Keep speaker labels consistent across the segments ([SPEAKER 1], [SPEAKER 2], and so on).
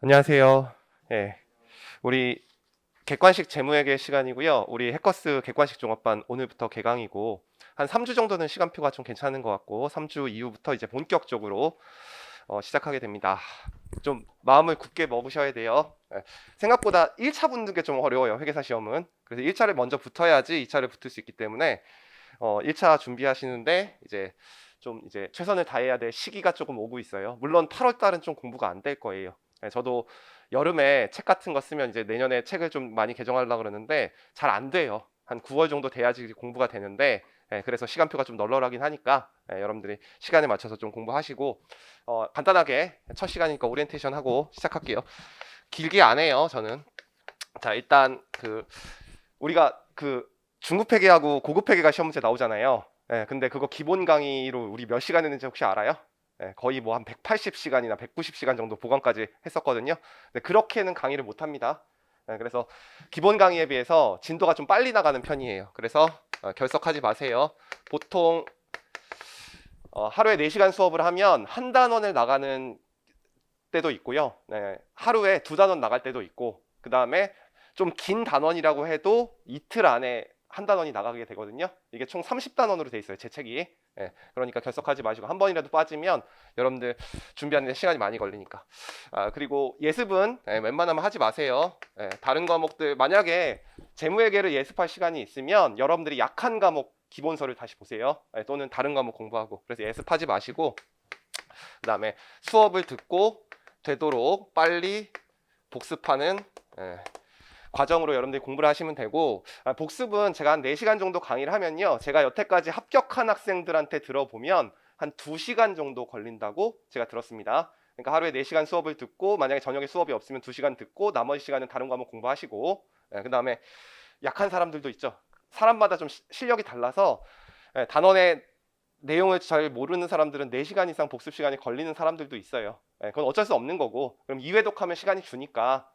[SPEAKER 1] 안녕하세요. 예, 우리 객관식 재무회계 시간이고요. 우리 해커스 객관식 종합반 오늘부터 개강이고 한 3주 정도는 시간표가 좀 괜찮은 것 같고 3주 이후부터 이제 본격적으로 시작하게 됩니다. 좀 마음을 굳게 먹으셔야 돼요. 예, 생각보다 1차 붙는 게 좀 어려워요. 회계사 시험은. 그래서 1차를 먼저 붙어야지 2차를 붙을 수 있기 때문에 1차 준비하시는데 이제 최선을 다해야 될 시기가 조금 오고 있어요. 물론 8월 달은 좀 공부가 안 될 거예요. 예, 저도 여름에 책 같은 거 쓰면 이제 내년에 책을 좀 많이 개정하려고 그러는데 잘 안 돼요. 한 9월 정도 돼야지 공부가 되는데 그래서 시간표가 좀 널널하긴 하니까 여러분들이 시간에 맞춰서 좀 공부하시고 간단하게 첫 시간이니까 오리엔테이션 하고 시작할게요. 길게 안 해요, 저는. 자, 일단 우리가 중급 회계하고 고급 회계가 시험 문제 나오잖아요. 근데 그거 기본 강의로 우리 몇 시간 했는지 혹시 알아요? 거의 뭐 한 180시간이나 190시간 정도 보강까지 했었거든요. 근데 그렇게는 강의를 못 합니다. 그래서 기본 강의에 비해서 진도가 좀 빨리 나가는 편이에요. 그래서 결석하지 마세요. 보통 하루에 4시간 수업을 하면 한 단원을 나가는 때도 있고요. 하루에 2단원 나갈 때도 있고, 그 다음에 좀 긴 단원이라고 해도 이틀 안에 한 단원이 나가게 되거든요. 이게 총 30단원으로 돼 있어요, 제 책이. 그러니까 결석하지 마시고 한 번이라도 빠지면 여러분들 준비하는 데 시간이 많이 걸리니까. 그리고 예습은 웬만하면 하지 마세요. 다른 과목들 만약에 재무회계를 예습할 시간이 있으면 여러분들이 약한 과목 기본서를 다시 보세요. 또는 다른 과목 공부하고. 그래서 예습하지 마시고, 그 다음에 수업을 듣고 되도록 빨리 복습하는 과정으로 여러분들이 공부를 하시면 되고, 복습은 제가 한 4시간 정도 강의를 하면요, 제가 여태까지 합격한 학생들한테 들어보면 한 2시간 정도 걸린다고 제가 들었습니다. 그러니까 하루에 4시간 수업을 듣고, 만약에 저녁에 수업이 없으면 2시간 듣고 나머지 시간은 다른 과목 공부하시고, 그 다음에 약한 사람들도 있죠. 사람마다 좀 실력이 달라서 단원의 내용을 잘 모르는 사람들은 4시간 이상 복습 시간이 걸리는 사람들도 있어요. 그건 어쩔 수 없는 거고, 그럼 2회독하면 시간이 주니까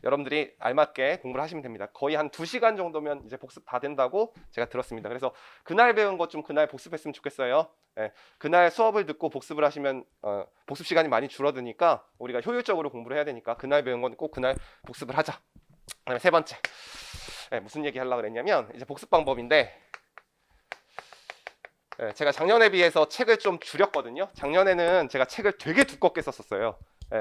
[SPEAKER 1] 여러분들이 알맞게 공부를 하시면 됩니다. 거의 한 2시간 정도면 이제 복습 다 된다고 제가 들었습니다. 그래서 그날 배운 것 좀 그날 복습했으면 좋겠어요. 그날 수업을 듣고 복습을 하시면 복습 시간이 많이 줄어드니까 우리가 효율적으로 공부를 해야 되니까 그날 배운 건 꼭 그날 복습을 하자. 그다음에 세 번째, 무슨 얘기 하려고 그랬냐면 이제 복습 방법인데, 제가 작년에 비해서 책을 좀 줄였거든요. 작년에는 제가 책을 되게 두껍게 썼었어요.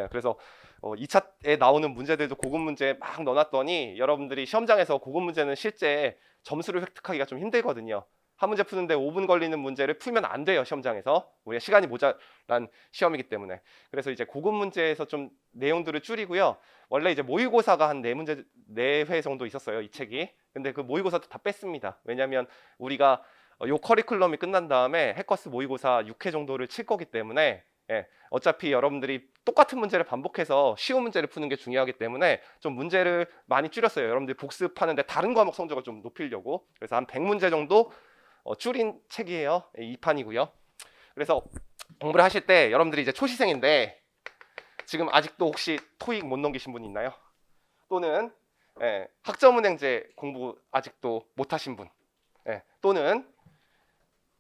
[SPEAKER 1] 그래서 2차에 나오는 문제들도 고급 문제 막 넣어놨더니 여러분들이 시험장에서 고급 문제는 실제 점수를 획득하기가 좀 힘들거든요. 한 문제 푸는데 5분 걸리는 문제를 풀면 안 돼요, 시험장에서. 우리가 시간이 모자란 시험이기 때문에. 그래서 이제 고급 문제에서 좀 내용들을 줄이고요. 원래 이제 모의고사가 한 4문제, 4회 정도 있었어요, 이 책이. 근데 그 모의고사도 다 뺐습니다. 왜냐면 우리가 요 커리큘럼이 끝난 다음에 해커스 모의고사 6회 정도를 칠 거기 때문에 어차피 여러분들이 똑같은 문제를 반복해서 쉬운 문제를 푸는 게 중요하기 때문에 좀 문제를 많이 줄였어요. 여러분들이 복습하는데 다른 과목 성적을 좀 높이려고. 그래서 한 100문제 정도 줄인 책이에요. 2판이고요. 그래서 공부를 하실 때 여러분들이 이제 초시생인데 지금 아직도 혹시 토익 못 넘기신 분 있나요? 또는 학점은행제 공부 아직도 못 하신 분, 또는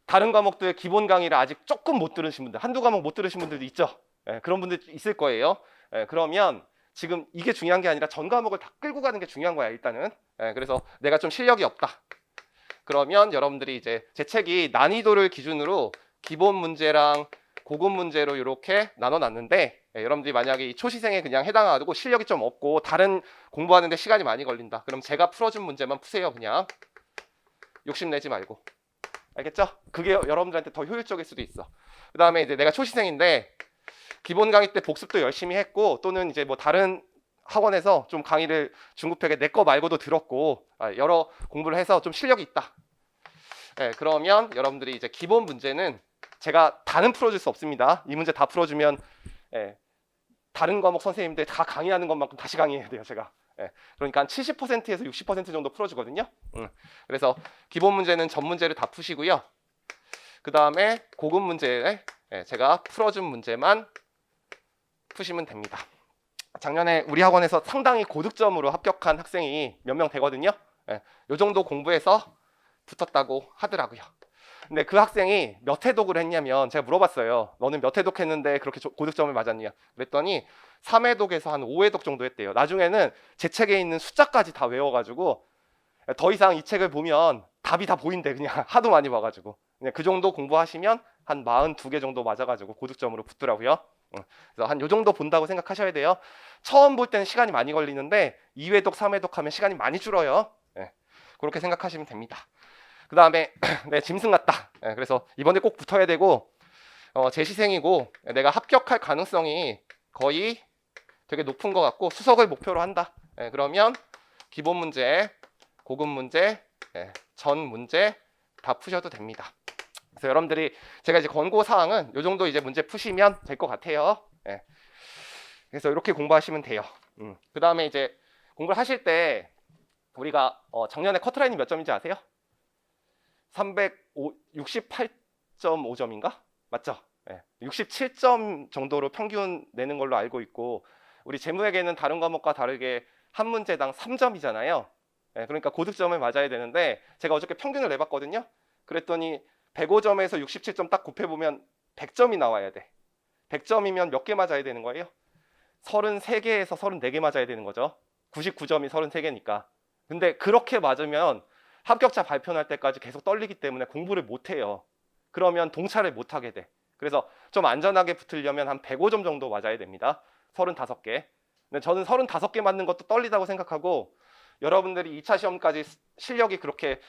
[SPEAKER 1] 다른 과목들 기본 강의를 아직 조금 못 들으신 분들, 한두 과목 못 들으신 분들도 있죠. 그런 분들 있을 거예요. 그러면 지금 이게 중요한 게 아니라 전 과목을 다 끌고 가는 게 중요한 거야, 일단은. 그래서 내가 좀 실력이 없다. 그러면 여러분들이 이제 제 책이 난이도를 기준으로 기본 문제랑 고급 문제로 이렇게 나눠놨는데, 여러분들이 만약에 이 초시생에 그냥 해당하고 실력이 좀 없고 다른 공부하는데 시간이 많이 걸린다. 그럼 제가 풀어준 문제만 푸세요, 그냥. 욕심내지 말고. 알겠죠? 그게 여러분들한테 더 효율적일 수도 있어. 그 다음에 이제 내가 초시생인데 기본 강의 때 복습도 열심히 했고, 또는 이제 뭐 다른 학원에서 좀 강의를 중급회계 내 거 말고도 들었고 여러 공부를 해서 좀 실력이 있다. 그러면 여러분들이 이제 기본 문제는 제가 다는 풀어줄 수 없습니다. 이 문제 다 풀어주면 다른 과목 선생님들 다 강의하는 것만큼 다시 강의해야 돼요, 제가. 그러니까 한 70%에서 60% 정도 풀어주거든요. 그래서 기본 문제는 전 문제를 다 푸시고요. 그 다음에 고급 문제에 제가 풀어준 문제만 푸시면 됩니다. 작년에 우리 학원에서 상당히 고득점으로 합격한 학생이 몇 명 되거든요. 이 정도 공부해서 붙었다고 하더라고요. 근데 그 학생이 몇 회독을 했냐면 제가 물어봤어요. 너는 몇 회독 했는데 그렇게 고득점을 맞았냐? 그랬더니 3회독에서 한 5회독 정도 했대요. 나중에는 제 책에 있는 숫자까지 다 외워가지고 더 이상 이 책을 보면 답이 다 보인대. 그냥 하도 많이 봐가지고. 그냥 그 정도 공부하시면 한 42개 정도 맞아가지고 고득점으로 붙더라고요. 그래서 한 요 정도 본다고 생각하셔야 돼요. 처음 볼 때는 시간이 많이 걸리는데 2회독, 3회독 하면 시간이 많이 줄어요. 네, 그렇게 생각하시면 됩니다. 그 다음에 네, 짐승 같다. 네, 그래서 이번에 꼭 붙어야 되고 재시생이고 내가 합격할 가능성이 거의 되게 높은 것 같고 수석을 목표로 한다. 네, 그러면 기본 문제, 고급 문제, 네, 전 문제 다 푸셔도 됩니다. 그래서 여러분들이 제가 이제 권고 사항은 이 정도 이제 문제 푸시면 될 것 같아요. 네. 그래서 이렇게 공부하시면 돼요. 그 다음에 이제 공부를 하실 때 우리가 작년에 커트라인이 몇 점인지 아세요? 368.5점인가? 맞죠? 네. 67점 정도로 평균 내는 걸로 알고 있고 우리 재무회계는 다른 과목과 다르게 한 문제당 3점이잖아요. 네, 그러니까 고득점을 맞아야 되는데 제가 어저께 평균을 내봤거든요. 그랬더니 105점에서 67점 딱 곱해보면 100점이 나와야 돼. 100점이면 몇 개 맞아야 되는 거예요? 33개에서 34개 맞아야 되는 거죠. 99점이 33개니까. 근데 그렇게 맞으면 합격자 발표 날 때까지 계속 떨리기 때문에 공부를 못해요. 그러면 동차를 못하게 돼. 그래서 좀 안전하게 붙으려면 한 105점 정도 맞아야 됩니다. 35개. 근데 저는 35개 맞는 것도 떨리다고 생각하고 여러분들이 2차 시험까지 실력이 그렇게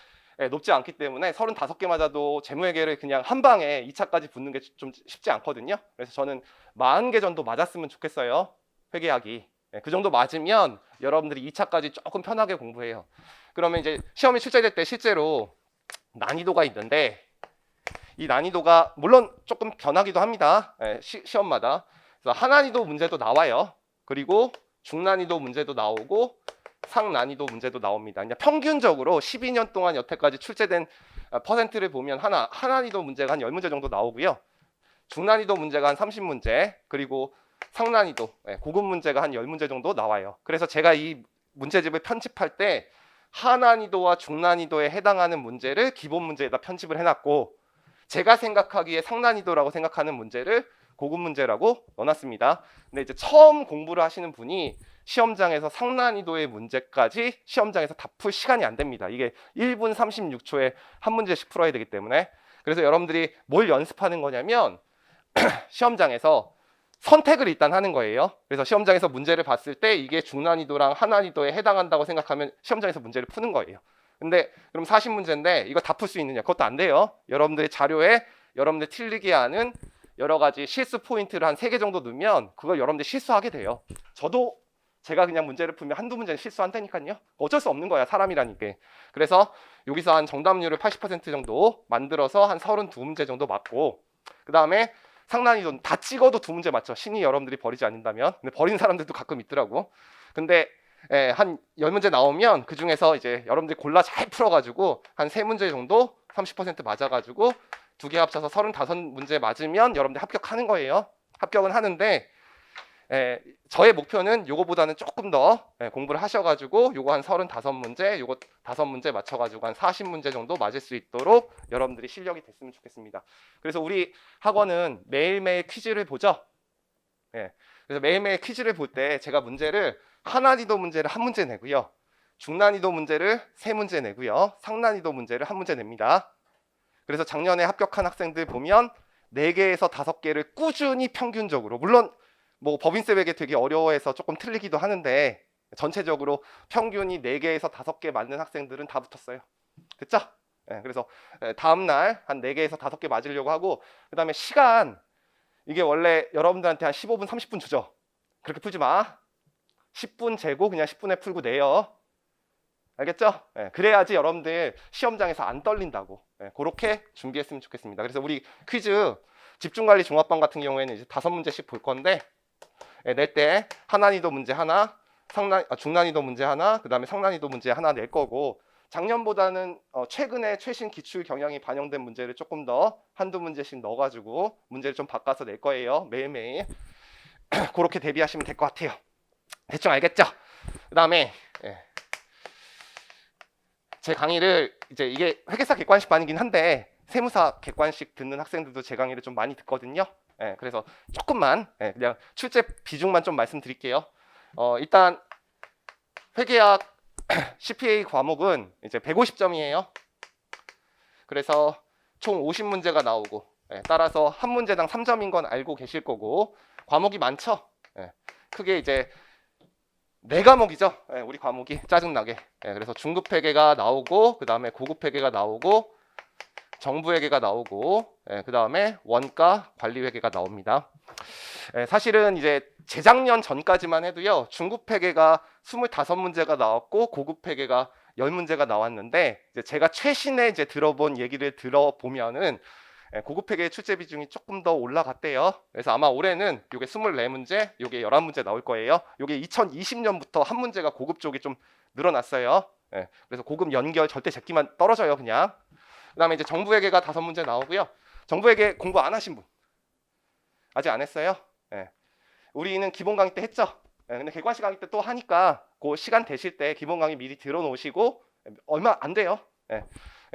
[SPEAKER 1] 높지 않기 때문에 35개 맞아도 재무회계를 그냥 한 방에 2차까지 붙는 게 좀 쉽지 않거든요. 그래서 저는 40개 정도 맞았으면 좋겠어요. 회계학이. 그 정도 맞으면 여러분들이 2차까지 조금 편하게 공부해요. 그러면 이제 시험이 출제될 때 실제로 난이도가 있는데 이 난이도가 물론 조금 변하기도 합니다. 시험마다. 그래서 하난이도 문제도 나와요. 그리고 중난이도 문제도 나오고 상난이도 문제도 나옵니다. 그냥 평균적으로 12년 동안 여태까지 출제된 퍼센트를 보면 하난이도 문제가 한 10문제 정도 나오고요. 중난이도 문제가 한 30문제, 그리고 상난이도, 고급 문제가 한 10문제 정도 나와요. 그래서 제가 이 문제집을 편집할 때 하난이도와 중난이도에 해당하는 문제를 기본 문제에다 편집을 해놨고 제가 생각하기에 상난이도라고 생각하는 문제를 고급 문제라고 넣어놨습니다. 근데 이제 처음 공부를 하시는 분이 시험장에서 상난이도의 문제까지 시험장에서 다 풀 시간이 안 됩니다. 이게 1분 36초에 한 문제씩 풀어야 되기 때문에. 그래서 여러분들이 뭘 연습하는 거냐면 시험장에서 선택을 일단 하는 거예요. 그래서 시험장에서 문제를 봤을 때 이게 중난이도랑 하난이도에 해당한다고 생각하면 시험장에서 문제를 푸는 거예요. 근데 그럼 40문제인데 이거 다 풀 수 있느냐? 그것도 안 돼요. 여러분들의 자료에 여러분들 틀리게 하는 여러 가지 실수 포인트를 한 3개 정도 넣으면 그걸 여러분들 실수하게 돼요. 저도 제가 그냥 문제를 풀면 한두 문제는 실수한다니까요. 어쩔 수 없는 거야, 사람이라니까. 그래서 여기서 한 정답률을 80% 정도 만들어서 한 32문제 정도 맞고 그 다음에 상난이도 다 찍어도 2문제 맞죠. 신이 여러분들이 버리지 않는다면. 근데 버리는 사람들도 가끔 있더라고. 근데 한 10문제 나오면 그 중에서 이제 여러분들이 골라 잘 풀어가지고 한 3문제 정도 30% 맞아가지고 2개 합쳐서 35문제 맞으면 여러분들 합격하는 거예요. 합격은 하는데 저의 목표는 요거보다는 조금 더 공부를 하셔가지고 요거 한 35문제, 요거 5문제 맞춰가지고 한 40문제 정도 맞을 수 있도록 여러분들이 실력이 됐으면 좋겠습니다. 그래서 우리 학원은 매일매일 퀴즈를 보죠. 그래서 매일매일 퀴즈를 볼 때 제가 문제를 하난이도 문제를 1문제 내고요. 중난이도 문제를 3문제 내고요. 상난이도 문제를 1문제 냅니다. 그래서 작년에 합격한 학생들 보면 4개에서 5개를 꾸준히 평균적으로, 물론 뭐 법인세회계 되게 어려워해서 조금 틀리기도 하는데 전체적으로 평균이 4개에서 5개 맞는 학생들은 다 붙었어요. 됐죠? 그래서 다음날 한 4개에서 5개 맞으려고 하고 그 다음에 시간, 이게 원래 여러분들한테 한 15분 30분 주죠. 그렇게 풀지 마. 10분 재고 그냥 10분에 풀고 내요. 알겠죠? 그래야지 여러분들 시험장에서 안 떨린다고. 그렇게 준비했으면 좋겠습니다. 그래서 우리 퀴즈 집중관리 종합반 같은 경우에는 이제 5문제씩 볼 건데 낼 때 하난이도 문제 하나, 중난이도 문제 하나, 그 다음에 상난이도 문제 하나 낼 거고 작년보다는 최근에 최신 기출 경향이 반영된 문제를 조금 더 한두 문제씩 넣어가지고 문제를 좀 바꿔서 낼 거예요. 매일매일. 그렇게 대비하시면 될 것 같아요. 대충 알겠죠? 그 다음에 제 강의를 이제 이게 회계사 객관식 반이긴 한데 세무사 객관식 듣는 학생들도 제 강의를 좀 많이 듣거든요. 예, 그래서 조금만 그냥 출제 비중만 좀 말씀드릴게요. 일단 회계학 CPA 과목은 이제 150점이에요. 그래서 총 50문제가 나오고 따라서 한 문제당 3점인 건 알고 계실 거고 과목이 많죠. 크게 이제 4과목이죠. 우리 과목이 짜증나게. 그래서 중급 회계가 나오고 그 다음에 고급 회계가 나오고 정부 회계가 나오고 그 다음에 원가 관리 회계가 나옵니다. 사실은 이제 재작년 전까지만 해도요. 중급 회계가 25문제가 나왔고 고급 회계가 10문제가 나왔는데 이제 제가 최신에 이제 들어본 얘기를 들어보면은 고급 회계의 출제 비중이 조금 더 올라갔대요. 그래서 아마 올해는 요게 24문제, 요게 11문제 나올 거예요. 요게 2020년부터 한 문제가 고급 쪽이 좀 늘어났어요. 그래서 고급 연결 절대 제끼만 떨어져요, 그냥. 그다음에 이제 정부 회계가 5문제 나오고요. 정부 회계 공부 안 하신 분 아직 안 했어요? 우리는 기본 강의 때 했죠. 근데 객관식 강의 때 또 하니까 그 시간 되실 때 기본 강의 미리 들어놓으시고 얼마 안 돼요.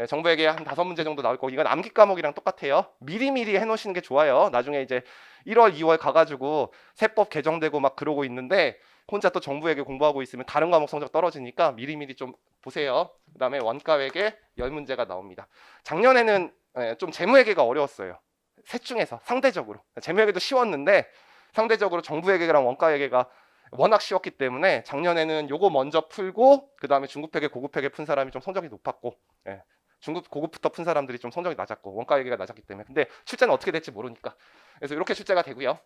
[SPEAKER 1] 정부 회계 한 5문제 정도 나올 거고 이건 암기 과목이랑 똑같아요. 미리미리 해놓으시는 게 좋아요. 나중에 이제 1월, 2월 가가지고 세법 개정되고 막 그러고 있는데 혼자 또 정부 회계 공부하고 있으면 다른 과목 성적 떨어지니까 미리미리 좀 보세요. 그 다음에 원가 회계 10문제가 나옵니다. 작년에는 좀 재무회계가 어려웠어요. 셋 중에서 상대적으로 재무회계도 쉬웠는데 상대적으로 정부회계랑 원가회계가 워낙 쉬웠기 때문에 작년에는 요거 먼저 풀고 그 다음에 중급회계 고급회계 푼 사람이 좀 성적이 높았고 중급 고급부터 푼 사람들이 좀 성적이 낮았고 원가회계가 낮았기 때문에 근데 출제는 어떻게 될지 모르니까 그래서 이렇게 출제가 되고요.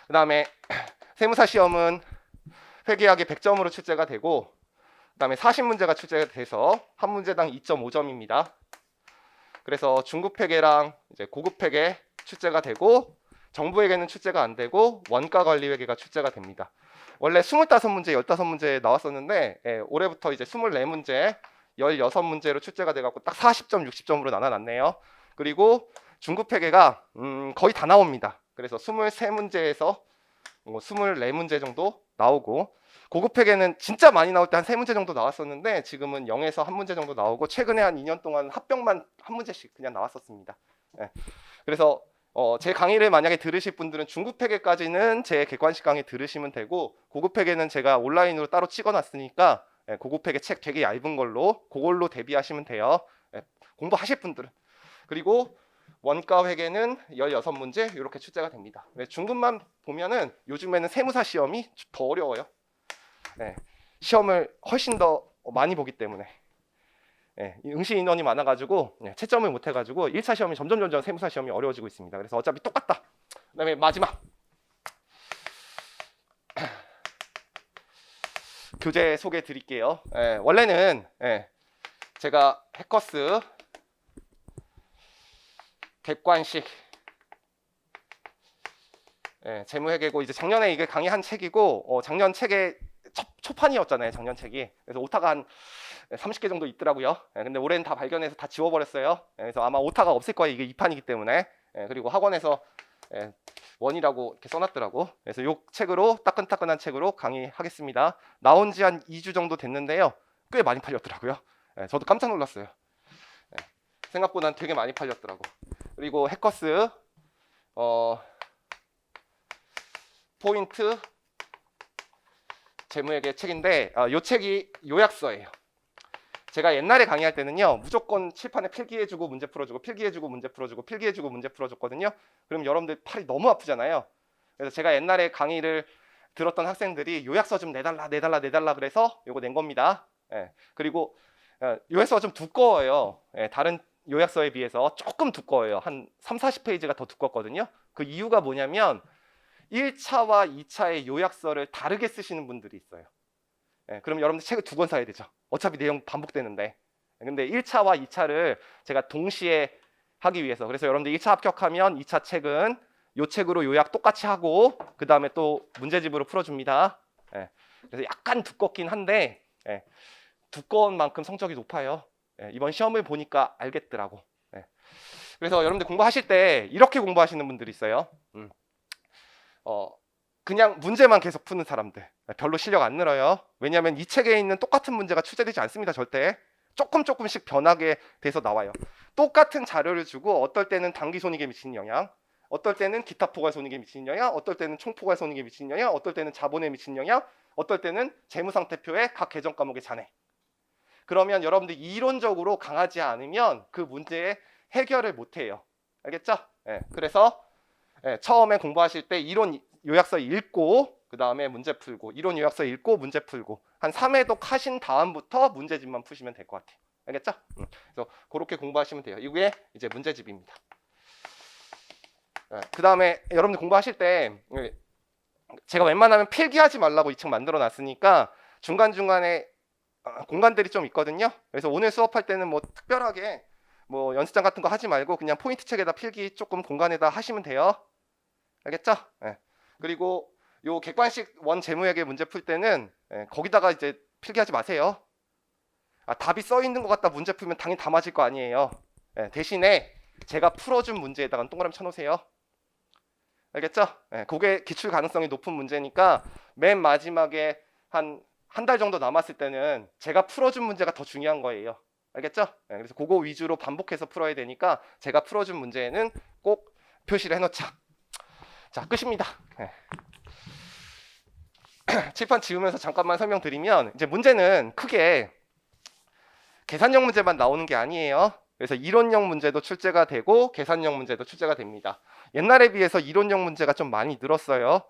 [SPEAKER 1] 그 다음에 세무사 시험은 회계학이 100점으로 출제가 되고 그 다음에 40문제가 출제가 돼서 한 문제당 2.5점입니다. 그래서 중급회계랑 이제 고급회계 출제가 되고 정부회계는 출제가 안 되고 원가관리회계가 출제가 됩니다. 원래 25문제, 15문제 나왔었는데 올해부터 이제 24문제, 16문제로 출제가 돼갖고 딱 40점, 60점으로 나눠놨네요. 그리고 중급회계가 거의 다 나옵니다. 그래서 23문제에서 24문제 정도 나오고 고급회계는 진짜 많이 나올 때 한 3문제 정도 나왔었는데 지금은 0에서 1문제 정도 나오고 최근에 한 2년 동안 합병만 한 문제씩 그냥 나왔었습니다. 그래서 제 강의를 만약에 들으실 분들은 중급회계까지는 제 객관식 강의 들으시면 되고 고급회계는 제가 온라인으로 따로 찍어놨으니까 고급회계 책 되게 얇은 걸로 그걸로 대비하시면 돼요. 공부하실 분들은. 그리고 원가회계는 16문제 이렇게 출제가 됩니다. 중급만 보면은 요즘에는 세무사 시험이 더 어려워요. 시험을 훨씬 더 많이 보기 때문에 응시 인원이 많아가지고 채점을 못해가지고 1차 시험이 점점 세무사 시험이 어려워지고 있습니다. 그래서 어차피 똑같다. 그 다음에 마지막 교재 소개해 드릴게요. 원래는 제가 해커스 객관식 재무회계고 이제 작년에 이게 강의한 책이고 작년 책의 초판이었잖아요. 작년 책이. 그래서 오타가 한 30개 정도 있더라고요. 근데 올해는 다 발견해서 다 지워버렸어요. 그래서 아마 오타가 없을 거예요. 이게 2판이기 때문에. 그리고 학원에서 원이라고 이렇게 써놨더라고. 그래서 이 책으로 따끈따끈한 책으로 강의하겠습니다. 나온 지 한 2주 정도 됐는데요. 꽤 많이 팔렸더라고요. 저도 깜짝 놀랐어요. 생각보다는 되게 많이 팔렸더라고. 그리고 해커스 포인트 재무회계 책인데 이 책이 요약서예요. 제가 옛날에 강의할 때는요 무조건 칠판에 필기해주고 문제 풀어주고 필기해주고 문제 풀어주고 필기해주고 문제 풀어줬거든요. 그럼 여러분들 팔이 너무 아프잖아요. 그래서 제가 옛날에 강의를 들었던 학생들이 요약서 좀 내달라 그래서 요거 낸 겁니다. 그리고 요약서가 좀 두꺼워요. 다른 요약서에 비해서 조금 두꺼워요. 한 30-40페이지가 더 두껍거든요. 그 이유가 뭐냐면 1차와 2차의 요약서를 다르게 쓰시는 분들이 있어요. 그럼 여러분들 책을 2권 사야 되죠. 어차피 내용 반복되는데. 근데 1차와 2차를 제가 동시에 하기 위해서 그래서 여러분들 1차 합격하면 2차 책은 요 책으로 요약 똑같이 하고 그 다음에 또 문제집으로 풀어줍니다. 그래서 약간 두껍긴 한데 두꺼운 만큼 성적이 높아요. 이번 시험을 보니까 알겠더라고. 그래서 여러분들 공부하실 때 이렇게 공부하시는 분들이 있어요. 그냥 문제만 계속 푸는 사람들 별로 실력 안 늘어요. 왜냐하면 이 책에 있는 똑같은 문제가 출제되지 않습니다. 절대 조금씩 변하게 돼서 나와요. 똑같은 자료를 주고 어떨 때는 단기 손익에 미치는 영향, 어떨 때는 기타 포괄 손익에 미치는 영향, 어떨 때는 총 포괄 손익에 미치는 영향, 어떨 때는 자본에 미치는 영향, 어떨 때는 재무상태표의 각 계정 과목의 잔해. 그러면 여러분들 이론적으로 강하지 않으면 그 문제의 해결을 못 해요. 알겠죠? 그래서 처음에 공부하실 때 이론 요약서 읽고 그 다음에 문제 풀고, 이론 요약서 읽고 문제 풀고, 한 3회독 하신 다음부터 문제집만 푸시면 될 것 같아요. 알겠죠? 그래서 그렇게 공부하시면 돼요. 이게 이제 문제집입니다. 그 다음에 여러분들 공부하실 때 제가 웬만하면 필기하지 말라고 이 책 만들어 놨으니까 중간중간에 공간들이 좀 있거든요. 그래서 오늘 수업할 때는 뭐 특별하게 뭐 연습장 같은 거 하지 말고 그냥 포인트 책에다 필기 조금 공간에다 하시면 돼요. 알겠죠? 그리고 요 객관식 원 재무회계 문제 풀 때는 거기다가 이제 필기하지 마세요. 답이 써 있는 것 같다 문제 풀면 당연히 다 맞을 거 아니에요. 대신에 제가 풀어준 문제에다가 동그라미 쳐놓으세요. 알겠죠? 그게 기출 가능성이 높은 문제니까 맨 마지막에 한 달 정도 남았을 때는 제가 풀어준 문제가 더 중요한 거예요. 알겠죠? 그래서 그거 위주로 반복해서 풀어야 되니까 제가 풀어준 문제는 꼭 표시를 해놓자. 자, 끝입니다. 칠판 지우면서 잠깐만 설명드리면 이제 문제는 크게 계산형 문제만 나오는 게 아니에요. 그래서 이론형 문제도 출제가 되고 계산형 문제도 출제가 됩니다. 옛날에 비해서 이론형 문제가 좀 많이 늘었어요.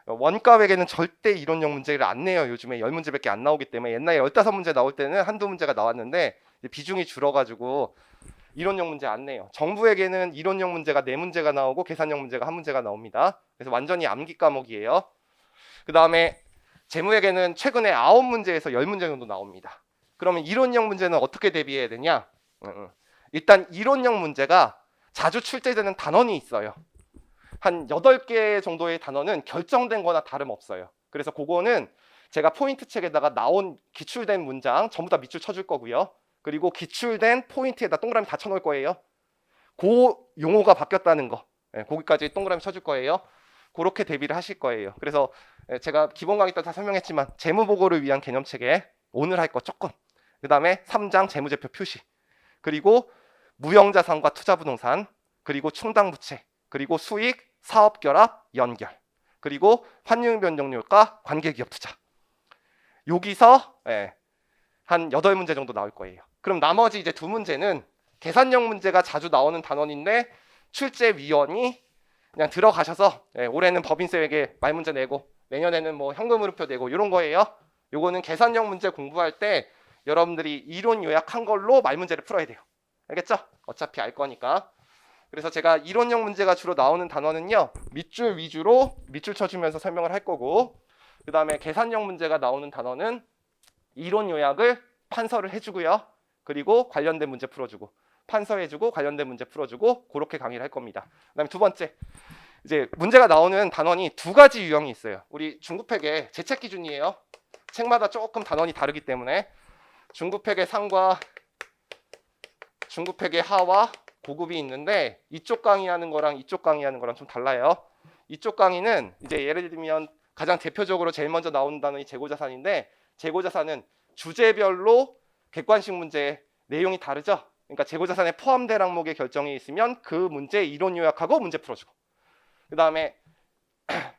[SPEAKER 1] 원가회계는 절대 이론형 문제를 안 내요. 요즘에 10문제밖에 안 나오기 때문에 옛날에 15문제 나올 때는 한두 문제가 나왔는데 비중이 줄어가지고 이론형 문제 안 내요. 정부회계는 이론형 문제가 4문제가 나오고 계산형 문제가 1문제가 나옵니다. 그래서 완전히 암기 과목이에요. 그 다음에 재무회계는 최근에 9문제에서 10문제 정도 나옵니다. 그러면 이론형 문제는 어떻게 대비해야 되냐? 일단 이론형 문제가 자주 출제되는 단원이 있어요. 한 8개 정도의 단원은 결정된 거나 다름없어요. 그래서 그거는 제가 포인트 책에다가 나온 기출된 문장 전부 다 밑줄 쳐줄 거고요. 그리고 기출된 포인트에다 동그라미 다 쳐놓을 거예요. 그 용어가 바뀌었다는 거, 거기까지 동그라미 쳐줄 거예요. 그렇게 대비를 하실 거예요. 그래서 제가 기본 강의 때 다 설명했지만 재무보고를 위한 개념책에 오늘 할 거 조금, 그 다음에 3장 재무제표 표시, 그리고 무형자산과 투자부동산, 그리고 충당부채, 그리고 수익, 사업결합, 연결, 그리고 환율변동률과 관계기업투자. 여기서 한 8문제 정도 나올 거예요. 그럼 나머지 이제 2문제는 계산형 문제가 자주 나오는 단원인데 출제위원이 그냥 들어가셔서 올해는 법인세회계 말문제 내고 내년에는 뭐 현금흐름표 내고 이런 거예요. 요거는 계산형 문제 공부할 때 여러분들이 이론 요약한 걸로 말문제를 풀어야 돼요. 알겠죠? 어차피 알 거니까. 그래서 제가 이론형 문제가 주로 나오는 단원은요, 밑줄 위주로 밑줄 쳐주면서 설명을 할 거고, 그 다음에 계산형 문제가 나오는 단원은 이론 요약을 판서를 해주고요, 그리고 관련된 문제 풀어주고, 판서해주고 관련된 문제 풀어주고, 그렇게 강의를 할 겁니다. 그 다음에 두 번째, 이제 문제가 나오는 단원이 2가지 유형이 있어요. 우리 중급회계 제책 기준이에요. 책마다 조금 단원이 다르기 때문에 중급회계 상과 중급회계 하와 고급이 있는데 이쪽 강의하는 거랑 이쪽 강의하는 거랑 좀 달라요. 이쪽 강의는 이제 예를 들면 가장 대표적으로 제일 먼저 나오는 단원이 재고자산인데, 재고자산은 주제별로 객관식 문제 내용이 다르죠. 그러니까 재고자산에 포함된 항목의 결정이 있으면 그 문제 이론 요약하고 문제 풀어주고, 그 다음에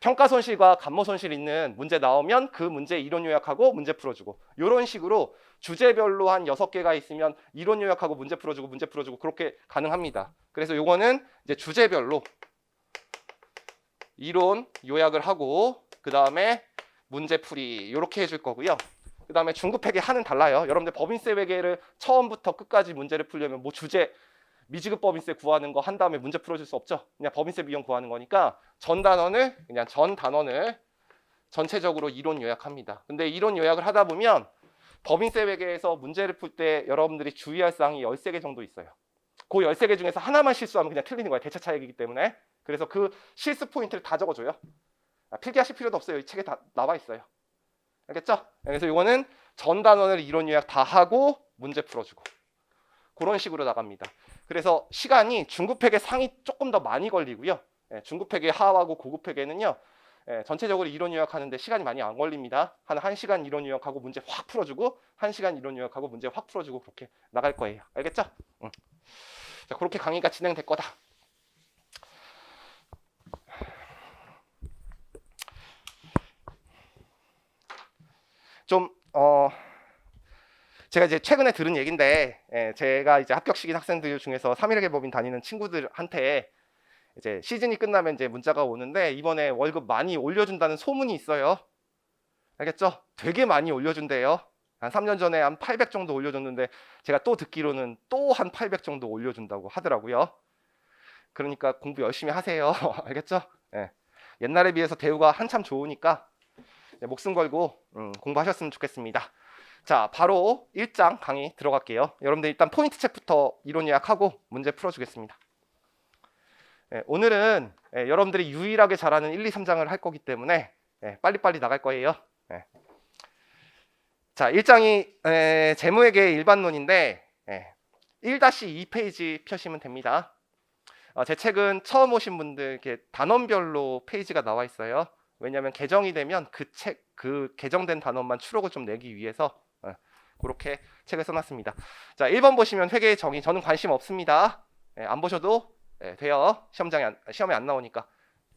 [SPEAKER 1] 평가손실과 감모손실 있는 문제 나오면 그 문제 이론 요약하고 문제 풀어주고, 이런 식으로 주제별로 한 6개가 있으면 이론 요약하고 문제 풀어주고 그렇게 가능합니다. 그래서 요거는 이제 주제별로 이론 요약을 하고 그 다음에 문제풀이 이렇게 해줄 거고요. 그 다음에 중급회계 하는 달라요. 여러분들 법인세 회계를 처음부터 끝까지 문제를 풀려면 뭐 주제 미지급 법인세 구하는 거 한 다음에 문제 풀어줄 수 없죠. 그냥 법인세 비용 구하는 거니까 전 단원을 전체적으로 이론 요약합니다. 근데 이론 요약을 하다 보면 법인세 회계에서 문제를 풀 때 여러분들이 주의할 사항이 13개 정도 있어요. 그 13개 중에서 하나만 실수하면 그냥 틀리는 거예요. 대차 차익이기 때문에. 그래서 그 실수 포인트를 다 적어줘요. 필기하실 필요도 없어요. 이 책에 다 나와 있어요. 알겠죠? 그래서 이거는 전 단원을 이론 요약 다 하고 문제 풀어주고 그런 식으로 나갑니다. 그래서 시간이 중급회계 상이 조금 더 많이 걸리고요. 중급회계 하하고 고급회계는요, 전체적으로 이론 요약하는데 시간이 많이 안 걸립니다. 한 1시간 이론 요약하고 문제 확 풀어주고 1시간 이론 요약하고 문제 확 풀어주고 그렇게 나갈 거예요. 알겠죠? 응. 자, 그렇게 강의가 진행될 거다. 좀 제가 이제 최근에 들은 얘긴데, 제가 이제 합격시킨 학생들 중에서 3.1개 법인 다니는 친구들한테 이제 시즌이 끝나면 이제 문자가 오는데 이번에 월급 많이 올려준다는 소문이 있어요. 알겠죠? 되게 많이 올려준대요. 한 3년 전에 한 800 정도 올려줬는데 제가 또 듣기로는 또 한 800 정도 올려준다고 하더라고요. 그러니까 공부 열심히 하세요. 알겠죠? 옛날에 비해서 대우가 한참 좋으니까 목숨 걸고 공부하셨으면 좋겠습니다. 자, 바로 1장 강의 들어갈게요. 여러분들 일단 포인트 책부터 이론 요약하고 문제 풀어주겠습니다. 오늘은 여러분들이 유일하게 잘하는 1, 2, 3장을 할 거기 때문에 빨리빨리 나갈 거예요. 자, 1장이 재무회계 일반론인데 1-2페이지 펴시면 됩니다. 제 책은 처음 오신 분들 이렇게 단원별로 페이지가 나와 있어요. 왜냐하면 개정이 되면 그 개정된 단원만 추록을 좀 내기 위해서 그렇게 책을 써놨습니다. 자, 1번 보시면 회계의 정의. 저는 관심 없습니다. 안 보셔도 돼요. 시험에 안 나오니까.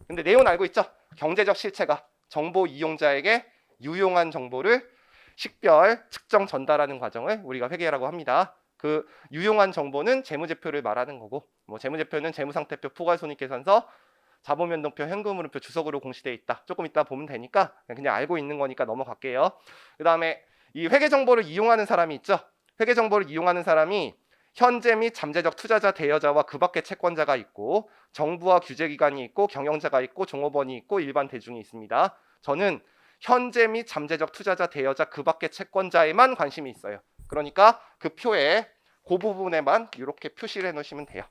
[SPEAKER 1] 근데 내용은 알고 있죠? 경제적 실체가 정보 이용자에게 유용한 정보를 식별, 측정, 전달하는 과정을 우리가 회계라고 합니다. 그 유용한 정보는 재무제표를 말하는 거고, 뭐 재무제표는 재무상태표, 포괄손익계산서, 자본변동표, 현금흐름표, 주석으로 공시되어 있다. 조금 이따 보면 되니까 그냥 알고 있는 거니까 넘어갈게요. 그 다음에 이 회계 정보를 이용하는 사람이 있죠. 회계 정보를 이용하는 사람이 현재 및 잠재적 투자자, 대여자와 그 밖의 채권자가 있고, 정부와 규제기관이 있고, 경영자가 있고, 종업원이 있고, 일반 대중이 있습니다. 저는 현재 및 잠재적 투자자, 대여자, 그 밖의 채권자에만 관심이 있어요. 그러니까 그 표에 그 부분에만 이렇게 표시를 해놓으시면 돼요.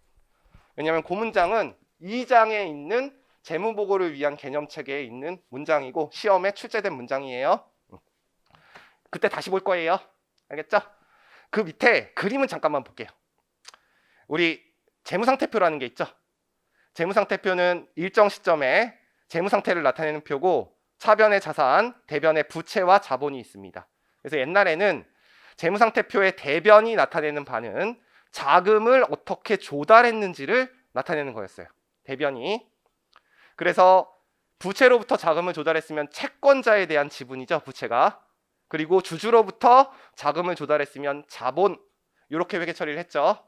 [SPEAKER 1] 왜냐하면 그 문장은 2장에 있는 재무보고를 위한 개념체계에 있는 문장이고 시험에 출제된 문장이에요. 그때 다시 볼 거예요. 알겠죠? 그 밑에 그림은 잠깐만 볼게요. 우리 재무상태표라는 게 있죠. 재무상태표는 일정 시점에 재무상태를 나타내는 표고 차변의 자산, 대변의 부채와 자본이 있습니다. 그래서 옛날에는 재무상태표의 대변이 나타내는 바는 자금을 어떻게 조달했는지를 나타내는 거였어요. 대변이. 그래서 부채로부터 자금을 조달했으면 채권자에 대한 지분이죠. 부채가. 그리고 주주로부터 자금을 조달했으면 자본. 이렇게 회계 처리를 했죠.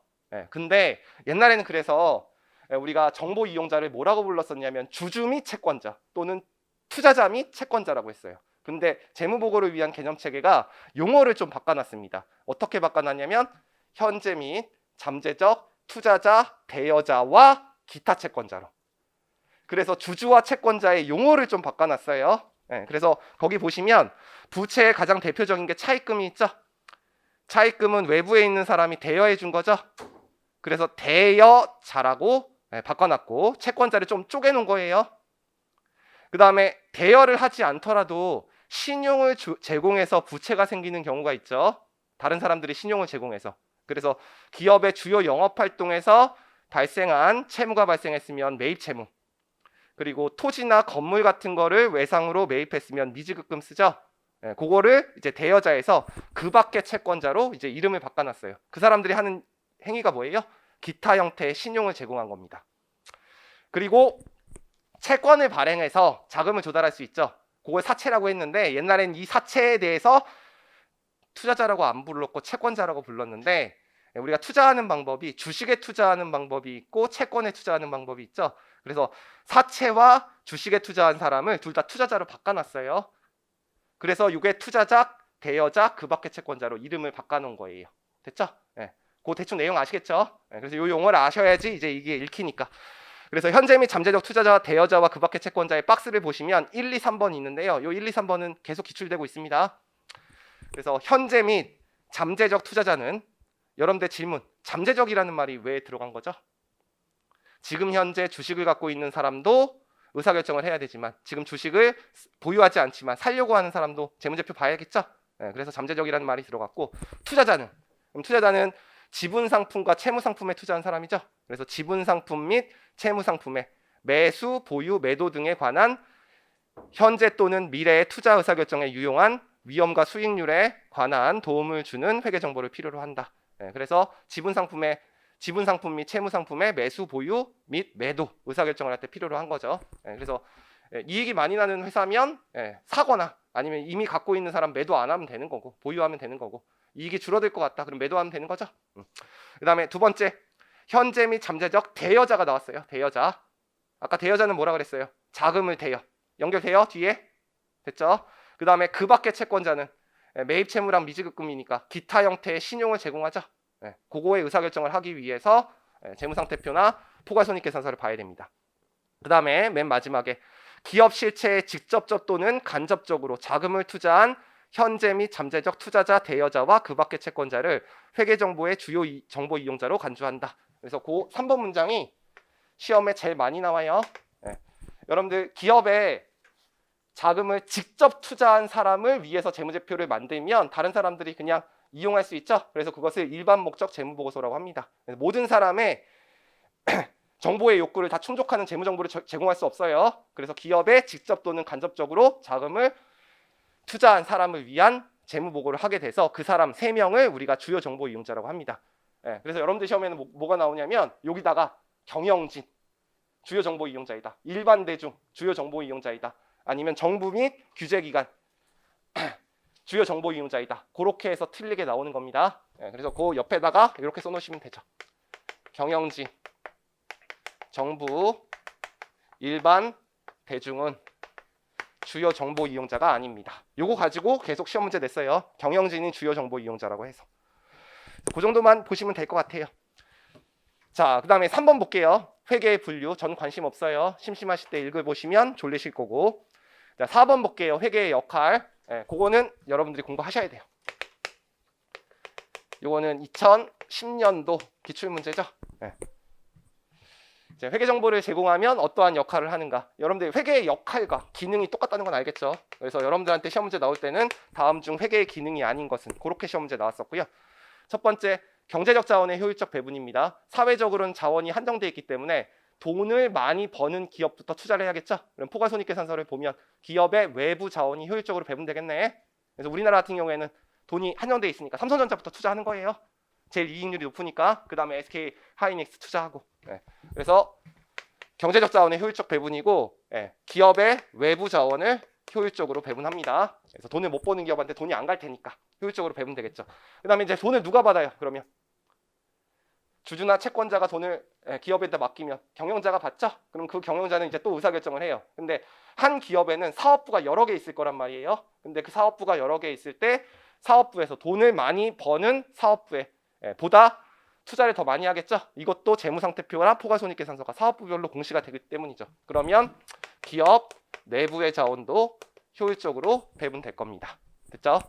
[SPEAKER 1] 근데 옛날에는 그래서 우리가 정보 이용자를 뭐라고 불렀었냐면 주주 및 채권자 또는 투자자 및 채권자라고 했어요. 근데 재무보고를 위한 개념체계가 용어를 좀 바꿔놨습니다. 어떻게 바꿔놨냐면 현재 및 잠재적 투자자, 대여자와 기타 채권자로. 그래서 주주와 채권자의 용어를 좀 바꿔놨어요. 그래서 거기 보시면 부채의 가장 대표적인 게 차입금이 있죠. 차입금은 외부에 있는 사람이 대여해 준 거죠. 그래서 대여자라고 바꿔놨고 채권자를 좀 쪼개놓은 거예요. 그 다음에 대여를 하지 않더라도 신용을 제공해서 부채가 생기는 경우가 있죠. 다른 사람들이 신용을 제공해서. 그래서 기업의 주요 영업활동에서 발생한 채무가 발생했으면 매입채무, 그리고 토지나 건물 같은 거를 외상으로 매입했으면 미지급금 쓰죠. 그거를 이제 대여자에서 그 밖의 채권자로 이제 이름을 바꿔놨어요. 그 사람들이 하는 행위가 뭐예요? 기타 형태의 신용을 제공한 겁니다. 그리고 채권을 발행해서 자금을 조달할 수 있죠. 그걸 사채라고 했는데 옛날엔 이 사채에 대해서 투자자라고 안 불렀고 채권자라고 불렀는데 우리가 투자하는 방법이 주식에 투자하는 방법이 있고 채권에 투자하는 방법이 있죠. 그래서 사채와 주식에 투자한 사람을 둘 다 투자자로 바꿔놨어요. 그래서 이게 투자자, 대여자, 그 밖의 채권자로 이름을 바꿔놓은 거예요. 됐죠? 그 대충 내용 아시겠죠? 그래서 이 용어를 아셔야지 이제 이게 읽히니까. 그래서 현재 및 잠재적 투자자, 대여자와 그 밖의 채권자의 박스를 보시면 1, 2, 3번이 있는데요. 이 1, 2, 3번은 계속 기출되고 있습니다. 그래서 현재 및 잠재적 투자자는 여러분들 질문, 잠재적이라는 말이 왜 들어간 거죠? 지금 현재 주식을 갖고 있는 사람도 의사결정을 해야 되지만 지금 주식을 보유하지 않지만 살려고 하는 사람도 재무제표 봐야겠죠? 그래서 잠재적이라는 말이 들어갔고 투자자는 지분상품과 채무상품에 투자한 사람이죠. 그래서 지분상품 및 채무상품의 매수, 보유, 매도 등에 관한 현재 또는 미래의 투자 의사결정에 유용한 위험과 수익률에 관한 도움을 주는 회계 정보를 필요로 한다. 그래서 지분 상품 및 채무 상품의 매수, 보유 및 매도 의사결정을 할 때 필요로 한 거죠. 그래서 이익이 많이 나는 회사면 사거나 아니면 이미 갖고 있는 사람 매도 안 하면 되는 거고, 보유하면 되는 거고, 이익이 줄어들 것 같다 그럼 매도하면 되는 거죠. 그 다음에 두 번째, 현재 및 잠재적 대여자가 나왔어요. 대여자. 아까 대여자는 뭐라 그랬어요? 자금을 대여. 연결돼요? 뒤에? 됐죠? 그 다음에 그 밖의 채권자는 매입 채무랑 미지급금이니까 기타 형태의 신용을 제공하죠. 그거의 의사결정을 하기 위해서 재무상태표나 포괄손익계산서를 봐야 됩니다. 그 다음에 맨 마지막에 기업 실체에 직접적 또는 간접적으로 자금을 투자한 현재 및 잠재적 투자자, 대여자와 그 밖의 채권자를 회계정보의 주요 정보 이용자로 간주한다. 그래서 그 3번 문장이 시험에 제일 많이 나와요. 여러분들 기업에 자금을 직접 투자한 사람을 위해서 재무제표를 만들면 다른 사람들이 그냥 이용할 수 있죠. 그래서 그것을 일반 목적 재무보고서라고 합니다. 모든 사람의 정보의 욕구를 다 충족하는 재무정보를 제공할 수 없어요. 그래서 기업에 직접 또는 간접적으로 자금을 투자한 사람을 위한 재무보고를 하게 돼서 그 사람 3명을 우리가 주요 정보 이용자라고 합니다. 그래서 여러분들 시험에는 뭐가 나오냐면 여기다가 경영진 주요 정보 이용자이다. 일반 대중 주요 정보 이용자이다. 아니면 정부 및 규제기관 주요 정보 이용자이다. 그렇게 해서 틀리게 나오는 겁니다. 그래서 그 옆에다가 이렇게 써놓으시면 되죠. 경영진, 정부, 일반 대중은 주요 정보 이용자가 아닙니다. 요거 가지고 계속 시험 문제 냈어요. 경영진이 주요 정보 이용자라고 해서. 그 정도만 보시면 될 것 같아요. 자, 그 다음에 3번 볼게요. 회계의 분류. 전 관심 없어요. 심심하실 때 읽어보시면 졸리실 거고. 자, 4번 볼게요. 회계의 역할. 그거는 여러분들이 공부하셔야 돼요. 요거는 2010년도 기출문제죠. 회계 정보를 제공하면 어떠한 역할을 하는가. 여러분들 회계의 역할과 기능이 똑같다는 건 알겠죠. 그래서 여러분들한테 시험 문제 나올 때는 다음 중 회계의 기능이 아닌 것은 그렇게 시험 문제 나왔었고요. 첫 번째, 경제적 자원의 효율적 배분입니다. 사회적으로는 자원이 한정되어 있기 때문에 돈을 많이 버는 기업부터 투자를 해야겠죠. 그럼 포괄손익계산서를 보면 기업의 외부 자원이 효율적으로 배분되겠네. 그래서 우리나라 같은 경우에는 돈이 한정되어 있으니까 삼성전자부터 투자하는 거예요. 제일 이익률이 높으니까. 그 다음에 SK 하이닉스 투자하고. 그래서 경제적 자원의 효율적 배분이고 기업의 외부 자원을 효율적으로 배분합니다. 그래서 돈을 못 버는 기업한테 돈이 안 갈 테니까 효율적으로 배분되겠죠. 그 다음에 이제 돈을 누가 받아요? 그러면 주주나 채권자가 돈을 기업에다 맡기면 경영자가 받죠? 그럼 그 경영자는 이제 또 의사결정을 해요. 근데 한 기업에는 사업부가 여러 개 있을 거란 말이에요. 근데 그 사업부가 여러 개 있을 때 사업부에서 돈을 많이 버는 사업부에 보다 투자를 더 많이 하겠죠? 이것도 재무상태표나 포괄손익계산서가 사업부별로 공시가 되기 때문이죠. 그러면 기업 내부의 자원도 효율적으로 배분될 겁니다. 됐죠?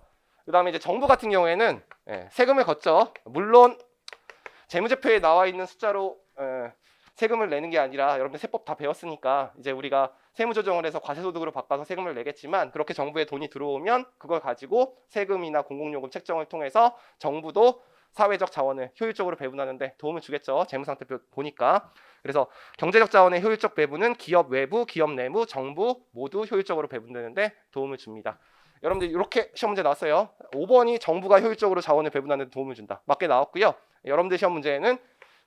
[SPEAKER 1] 그 다음에 이제 정부 같은 경우에는 세금을 걷죠. 물론 재무제표에 나와 있는 숫자로 세금을 내는 게 아니라 여러분들 세법 다 배웠으니까 이제 우리가 세무조정을 해서 과세소득으로 바꿔서 세금을 내겠지만 그렇게 정부에 돈이 들어오면 그걸 가지고 세금이나 공공요금 책정을 통해서 정부도 사회적 자원을 효율적으로 배분하는데 도움을 주겠죠. 재무상태표 보니까. 그래서 경제적 자원의 효율적 배분은 기업 외부, 기업 내부, 정부 모두 효율적으로 배분되는데 도움을 줍니다. 여러분들 이렇게 시험 문제 나왔어요. 5번이 정부가 효율적으로 자원을 배분하는 데 도움을 준다. 맞게 나왔고요. 여러분들 시험 문제에는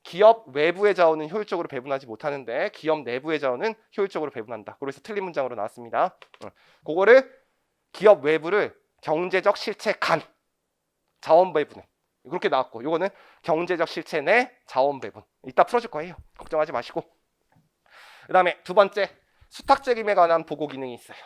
[SPEAKER 1] 기업 외부의 자원은 효율적으로 배분하지 못하는데 기업 내부의 자원은 효율적으로 배분한다. 그래서 틀린 문장으로 나왔습니다. 그거를 기업 외부를 경제적 실체 간 자원 배분 그렇게 나왔고 요거는 경제적 실체 내 자원 배분. 이따 풀어줄 거예요. 걱정하지 마시고. 그 다음에 두 번째, 수탁 책임에 관한 보고 기능이 있어요.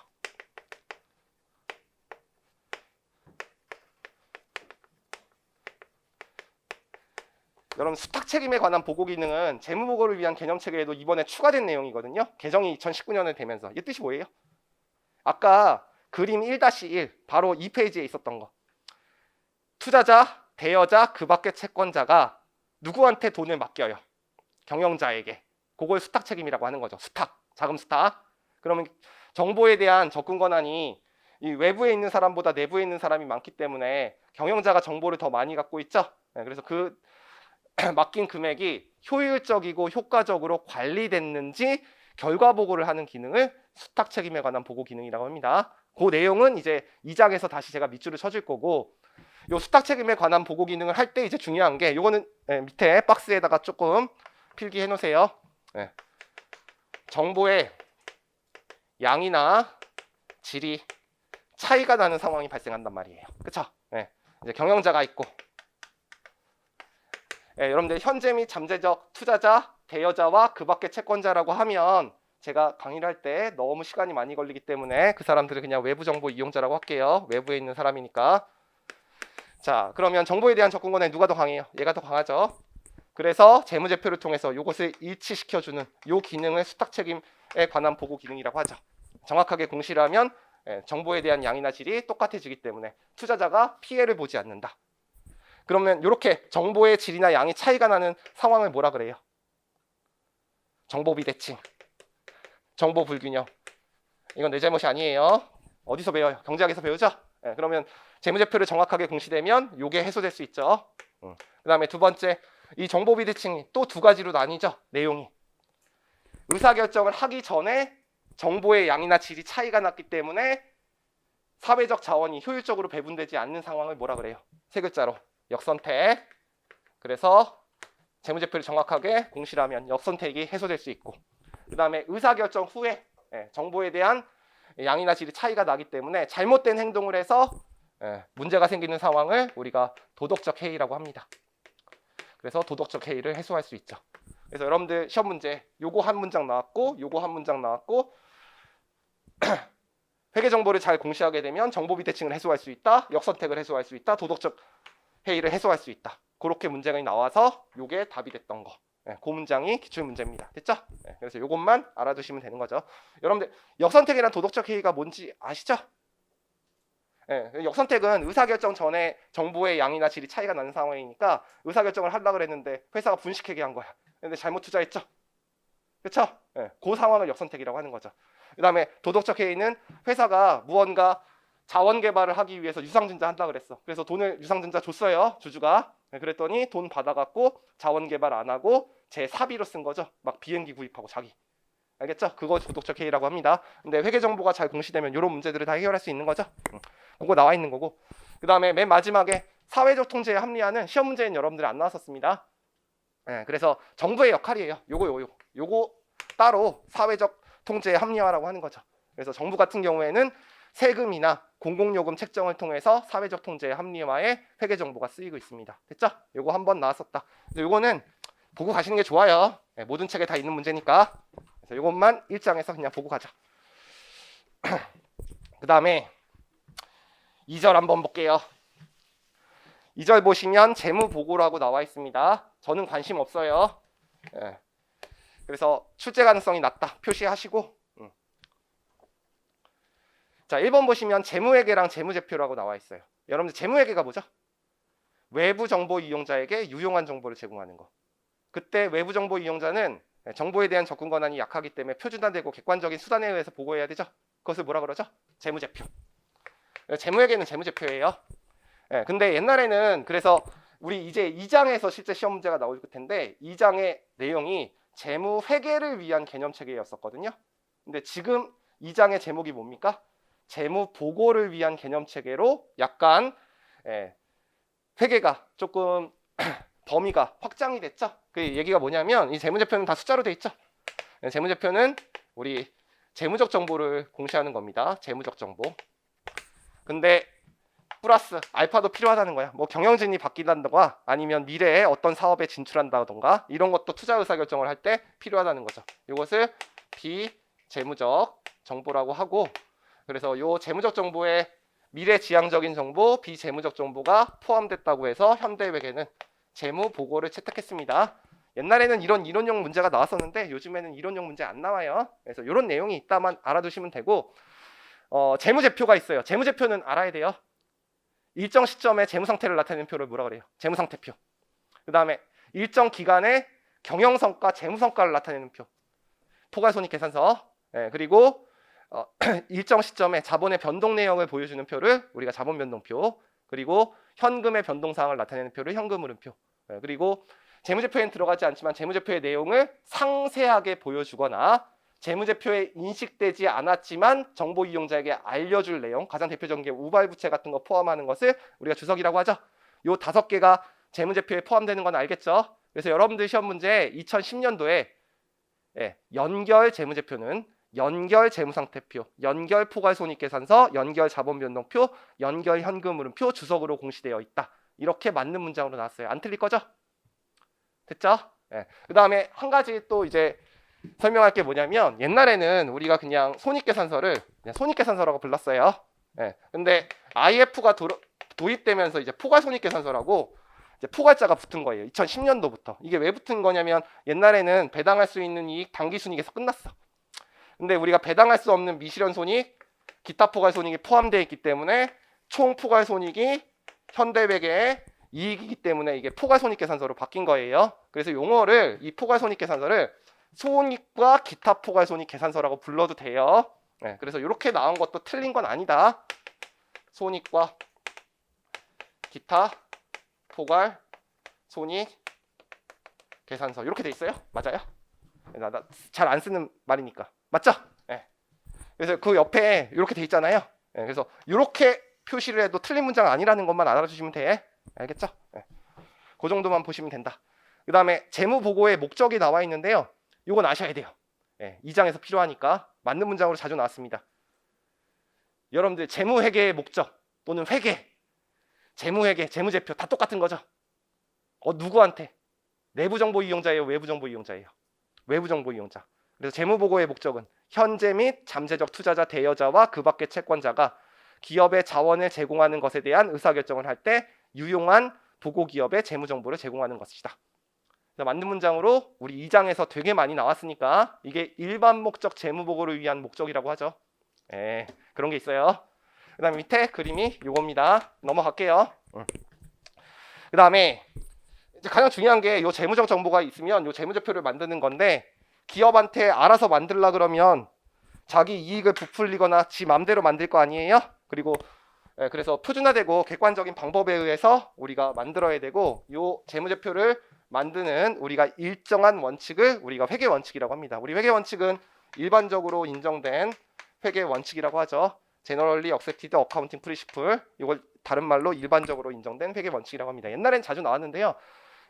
[SPEAKER 1] 여러분 수탁 책임에 관한 보고 기능은 재무보고를 위한 개념 체계에도 이번에 추가된 내용이거든요. 개정이 2019년에 되면서. 이 뜻이 뭐예요? 아까 그림 1-1 바로 2페이지에 있었던 거. 투자자, 대여자, 그 밖의 채권자가 누구한테 돈을 맡겨요? 경영자에게. 그걸 수탁 책임이라고 하는 거죠. 수탁, 자금 수탁. 그러면 정보에 대한 접근 권한이 이 외부에 있는 사람보다 내부에 있는 사람이 많기 때문에 경영자가 정보를 더 많이 갖고 있죠. 그래서 그 맡긴 금액이 효율적이고 효과적으로 관리됐는지 결과 보고를 하는 기능을 수탁 책임에 관한 보고 기능이라고 합니다. 그 내용은 이제 2장에서 다시 제가 밑줄을 쳐줄 거고, 요 수탁 책임에 관한 보고 기능을 할 때 이제 중요한 게 요거는 밑에 박스에다가 조금 필기해 놓으세요. 정보의 양이나 질이 차이가 나는 상황이 발생한단 말이에요. 그쵸? 이제 경영자가 있고, 여러분들 현재 및 잠재적 투자자, 대여자와 그 밖의 채권자라고 하면 제가 강의를 할 때 너무 시간이 많이 걸리기 때문에 그 사람들을 그냥 외부 정보 이용자라고 할게요. 외부에 있는 사람이니까. 자, 그러면 정보에 대한 접근 권한이 누가 더 강해요? 얘가 더 강하죠. 그래서 재무제표를 통해서 이것을 일치시켜주는 이 기능을 수탁 책임에 관한 보고 기능이라고 하죠. 정확하게 공시를 하면 정보에 대한 양이나 질이 똑같아지기 때문에 투자자가 피해를 보지 않는다. 그러면 이렇게 정보의 질이나 양이 차이가 나는 상황을 뭐라 그래요? 정보 비대칭, 정보 불균형. 이건 내 잘못이 아니에요. 어디서 배워요? 경제학에서 배우죠? 그러면 재무제표를 정확하게 공시되면 이게 해소될 수 있죠. 그 다음에 두 번째, 이 정보 비대칭이 또 두 가지로 나뉘죠. 내용이. 의사결정을 하기 전에 정보의 양이나 질이 차이가 났기 때문에 사회적 자원이 효율적으로 배분되지 않는 상황을 뭐라 그래요? 세 글자로 역선택. 그래서 재무제표를 정확하게 공시를 하면 역선택이 해소될 수 있고, 그 다음에 의사결정 후에 정보에 대한 양이나 질이 차이가 나기 때문에 잘못된 행동을 해서 문제가 생기는 상황을 우리가 도덕적 해이라고 합니다. 그래서 도덕적 해이를 해소할 수 있죠. 그래서 여러분들 시험 문제 요거 한 문장 나왔고 요거 한 문장 나왔고 회계 정보를 잘 공시하게 되면 정보 비대칭을 해소할 수 있다, 역선택을 해소할 수 있다, 도덕적 해이를 해소할 수 있다. 그렇게 문제가 나와서 요게 답이 됐던 거. 그 문장이 기출 문제입니다. 됐죠? 그래서 요것만 알아두시면 되는 거죠. 여러분들 역선택이란 도덕적 해이가 뭔지 아시죠? 역선택은 의사결정 전에 정보의 양이나 질이 차이가 나는 상황이니까 의사결정을 하려고 그랬는데 회사가 분식회계 한 거야. 근데 잘못 투자했죠? 그렇죠? 그 상황을 역선택이라고 하는 거죠. 그 다음에 도덕적 해이는 회사가 무언가 자원 개발을 하기 위해서 유상증자 한다고 그랬어. 그래서 돈을 유상증자 줬어요, 주주가. 그랬더니 돈 받아갖고 자원 개발 안 하고 제 사비로 쓴 거죠. 막 비행기 구입하고 자기. 알겠죠? 그거 도덕적 해이라고 합니다. 근데 회계 정보가 잘 공시되면 이런 문제들을 다 해결할 수 있는 거죠. 그거 나와 있는 거고. 그 다음에 맨 마지막에 사회적 통제에 합리화는 시험 문제는 여러분들이 안 나왔었습니다. 그래서 정부의 역할이에요. 요거 따로 사회적 통제의 합리화라고 하는 거죠. 그래서 정부 같은 경우에는 세금이나 공공요금 책정을 통해서 사회적 통제의 합리화에 회계 정보가 쓰이고 있습니다. 됐죠? 요거 한번 나왔었다. 요거는 보고 가시는 게 좋아요. 모든 책에 다 있는 문제니까. 그래서 요것만 1장에서 그냥 보고 가자. 그 다음에 2절 한번 볼게요. 2절 보시면 재무보고라고 나와 있습니다. 저는 관심 없어요. 그래서 출제 가능성이 낮다 표시하시고, 자, 1번 보시면 재무회계랑 재무제표라고 나와 있어요. 여러분들 재무회계가 뭐죠? 외부 정보 이용자에게 유용한 정보를 제공하는 거. 그때 외부 정보 이용자는 정보에 대한 접근 권한이 약하기 때문에 표준화되고 객관적인 수단에 의해서 보고해야 되죠. 그것을 뭐라 그러죠? 재무제표. 재무회계는 재무제표예요. 근데 옛날에는 그래서 우리 이제 2장에서 실제 시험 문제가 나올 텐데 2장의 내용이 재무회계를 위한 개념체계였었거든요. 근데 지금 2장의 제목이 뭡니까? 재무보고를 위한 개념체계로 약간 회계가 조금 범위가 확장이 됐죠. 그 얘기가 뭐냐면 이 재무제표는 다 숫자로 돼 있죠. 재무제표는 우리 재무적 정보를 공시하는 겁니다. 재무적 정보. 근데 플러스 알파도 필요하다는 거야. 뭐 경영진이 바뀐다던가 아니면 미래에 어떤 사업에 진출한다던가 이런 것도 투자 의사결정을 할 때 필요하다는 거죠. 이것을 비재무적 정보라고 하고, 그래서 요 재무적 정보에 미래지향적인 정보, 비재무적 정보가 포함됐다고 해서 현대회계는 재무보고를 채택했습니다. 옛날에는 이런 이론용 문제가 나왔었는데 요즘에는 이론용 문제 안 나와요. 그래서 이런 내용이 있다만 알아두시면 되고, 재무제표가 있어요. 재무제표는 알아야 돼요. 일정 시점에 재무상태를 나타내는 표를 뭐라 그래요? 재무상태표. 그 다음에 일정 기간에 경영성과 재무성과를 나타내는 표, 포괄손익계산서. 그리고 일정 시점에 자본의 변동 내역을 보여주는 표를 우리가 자본변동표, 그리고 현금의 변동사항을 나타내는 표를 현금흐름표. 그리고 재무제표에는 들어가지 않지만 재무제표의 내용을 상세하게 보여주거나 재무제표에 인식되지 않았지만 정보 이용자에게 알려줄 내용, 가장 대표적인 게 우발부채 같은 거 포함하는 것을 우리가 주석이라고 하죠. 요 5개가 재무제표에 포함되는 건 알겠죠? 그래서 여러분들 시험 문제 2010년도에 연결 재무제표는 연결 재무상태표, 연결 포괄손익계산서, 연결 자본변동표, 연결 현금흐름표 주석으로 공시되어 있다. 이렇게 맞는 문장으로 나왔어요. 안 틀릴 거죠? 됐죠? 그 다음에 한 가지 또 이제 설명할 게 뭐냐면 옛날에는 우리가 그냥 손익계산서를 그냥 손익계산서라고 불렀어요. 근데 IF가 도입되면서 이제 포괄손익계산서라고 이제 포괄자가 붙은 거예요. 2010년도부터. 이게 왜 붙은 거냐면 옛날에는 배당할 수 있는 이익 당기순이익에서 끝났어. 근데 우리가 배당할 수 없는 미실현손익, 기타 포괄손익이 포함되어 있기 때문에 총 포괄손익이 현대회계의 이익이기 때문에 이게 포괄손익계산서로 바뀐 거예요. 그래서 용어를 이 포괄손익계산서를 손익과 기타 포괄손익계산서라고 불러도 돼요. 그래서 이렇게 나온 것도 틀린 건 아니다. 손익과 기타 포괄손익계산서 이렇게 돼 있어요. 맞아요? 나 잘 안 쓰는 말이니까. 맞죠? 그래서 그 옆에 이렇게 돼 있잖아요. 그래서 이렇게 표시를 해도 틀린 문장 아니라는 것만 알아주시면 돼. 알겠죠? 그 정도만 보시면 된다. 그 다음에 재무보고의 목적이 나와 있는데요. 이건 아셔야 돼요. 2장에서 필요하니까 맞는 문장으로 자주 나왔습니다. 여러분들 재무회계의 목적 또는 회계, 재무회계, 재무제표 다 똑같은 거죠. 누구한테? 내부정보 이용자예요? 외부정보 이용자예요? 외부정보 이용자. 그래서 재무보고의 목적은 현재 및 잠재적 투자자 대여자와 그 밖의 채권자가 기업의 자원을 제공하는 것에 대한 의사결정을 할 때 유용한 보고기업의 재무정보를 제공하는 것이다. 맞는 문장으로 우리 2장에서 되게 많이 나왔으니까 이게 일반 목적 재무보고를 위한 목적이라고 하죠. 그런 게 있어요. 그 다음에 밑에 그림이 요겁니다. 넘어갈게요. 그 다음에 가장 중요한 게 요 재무적 정보가 있으면 요 재무제표를 만드는 건데 기업한테 알아서 만들라 그러면 자기 이익을 부풀리거나 지 맘대로 만들 거 아니에요? 그리고 그래서 표준화되고 객관적인 방법에 의해서 우리가 만들어야 되고 요 재무제표를 만드는 우리가 일정한 원칙을 우리가 회계 원칙이라고 합니다. 우리 회계 원칙은 일반적으로 인정된 회계 원칙이라고 하죠. Generally Accepted Accounting Principle. 이걸 다른 말로 일반적으로 인정된 회계 원칙이라고 합니다. 옛날엔 자주 나왔는데요.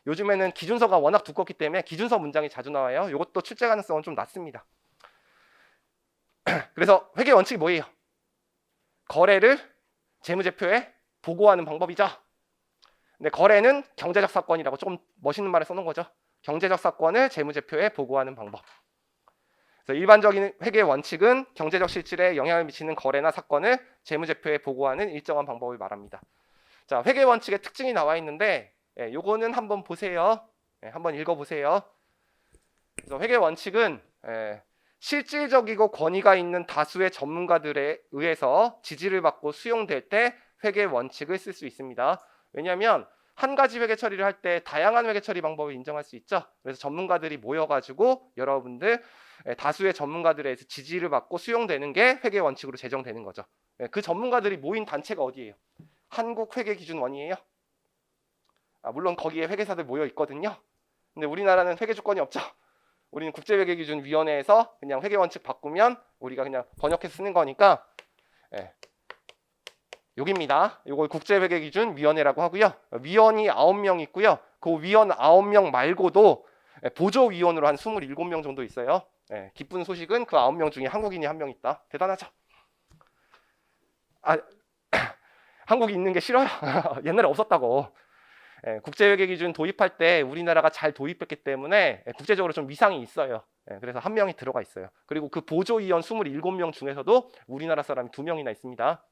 [SPEAKER 1] 요즘에는 기준서가 워낙 두껍기 때문에 기준서 문장이 자주 나와요. 이것도 출제 가능성은 좀 낮습니다. 그래서 회계 원칙이 뭐예요? 거래를 재무제표에 보고하는 방법이죠. 근데 거래는 경제적 사건이라고 조금 멋있는 말을 써놓은 거죠. 경제적 사건을 재무제표에 보고하는 방법. 그래서 일반적인 회계 원칙은 경제적 실질에 영향을 미치는 거래나 사건을 재무제표에 보고하는 일정한 방법을 말합니다. 자, 회계 원칙의 특징이 나와 있는데 요거는 한번 보세요. 한번 읽어보세요. 그래서 회계 원칙은 실질적이고 권위가 있는 다수의 전문가들에 의해서 지지를 받고 수용될 때 회계 원칙을 쓸 수 있습니다. 왜냐하면 한 가지 회계 처리를 할 때 다양한 회계 처리 방법을 인정할 수 있죠. 그래서 전문가들이 모여가지고 여러분들 다수의 전문가들에 의해서 지지를 받고 수용되는 게 회계 원칙으로 제정되는 거죠. 그 전문가들이 모인 단체가 어디예요? 한국회계기준원이에요. 물론 거기에 회계사들 모여 있거든요. 근데 우리나라는 회계 주권이 없죠. 우리는 국제회계기준위원회에서 그냥 회계 원칙 바꾸면 우리가 그냥 번역해서 쓰는 거니까 여기입니다. 이걸 국제회계기준위원회라고 하고요. 위원이 9명 있고요. 그 위원 9명 말고도 보조위원으로 한 27명 정도 있어요. 기쁜 소식은 그 9명 중에 한국인이 1명 있다. 대단하죠? 한국이 있는 게 싫어요? 옛날에 없었다고. 국제회계기준 도입할 때 우리나라가 잘 도입했기 때문에 국제적으로 좀 위상이 있어요. 그래서 1명이 들어가 있어요. 그리고 그 보조위원 27명 중에서도 우리나라 사람이 2명이나 있습니다.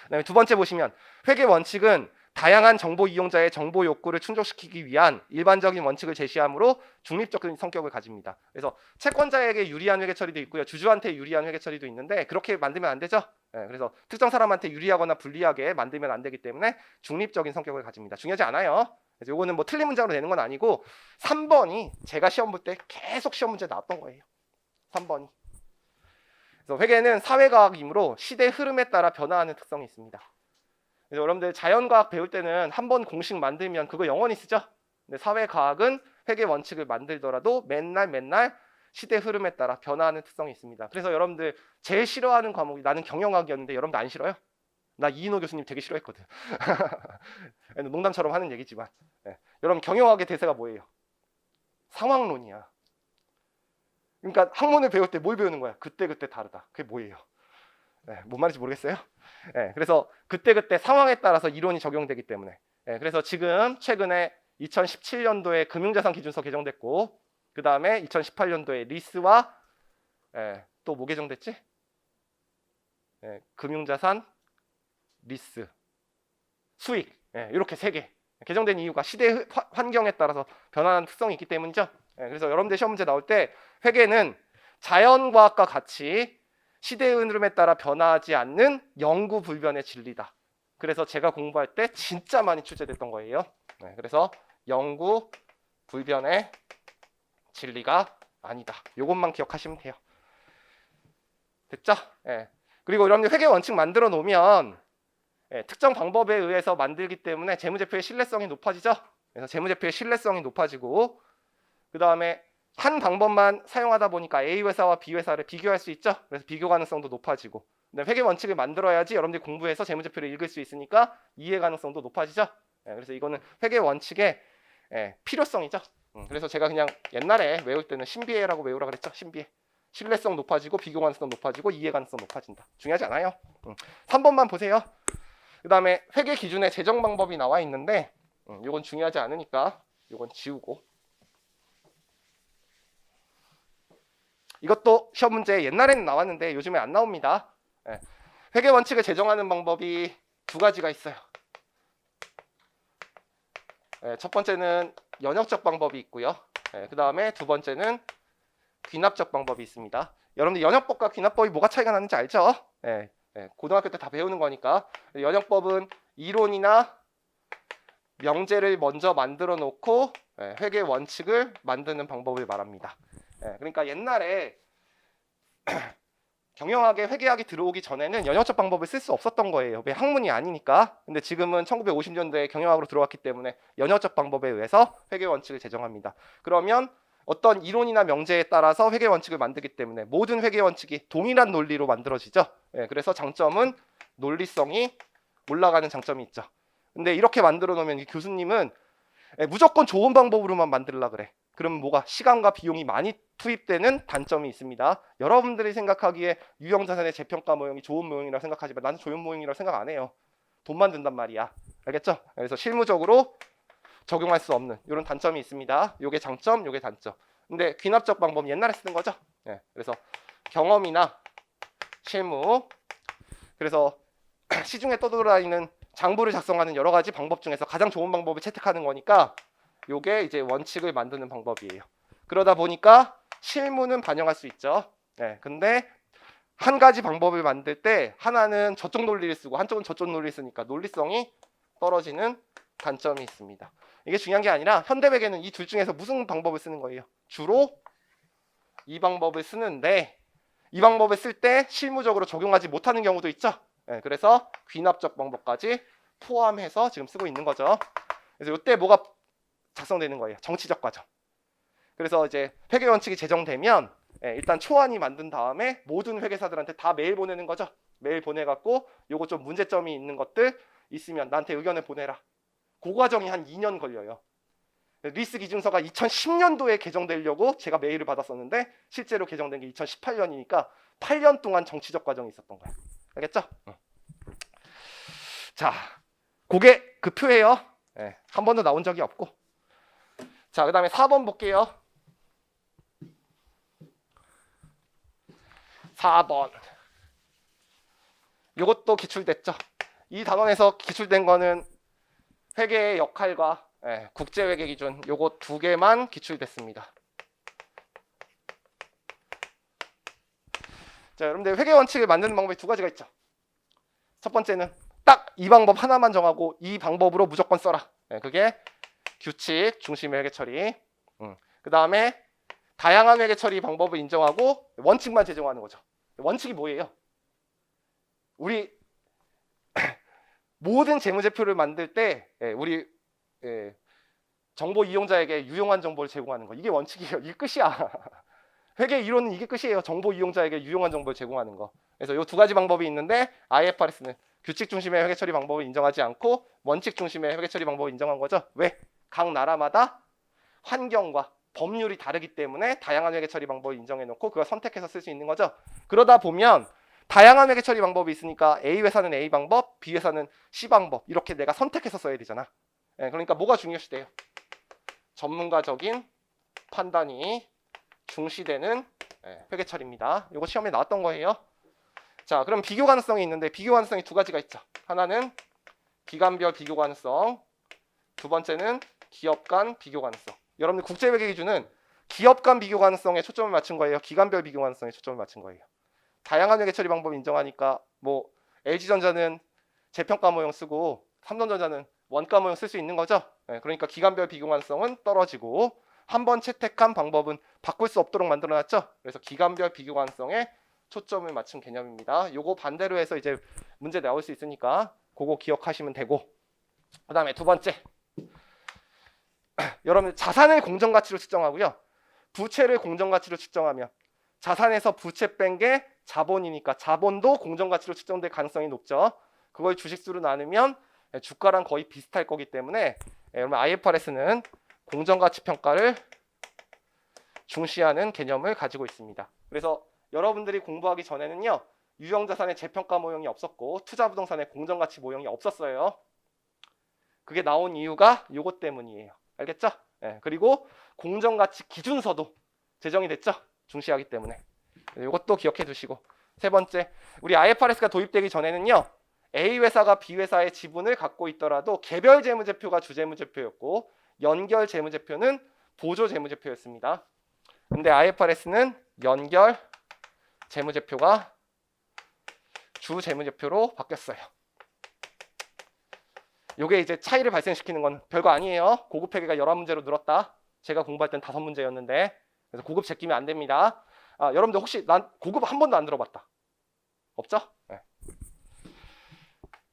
[SPEAKER 1] 그다음에 두 번째 보시면 회계 원칙은 다양한 정보 이용자의 정보 욕구를 충족시키기 위한 일반적인 원칙을 제시하므로 중립적인 성격을 가집니다. 그래서 채권자에게 유리한 회계 처리도 있고요. 주주한테 유리한 회계 처리도 있는데 그렇게 만들면 안 되죠. 그래서 특정 사람한테 유리하거나 불리하게 만들면 안 되기 때문에 중립적인 성격을 가집니다. 중요하지 않아요. 그래서 이거는 뭐 틀린 문장으로 되는 건 아니고 3번이 제가 시험 볼 때 계속 시험 문제 나왔던 거예요. 3번이. 그래서 회계는 사회과학이므로 시대 흐름에 따라 변화하는 특성이 있습니다. 그래서 여러분들 자연과학 배울 때는 한 번 공식 만들면 그거 영원히 쓰죠. 근데 사회과학은 회계 원칙을 만들더라도 맨날 시대 흐름에 따라 변화하는 특성이 있습니다. 그래서 여러분들 제일 싫어하는 과목이 나는 경영학이었는데 여러분들 안 싫어요? 나 이인호 교수님 되게 싫어했거든. 농담처럼 하는 얘기지만 여러분 경영학의 대세가 뭐예요? 상황론이야. 그러니까 학문을 배울 때 뭘 배우는 거야? 그때그때 다르다. 그게 뭐예요? 뭔 말인지 모르겠어요? 그래서 그때그때 상황에 따라서 이론이 적용되기 때문에 그래서 지금 최근에 2017년도에 금융자산 기준서 개정됐고 그 다음에 2018년도에 리스와 또 뭐 개정됐지? 금융자산, 리스, 수익 이렇게 3개 개정된 이유가 시대 환경에 따라서 변화하는 특성이 있기 때문이죠. 그래서 여러분들 시험 문제 나올 때 회계는 자연과학과 같이 시대의 흐름에 따라 변화하지 않는 영구불변의 진리다. 그래서 제가 공부할 때 진짜 많이 출제됐던 거예요. 그래서 영구불변의 진리가 아니다. 이것만 기억하시면 돼요. 됐죠? 그리고 여러분들 회계 원칙 만들어 놓으면 특정 방법에 의해서 만들기 때문에 재무제표의 신뢰성이 높아지죠. 그래서 재무제표의 신뢰성이 높아지고 그 다음에 한 방법만 사용하다 보니까 A 회사와 B 회사를 비교할 수 있죠. 그래서 비교 가능성도 높아지고 회계 원칙을 만들어야지 여러분들이 공부해서 재무제표를 읽을 수 있으니까 이해 가능성도 높아지죠. 그래서 이거는 회계 원칙의 필요성이죠. 그래서 제가 그냥 옛날에 외울 때는 신비해라고 외우라 그랬죠. 신비해. 신뢰성 높아지고 비교 가능성 높아지고 이해 가능성 높아진다. 중요하지 않아요. 3번만 보세요. 그 다음에 회계 기준의 재정 방법이 나와 있는데 이건 중요하지 않으니까 이건 지우고 이것도 시험 문제 옛날에는 나왔는데 요즘에 안 나옵니다. 회계 원칙을 제정하는 방법이 2가지가 있어요. 첫 번째는 연역적 방법이 있고요. 그 다음에 2번째는 귀납적 방법이 있습니다. 여러분들 연역법과 귀납법이 뭐가 차이가 나는지 알죠? 고등학교 때 다 배우는 거니까. 연역법은 이론이나 명제를 먼저 만들어 놓고 회계 원칙을 만드는 방법을 말합니다. 그러니까 옛날에 경영학에 회계학이 들어오기 전에는 연역적 방법을 쓸 수 없었던 거예요. 왜? 학문이 아니니까. 근데 지금은 1950년대에 경영학으로 들어왔기 때문에 연역적 방법에 의해서 회계 원칙을 제정합니다. 그러면 어떤 이론이나 명제에 따라서 회계 원칙을 만들기 때문에 모든 회계 원칙이 동일한 논리로 만들어지죠. 그래서 장점은 논리성이 올라가는 장점이 있죠. 근데 이렇게 만들어 놓으면 교수님은 무조건 좋은 방법으로만 만들려고 그래. 그럼 뭐가 시간과 비용이 많이 투입되는 단점이 있습니다. 여러분들이 생각하기에 유형자산의 재평가 모형이 좋은 모형이라고 생각하지만 나는 좋은 모형이라고 생각 안 해요. 돈만 든단 말이야. 알겠죠? 그래서 실무적으로 적용할 수 없는 이런 단점이 있습니다. 요게 장점, 요게 단점. 근데 귀납적 방법은 옛날에 쓰는 거죠. 그래서 경험이나 실무, 그래서 시중에 떠돌아다니는 장부를 작성하는 여러 가지 방법 중에서 가장 좋은 방법을 채택하는 거니까 요게 이제 원칙을 만드는 방법이에요. 그러다 보니까 실무는 반영할 수 있죠. 근데 한 가지 방법을 만들 때 하나는 저쪽 논리를 쓰고 한쪽은 저쪽 논리를 쓰니까 논리성이 떨어지는 단점이 있습니다. 이게 중요한 게 아니라 현대회계는 이 둘 중에서 무슨 방법을 쓰는 거예요? 주로 이 방법을 쓰는데 이 방법을 쓸 때 실무적으로 적용하지 못하는 경우도 있죠. 그래서 귀납적 방법까지 포함해서 지금 쓰고 있는 거죠. 그래서 이때 뭐가 작성되는 거예요? 정치적 과정. 그래서 이제 회계 원칙이 제정되면 일단 초안이 만든 다음에 모든 회계사들한테 다 메일 보내는 거죠. 메일 보내갖고 요거 좀 문제점이 있는 것들 있으면 나한테 의견을 보내라. 그 과정이 한 2년 걸려요. 리스 기준서가 2010년도에 개정되려고 제가 메일을 받았었는데 실제로 개정된 게 2018년이니까 8년 동안 정치적 과정이 있었던 거야. 알겠죠? 자, 그게 그 표예요. 한 번도 나온 적이 없고. 자, 그 다음에 4번 볼게요. 4번. 이것도 기출됐죠. 이 단원에서 기출된 거는 회계의 역할과 국제회계 기준 요거 2개만 기출됐습니다. 자, 여러분들 회계 원칙을 만드는 방법이 2가지가 있죠. 첫 번째는 딱 이 방법 하나만 정하고 이 방법으로 무조건 써라. 그게 규칙 중심의 회계 처리. 그 다음에 다양한 회계 처리 방법을 인정하고 원칙만 제정하는 거죠. 원칙이 뭐예요? 우리 모든 재무제표를 만들 때 우리 정보 이용자에게 유용한 정보를 제공하는 거. 이게 원칙이에요. 이게 끝이야. 회계 이론은 이게 끝이에요. 정보 이용자에게 유용한 정보를 제공하는 거. 그래서 이 두 가지 방법이 있는데 IFRS는 규칙 중심의 회계 처리 방법을 인정하지 않고 원칙 중심의 회계 처리 방법을 인정한 거죠. 왜? 각 나라마다 환경과 법률이 다르기 때문에 다양한 회계 처리 방법을 인정해 놓고 그걸 선택해서 쓸 수 있는 거죠. 그러다 보면 다양한 회계 처리 방법이 있으니까 A 회사는 A 방법, B 회사는 C 방법 이렇게 내가 선택해서 써야 되잖아. 그러니까 뭐가 중요시돼요? 전문가적인 판단이 중시되는 회계 처리입니다. 이거 시험에 나왔던 거예요. 자, 그럼 비교 가능성이 있는데 비교 가능성이 두 가지가 있죠. 하나는 기관별 비교 가능성, 두 번째는 기업 간 비교 가능성. 여러분들 국제회계 기준은 기업 간 비교 가능성에 초점을 맞춘 거예요. 기관별 비교 가능성에 초점을 맞춘 거예요. 다양한 회계 처리 방법 인정하니까 뭐 LG전자는 재평가 모형 쓰고 삼성전자는 원가 모형 쓸 수 있는 거죠. 그러니까 기관별 비교 가능성은 떨어지고 한 번 채택한 방법은 바꿀 수 없도록 만들어놨죠. 그래서 기관별 비교 가능성에 초점을 맞춘 개념입니다. 요거 반대로 해서 이제 문제 나올 수 있으니까 그거 기억하시면 되고, 그 다음에 두 번째, 여러분 자산을 공정가치로 측정하고요, 부채를 공정가치로 측정하면 자산에서 부채 뺀 게 자본이니까 자본도 공정가치로 측정될 가능성이 높죠. 그걸 주식수로 나누면 주가랑 거의 비슷할 거기 때문에 여러분 IFRS는 공정가치 평가를 중시하는 개념을 가지고 있습니다. 그래서 여러분들이 공부하기 전에는요, 유형자산의 재평가 모형이 없었고 투자부동산의 공정가치 모형이 없었어요. 그게 나온 이유가 요것 때문이에요. 알겠죠? 그리고 공정가치 기준서도 제정이 됐죠? 중시하기 때문에. 이것도 기억해 두시고, 세 번째, 우리 IFRS가 도입되기 전에는요, A 회사가 B 회사의 지분을 갖고 있더라도 개별 재무제표가 주재무제표였고 연결 재무제표는 보조 재무제표였습니다. 근데 IFRS는 연결 재무제표가 주 재무제표로 바뀌었어요. 요게 이제 차이를 발생시키는 건 별거 아니에요. 고급 회계가 11문제로 늘었다. 제가 공부할 땐 5문제였는데 그래서 고급 제끼면 안 됩니다. 여러분들 혹시 난 고급 한 번도 안 들어봤다. 없죠? 네.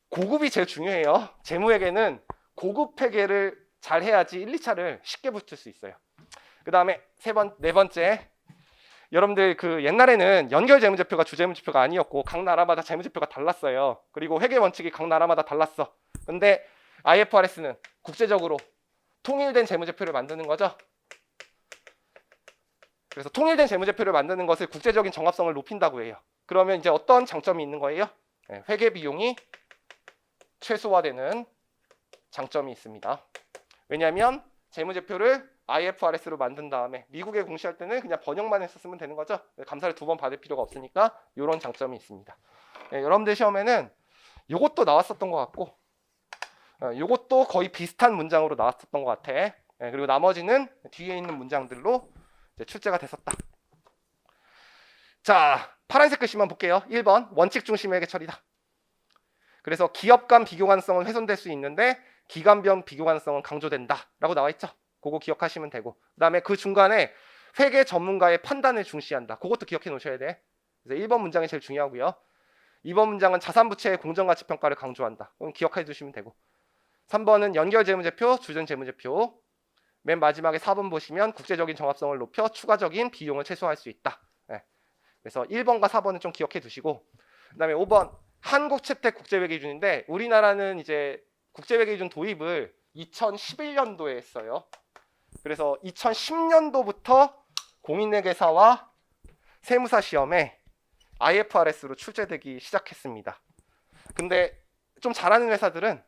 [SPEAKER 1] 고급이 제일 중요해요. 재무회계는 고급 회계를 잘 해야지 1, 2차를 쉽게 붙을 수 있어요. 그 다음에 네 번째, 여러분들 그 옛날에는 연결 재무제표가 주재무제표가 아니었고 각 나라마다 재무제표가 달랐어요. 그리고 회계 원칙이 각 나라마다 달랐어. 근데 IFRS는 국제적으로 통일된 재무제표를 만드는 거죠. 그래서 통일된 재무제표를 만드는 것을 국제적인 정합성을 높인다고 해요. 그러면 이제 어떤 장점이 있는 거예요? 회계 비용이 최소화되는 장점이 있습니다. 왜냐하면 재무제표를 IFRS로 만든 다음에 미국에 공시할 때는 그냥 번역만 했었으면 되는 거죠. 감사를 2번 받을 필요가 없으니까 이런 장점이 있습니다. 여러분들 시험에는 이것도 나왔었던 것 같고 이것도 거의 비슷한 문장으로 나왔었던 것 같아. 그리고 나머지는 뒤에 있는 문장들로 이제 출제가 됐었다. 자, 파란색 글씨만 볼게요. 1번 원칙 중심 회계 처리다. 그래서 기업 간 비교 가능성은 훼손될 수 있는데 기관별 비교 가능성은 강조된다 라고 나와 있죠. 그거 기억하시면 되고, 그 다음에 그 중간에 회계 전문가의 판단을 중시한다. 그것도 기억해 놓으셔야 돼. 그래서 1번 문장이 제일 중요하고요. 2번 문장은 자산부채의 공정가치 평가를 강조한다. 그럼 기억해 두시면 되고, 3번은 연결 재무제표, 주전 재무제표, 맨 마지막에 4번 보시면 국제적인 정합성을 높여 추가적인 비용을 최소화할 수 있다. 그래서 1번과 4번은 좀 기억해 두시고, 그 다음에 5번 한국 채택 국제회계 기준인데 우리나라는 이제 국제회계 기준 도입을 2011년도에 했어요. 그래서 2010년도부터 공인회계사와 세무사 시험에 IFRS로 출제되기 시작했습니다. 근데 좀 잘하는 회사들은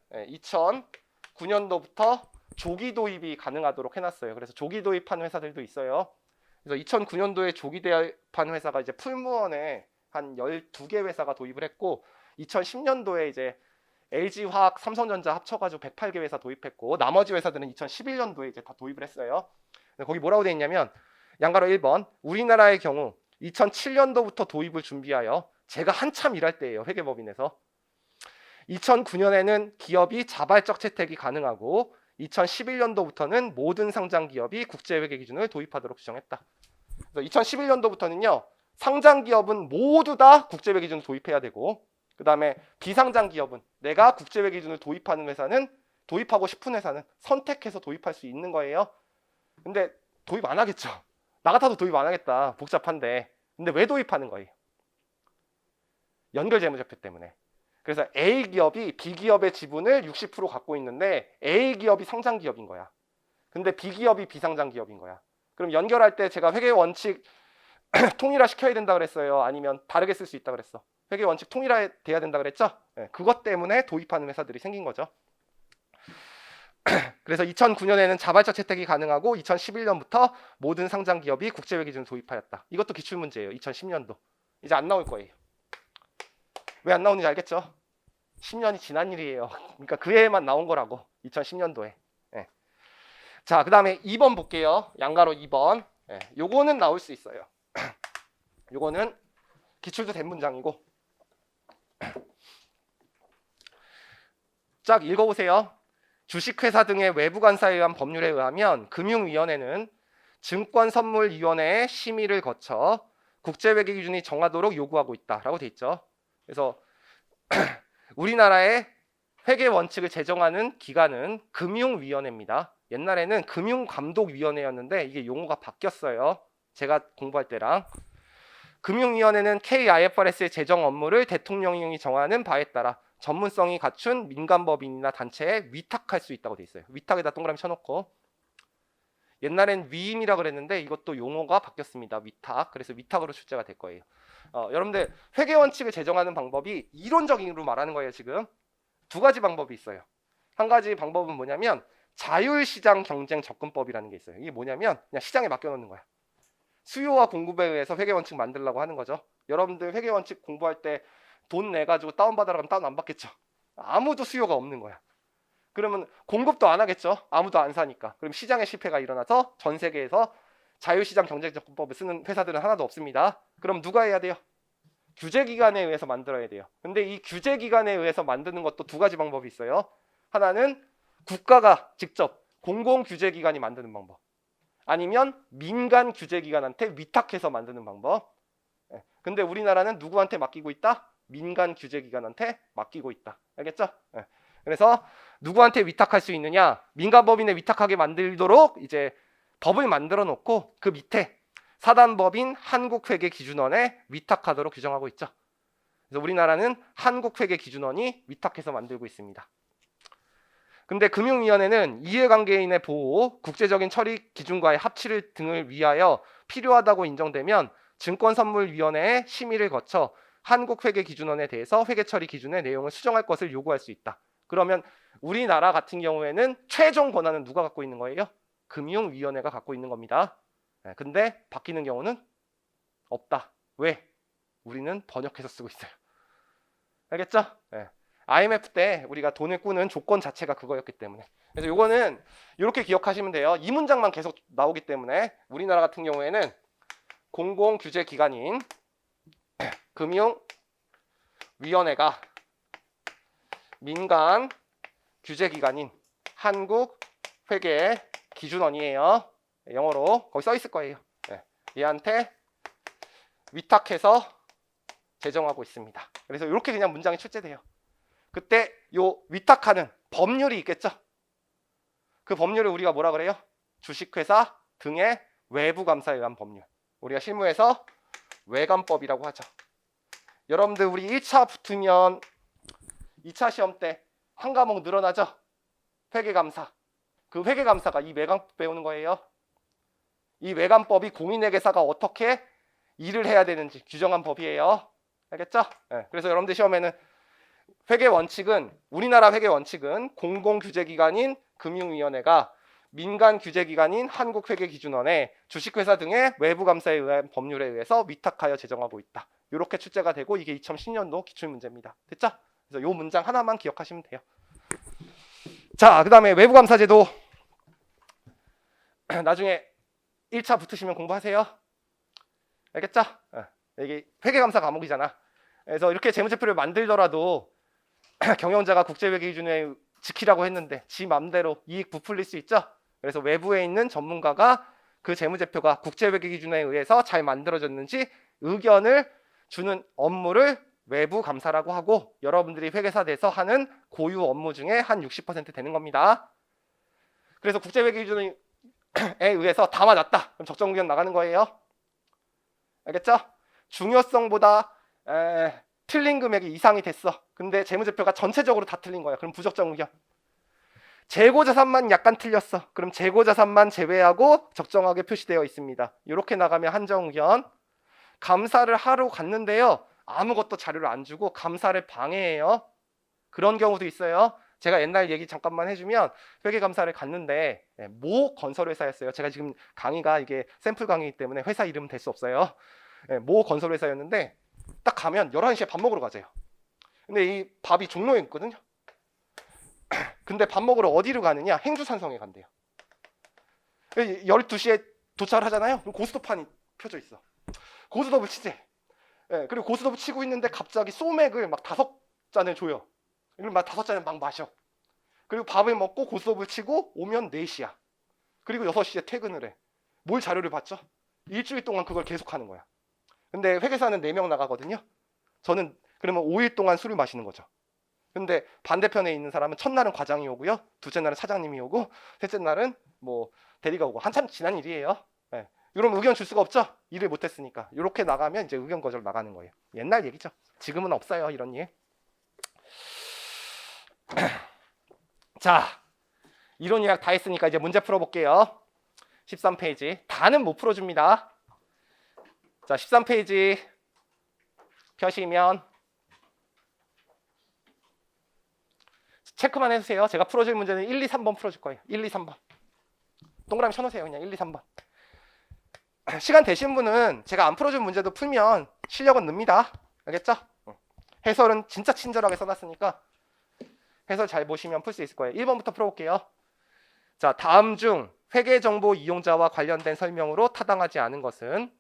[SPEAKER 1] 2009년도부터 조기 도입이 가능하도록 해놨어요. 그래서 조기 도입한 회사들도 있어요. 그래서 2009년도에 조기 도입한 회사가 이제 풀무원에 한 12개 회사가 도입을 했고 2010년도에 이제 LG화학, 삼성전자 합쳐가지고 108개 회사 도입했고 나머지 회사들은 2011년도에 이제 다 도입을 했어요. 거기 뭐라고 되어 있냐면 양가로 1번 우리나라의 경우 2007년도부터 도입을 준비하여 제가 한참 일할 때예요. 회계법인에서 2009년에는 기업이 자발적 채택이 가능하고 2011년도부터는 모든 상장 기업이 국제회계 기준을 도입하도록 지정했다. 그래서 2011년도부터는요. 상장 기업은 모두 다 국제회계 기준을 도입해야 되고 그 다음에 비상장 기업은 내가 국제회계 기준을 도입하는 회사는 도입하고 싶은 회사는 선택해서 도입할 수 있는 거예요. 근데 도입 안 하겠죠. 나 같아도 도입 안 하겠다. 복잡한데. 근데 왜 도입하는 거예요? 연결 재무제표 때문에. 그래서 A기업이 B기업의 지분을 60% 갖고 있는데 A기업이 상장기업인 거야. 근데 B기업이 비상장기업인 거야. 그럼 연결할 때 제가 회계 원칙 통일화 시켜야 된다 그랬어요? 아니면 다르게 쓸 수 있다 그랬어? 회계 원칙 통일화 돼야 된다 그랬죠? 네, 그것 때문에 도입하는 회사들이 생긴 거죠. 그래서 2009년에는 자발적 채택이 가능하고 2011년부터 모든 상장 기업이 국제회 기준을 도입하였다. 이것도 기출 문제예요. 2010년도. 이제 안 나올 거예요. 왜 안 나오는지 알겠죠? 10년이 지난 일이에요. 그러니까 그 해에만 나온 거라고. 2010년도에. 네. 자, 그다음에 2번 볼게요. 양가로 2번. 네. 요거는 나올 수 있어요. 요거는 기출도 된 문장이고. 쫙 읽어보세요. 주식회사 등의 외부 관사에 의한 법률에 의하면 금융위원회는 증권선물위원회의 심의를 거쳐 국제회계 기준이 정하도록 요구하고 있다라고 돼 있죠. 그래서 우리나라의 회계 원칙을 제정하는 기관은 금융위원회입니다. 옛날에는 금융감독위원회였는데 이게 용어가 바뀌었어요. 제가 공부할 때랑. 금융위원회는 KIFRS의 제정 업무를 대통령이 정하는 바에 따라 전문성이 갖춘 민간법인이나 단체에 위탁할 수 있다고 돼 있어요. 위탁에다 동그라미 쳐놓고. 옛날엔 위임이라 그랬는데 이것도 용어가 바뀌었습니다. 위탁. 그래서 위탁으로 출제가 될 거예요. 여러분들 회계 원칙을 제정하는 방법이 이론적으로 말하는 거예요. 지금 두 가지 방법이 있어요. 한 가지 방법은 뭐냐면 자율시장 경쟁 접근법이라는 게 있어요. 이게 뭐냐면 그냥 시장에 맡겨놓는 거야. 수요와 공급에 의해서 회계 원칙 만들려고 하는 거죠. 여러분들 회계 원칙 공부할 때 돈 내가지고 다운받으라 하면 다운 안 받겠죠. 아무도 수요가 없는 거야. 그러면 공급도 안 하겠죠. 아무도 안 사니까. 그럼 시장의 실패가 일어나서 전 세계에서 자유시장 경쟁접근법을 쓰는 회사들은 하나도 없습니다. 그럼 누가 해야 돼요? 규제기관에 의해서 만들어야 돼요. 근데 이 규제기관에 의해서 만드는 것도 두 가지 방법이 있어요. 하나는 국가가 직접 공공규제기관이 만드는 방법. 아니면 민간 규제기관한테 위탁해서 만드는 방법. 근데 우리나라는 누구한테 맡기고 있다? 민간 규제기관한테 맡기고 있다. 알겠죠? 그래서 누구한테 위탁할 수 있느냐? 민간법인에 위탁하게 만들도록 이제 법을 만들어 놓고 그 밑에 사단법인 한국회계기준원에 위탁하도록 규정하고 있죠. 그래서 우리나라는 한국회계기준원이 위탁해서 만들고 있습니다. 근데 금융위원회는 이해관계인의 보호, 국제적인 처리 기준과의 합치를 등을 위하여 필요하다고 인정되면 증권선물위원회의 심의를 거쳐 한국회계기준원에 대해서 회계처리 기준의 내용을 수정할 것을 요구할 수 있다. 그러면 우리나라 같은 경우에는 최종 권한은 누가 갖고 있는 거예요? 금융위원회가 갖고 있는 겁니다. 근데 바뀌는 경우는 없다. 왜? 우리는 번역해서 쓰고 있어요. 알겠죠? IMF 때 우리가 돈을 꾸는 조건 자체가 그거였기 때문에. 그래서 요거는 이렇게 기억하시면 돼요. 이 문장만 계속 나오기 때문에 우리나라 같은 경우에는 공공규제기관인 금융위원회가 민간 규제기관인 한국회계기준원이에요. 영어로 거기 써 있을 거예요. 얘한테 위탁해서 제정하고 있습니다. 그래서 이렇게 그냥 문장이 출제돼요. 그때 요 위탁하는 법률이 있겠죠. 그 법률을 우리가 뭐라 그래요? 주식회사 등의 외부 감사에 의한 법률. 우리가 실무에서 외감법이라고 하죠. 여러분들 우리 1차 붙으면 2차 시험 때 한 과목 늘어나죠? 회계감사. 그 회계감사가 이 외감법 배우는 거예요. 이 외감법이 공인회계사가 어떻게 일을 해야 되는지 규정한 법이에요. 알겠죠? 그래서 여러분들 시험에는 회계 원칙은 우리나라 회계 원칙은 공공규제기관인 금융위원회가 민간 규제기관인 한국회계기준원에 주식회사 등의 외부 감사에 의한 법률에 의해서 위탁하여 제정하고 있다. 이렇게 출제가 되고 이게 2010년도 기출문제입니다. 됐죠? 그래서 이 문장 하나만 기억하시면 돼요. 자, 그 다음에 외부감사제도 나중에 1차 붙으시면 공부하세요. 알겠죠? 이게 회계감사 과목이잖아. 그래서 이렇게 재무제표를 만들더라도 경영자가 국제회계기준에 지키라고 했는데 지 맘대로 이익 부풀릴 수 있죠. 그래서 외부에 있는 전문가가 그 재무제표가 국제회계기준에 의해서 잘 만들어졌는지 의견을 주는 업무를 외부 감사라고 하고 여러분들이 회계사에서 하는 고유 업무 중에 한 60% 되는 겁니다. 그래서 국제회계기준이 의해서 다 맞았다. 그럼 적정 의견 나가는 거예요. 알겠죠? 중요성보다 틀린 금액이 이상이 됐어. 근데 재무제표가 전체적으로 다 틀린 거야. 그럼 부적정 의견. 재고자산만 약간 틀렸어. 그럼 재고자산만 제외하고 적정하게 표시되어 있습니다. 이렇게 나가면 한정 의견. 감사를 하러 갔는데요. 아무것도 자료를 안 주고 감사를 방해해요. 그런 경우도 있어요. 제가 옛날 얘기 잠깐만 해주면 회계감사를 갔는데 모 건설회사였어요. 제가 지금 강의가 이게 샘플 강의이기 때문에 회사 이름 될 수 없어요. 모 건설회사였는데 딱 가면 11시에 밥 먹으러 가재요. 근데 이 밥이 종로에 있거든요. 근데 밥 먹으러 어디로 가느냐? 행주산성에 간대요. 12시에 도착을 하잖아요. 그럼 고스톱판이 펴져 있어. 고스톱을 치재. 그리고 고스톱을 치고 있는데 갑자기 소맥을 막 5잔을 줘요. 그럼 막 5잔을 막 마셔. 그리고 밥을 먹고 고스톱을 치고 오면 4시야. 그리고 6시에 퇴근을 해. 뭘 자료를 봤죠? 일주일 동안 그걸 계속하는 거야. 근데 회계사는 4명 나가거든요. 저는 그러면 5일 동안 술을 마시는 거죠. 근데 반대편에 있는 사람은 첫날은 과장이 오고요. 둘째 날은 사장님이 오고 셋째 날은 뭐 대리가 오고 한참 지난 일이에요. 이러면 의견 줄 수가 없죠. 일을 못했으니까. 이렇게 나가면 이제 의견 거절 나가는 거예요. 옛날 얘기죠. 지금은 없어요. 이런 일. 자, 이론 요약 다 했으니까 이제 문제 풀어볼게요. 13페이지. 다는 못 풀어줍니다. 자, 13페이지 펴시면 체크만 해주세요. 제가 풀어줄 문제는 1, 2, 3번 풀어줄 거예요. 1, 2, 3번. 동그라미 쳐놓으세요. 그냥 1, 2, 3번. 시간 되신 분은 제가 안 풀어준 문제도 풀면 실력은 늡니다. 알겠죠? 해설은 진짜 친절하게 써놨으니까 해설 잘 보시면 풀 수 있을 거예요. 1번부터 풀어볼게요. 자, 다음 중 회계정보 이용자와 관련된 설명으로 타당하지 않은 것은?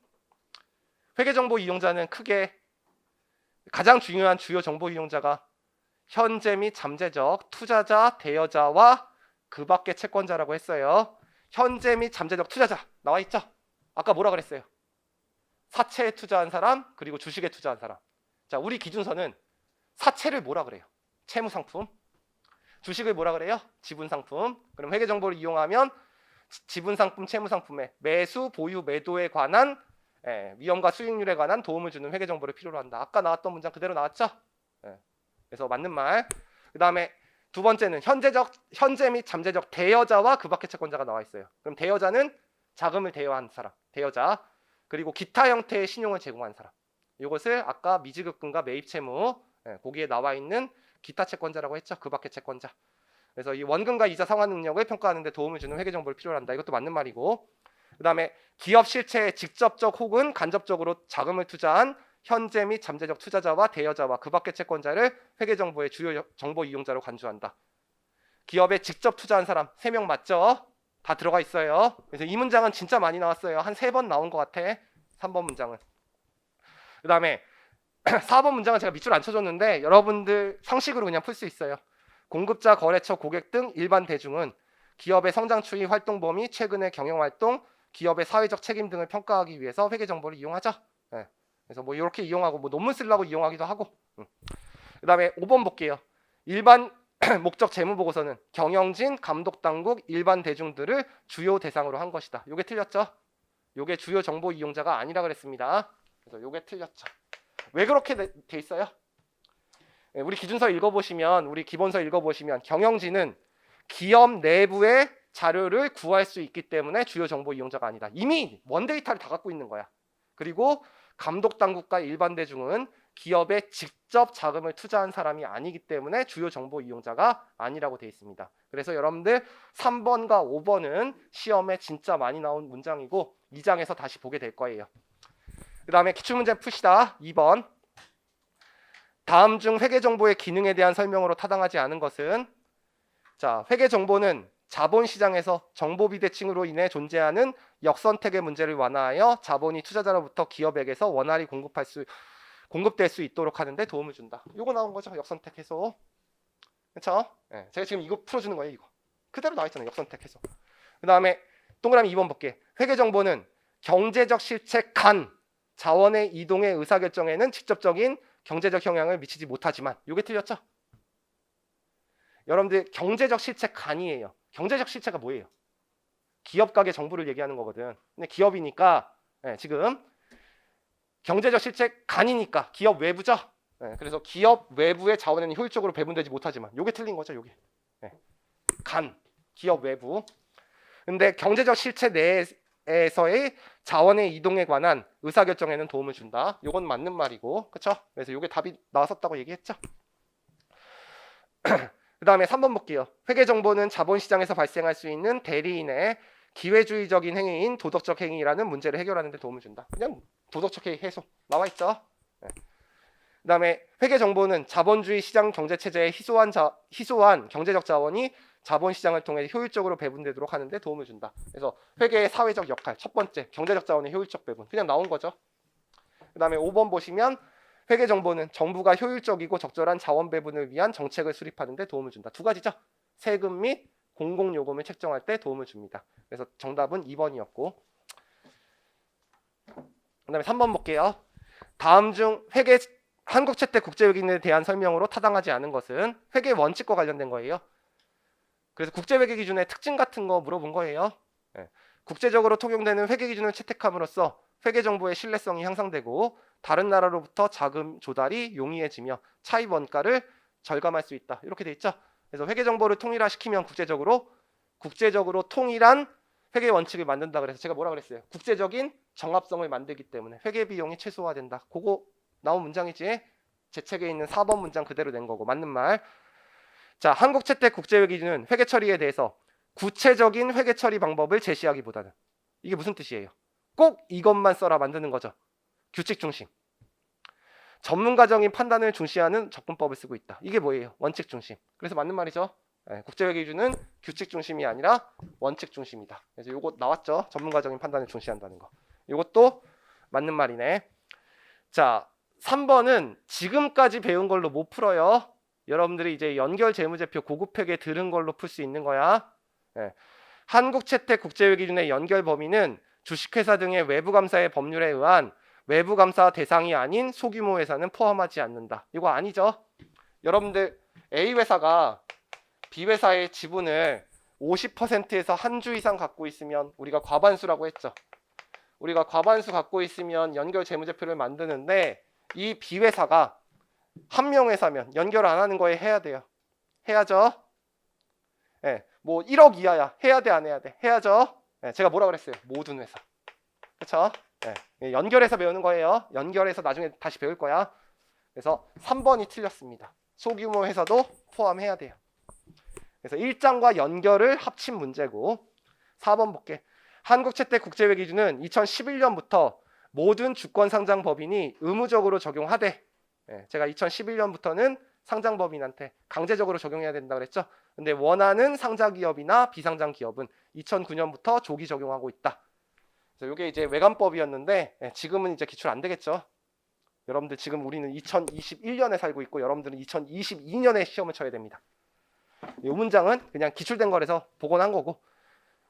[SPEAKER 1] 회계정보 이용자는 크게 가장 중요한 주요 정보 이용자가 현재 및 잠재적 투자자, 대여자와 그 밖의 채권자라고 했어요. 현재 및 잠재적 투자자 나와 있죠? 아까 뭐라 그랬어요? 사채에 투자한 사람, 그리고 주식에 투자한 사람. 자, 우리 기준서는 사채를 뭐라 그래요? 채무상품. 주식을 뭐라 그래요? 지분상품. 그럼 회계정보를 이용하면 지분상품, 채무상품의 매수, 보유, 매도에 관한 위험과 수익률에 관한 도움을 주는 회계정보를 필요로 한다. 아까 나왔던 문장 그대로 나왔죠? 그래서 맞는 말. 그 다음에 두 번째는 현재 및 잠재적 대여자와 그 밖의 채권자가 나와 있어요. 그럼 대여자는 자금을 대여한 사람, 대여자. 그리고 기타 형태의 신용을 제공한 사람. 이것을 아까 미지급금과 매입채무 거기에 나와 있는 기타 채권자라고 했죠. 그 밖의 채권자. 그래서 이 원금과 이자 상환 능력을 평가하는 데 도움을 주는 회계정보를 필요로 한다. 이것도 맞는 말이고. 그 다음에 기업 실체에 직접적 혹은 간접적으로 자금을 투자한 현재 및 잠재적 투자자와 대여자와 그 밖의 채권자를 회계정보의 주요 정보 이용자로 간주한다. 기업에 직접 투자한 사람 3명 맞죠? 다 들어가 있어요. 그래서 이 문장은 진짜 많이 나왔어요. 한 3번 나온 것 같아. 3번 문장은. 그 다음에 4번 문장은 제가 밑줄 안 쳐줬는데 여러분들 상식으로 그냥 풀 수 있어요. 공급자, 거래처, 고객 등 일반 대중은 기업의 성장 추이, 활동 범위, 최근의 경영활동, 기업의 사회적 책임 등을 평가하기 위해서 회계정보를 이용하죠. 그래서 뭐 이렇게 이용하고 뭐 논문 쓰려고 이용하기도 하고. 그 다음에 5번 볼게요. 일반 목적 재무보고서는 경영진, 감독당국, 일반 대중들을 주요 대상으로 한 것이다. 요게 틀렸죠? 요게 주요 정보 이용자가 아니라 그랬습니다. 그래서 요게 틀렸죠. 왜 그렇게 돼 있어요? 우리 기준서 읽어보시면, 우리 기본서 읽어보시면 경영진은 기업 내부의 자료를 구할 수 있기 때문에 주요 정보 이용자가 아니다. 이미 원데이터를 다 갖고 있는 거야. 그리고 감독당국과 일반 대중은 기업에 직접 자금을 투자한 사람이 아니기 때문에 주요 정보 이용자가 아니라고 되어 있습니다. 그래서 여러분들 3번과 5번은 시험에 진짜 많이 나온 문장이고 2장에서 다시 보게 될 거예요. 그 다음에 기출문제 푸시다. 2번. 다음 중 회계정보의 기능에 대한 설명으로 타당하지 않은 것은? 자, 회계정보는 자본시장에서 정보비대칭으로 인해 존재하는 역선택의 문제를 완화하여 자본이 투자자로부터 기업에게서 원활히 공급될 수 있도록 하는데 도움을 준다. 이거 나온 거죠. 역선택 해소. 그렇죠? 제가 지금 이거 풀어주는 거예요. 이거 그대로 나와 있잖아요. 역선택 해소. 그 다음에 동그라미 2번 볼게. 회계정보는 경제적 실체 간 자원의 이동의 의사결정에는 직접적인 경제적 영향을 미치지 못하지만 이게 틀렸죠? 여러분들 경제적 실체 간이에요. 경제적 실체가 뭐예요? 기업 가계 정부를 얘기하는 거거든. 근데 기업이니까 지금 경제적 실체 간이니까 기업 외부죠. 그래서 기업 외부의 자원에는 효율적으로 배분되지 못하지만 요게 틀린 거죠. 요게 간 기업 외부. 근데 경제적 실체 내에서의 자원의 이동에 관한 의사결정에는 도움을 준다. 요건 맞는 말이고, 그렇죠? 그래서 요게 답이 나왔었다고 얘기했죠. 그 다음에 3번 볼게요. 회계 정보는 자본시장에서 발생할 수 있는 대리인의 기회주의적인 행위인 도덕적 행위라는 문제를 해결하는 데 도움을 준다. 그냥 도덕적 행위 해소 나와 있죠. 그 다음에 회계 정보는 자본주의 시장 경제 체제의 희소한 경제적 자원이 자본시장을 통해 효율적으로 배분되도록 하는 데 도움을 준다. 그래서 회계의 사회적 역할, 첫 번째 경제적 자원의 효율적 배분, 그냥 나온 거죠. 그 다음에 5번 보시면 회계 정보는 정부가 효율적이고 적절한 자원 배분을 위한 정책을 수립하는 데 도움을 준다. 두 가지죠. 세금 및 공공요금을 책정할 때 도움을 줍니다. 그래서 정답은 2번이었고, 그 다음에 3번 볼게요. 다음 중 회계 한국채택 국제회계인에 대한 설명으로 타당하지 않은 것은 회계 원칙과 관련된 거예요. 그래서 국제회계 기준의 특징 같은 거 물어본 거예요. 국제적으로 통용되는 회계 기준을 채택함으로써 회계 정보의 신뢰성이 향상되고 다른 나라로부터 자금 조달이 용이해지며 차입 원가를 절감할 수 있다. 이렇게 돼 있죠. 그래서 회계 정보를 통일화시키면 국제적으로 통일한 회계 원칙을 만든다. 그래서 제가 뭐라 그랬어요? 국제적인 정합성을 만들기 때문에 회계 비용이 최소화된다. 그거 나온 문장이지. 제 책에 있는 4번 문장 그대로 낸 거고 맞는 말. 자, 한국 채택 국제회계 기준은 회계 처리에 대해서 구체적인 회계 처리 방법을 제시하기보다는, 이게 무슨 뜻이에요? 꼭 이것만 써라 만드는 거죠. 규칙 중심. 전문가적인 판단을 중시하는 접근법을 쓰고 있다. 이게 뭐예요? 원칙 중심. 그래서 맞는 말이죠. 국제회계 기준은 규칙 중심이 아니라 원칙 중심이다. 그래서 요거 나왔죠. 전문가적인 판단을 중시한다는 거. 요것도 맞는 말이네. 자, 3번은 지금까지 배운 걸로 못 풀어요. 여러분들이 이제 연결 재무제표 고급회계 들은 걸로 풀 수 있는 거야. 한국채택 국제회계 기준의 연결 범위는 주식회사 등의 외부감사의 법률에 의한 외부감사 대상이 아닌 소규모 회사는 포함하지 않는다. 이거 아니죠? 여러분들 A 회사가 B 회사의 지분을 50%에서 한 주 이상 갖고 있으면 우리가 과반수라고 했죠. 우리가 과반수 갖고 있으면 연결 재무제표를 만드는데 이 B 회사가 한 명 회사면 연결 안 하는 거에 해야 돼요. 해야죠. 뭐 1억 이하야. 해야 돼, 안 해야 돼? 해야죠. 제가 뭐라 그랬어요? 모든 회사. 그렇죠? 연결해서 배우는 거예요. 연결해서 나중에 다시 배울 거야. 그래서 3번이 틀렸습니다. 소규모 회사도 포함해야 돼요. 그래서 일장과 연결을 합친 문제고, 4번 볼게. 한국채택 국제회계 기준은 2011년부터 모든 주권 상장 법인이 의무적으로 적용하되, 제가 2011년부터는 상장 법인한테 강제적으로 적용해야 된다 그랬죠. 근데 원하는 상자 기업이나 비상장 기업은 2009년부터 조기 적용하고 있다. 그래서 이게 이제 외관법이었는데 지금은 이제 기출 안 되겠죠. 여러분들 지금 우리는 2021년에 살고 있고 여러분들은 2022년에 시험을 쳐야 됩니다. 이 문장은 그냥 기출된 거라서 복원한 거고.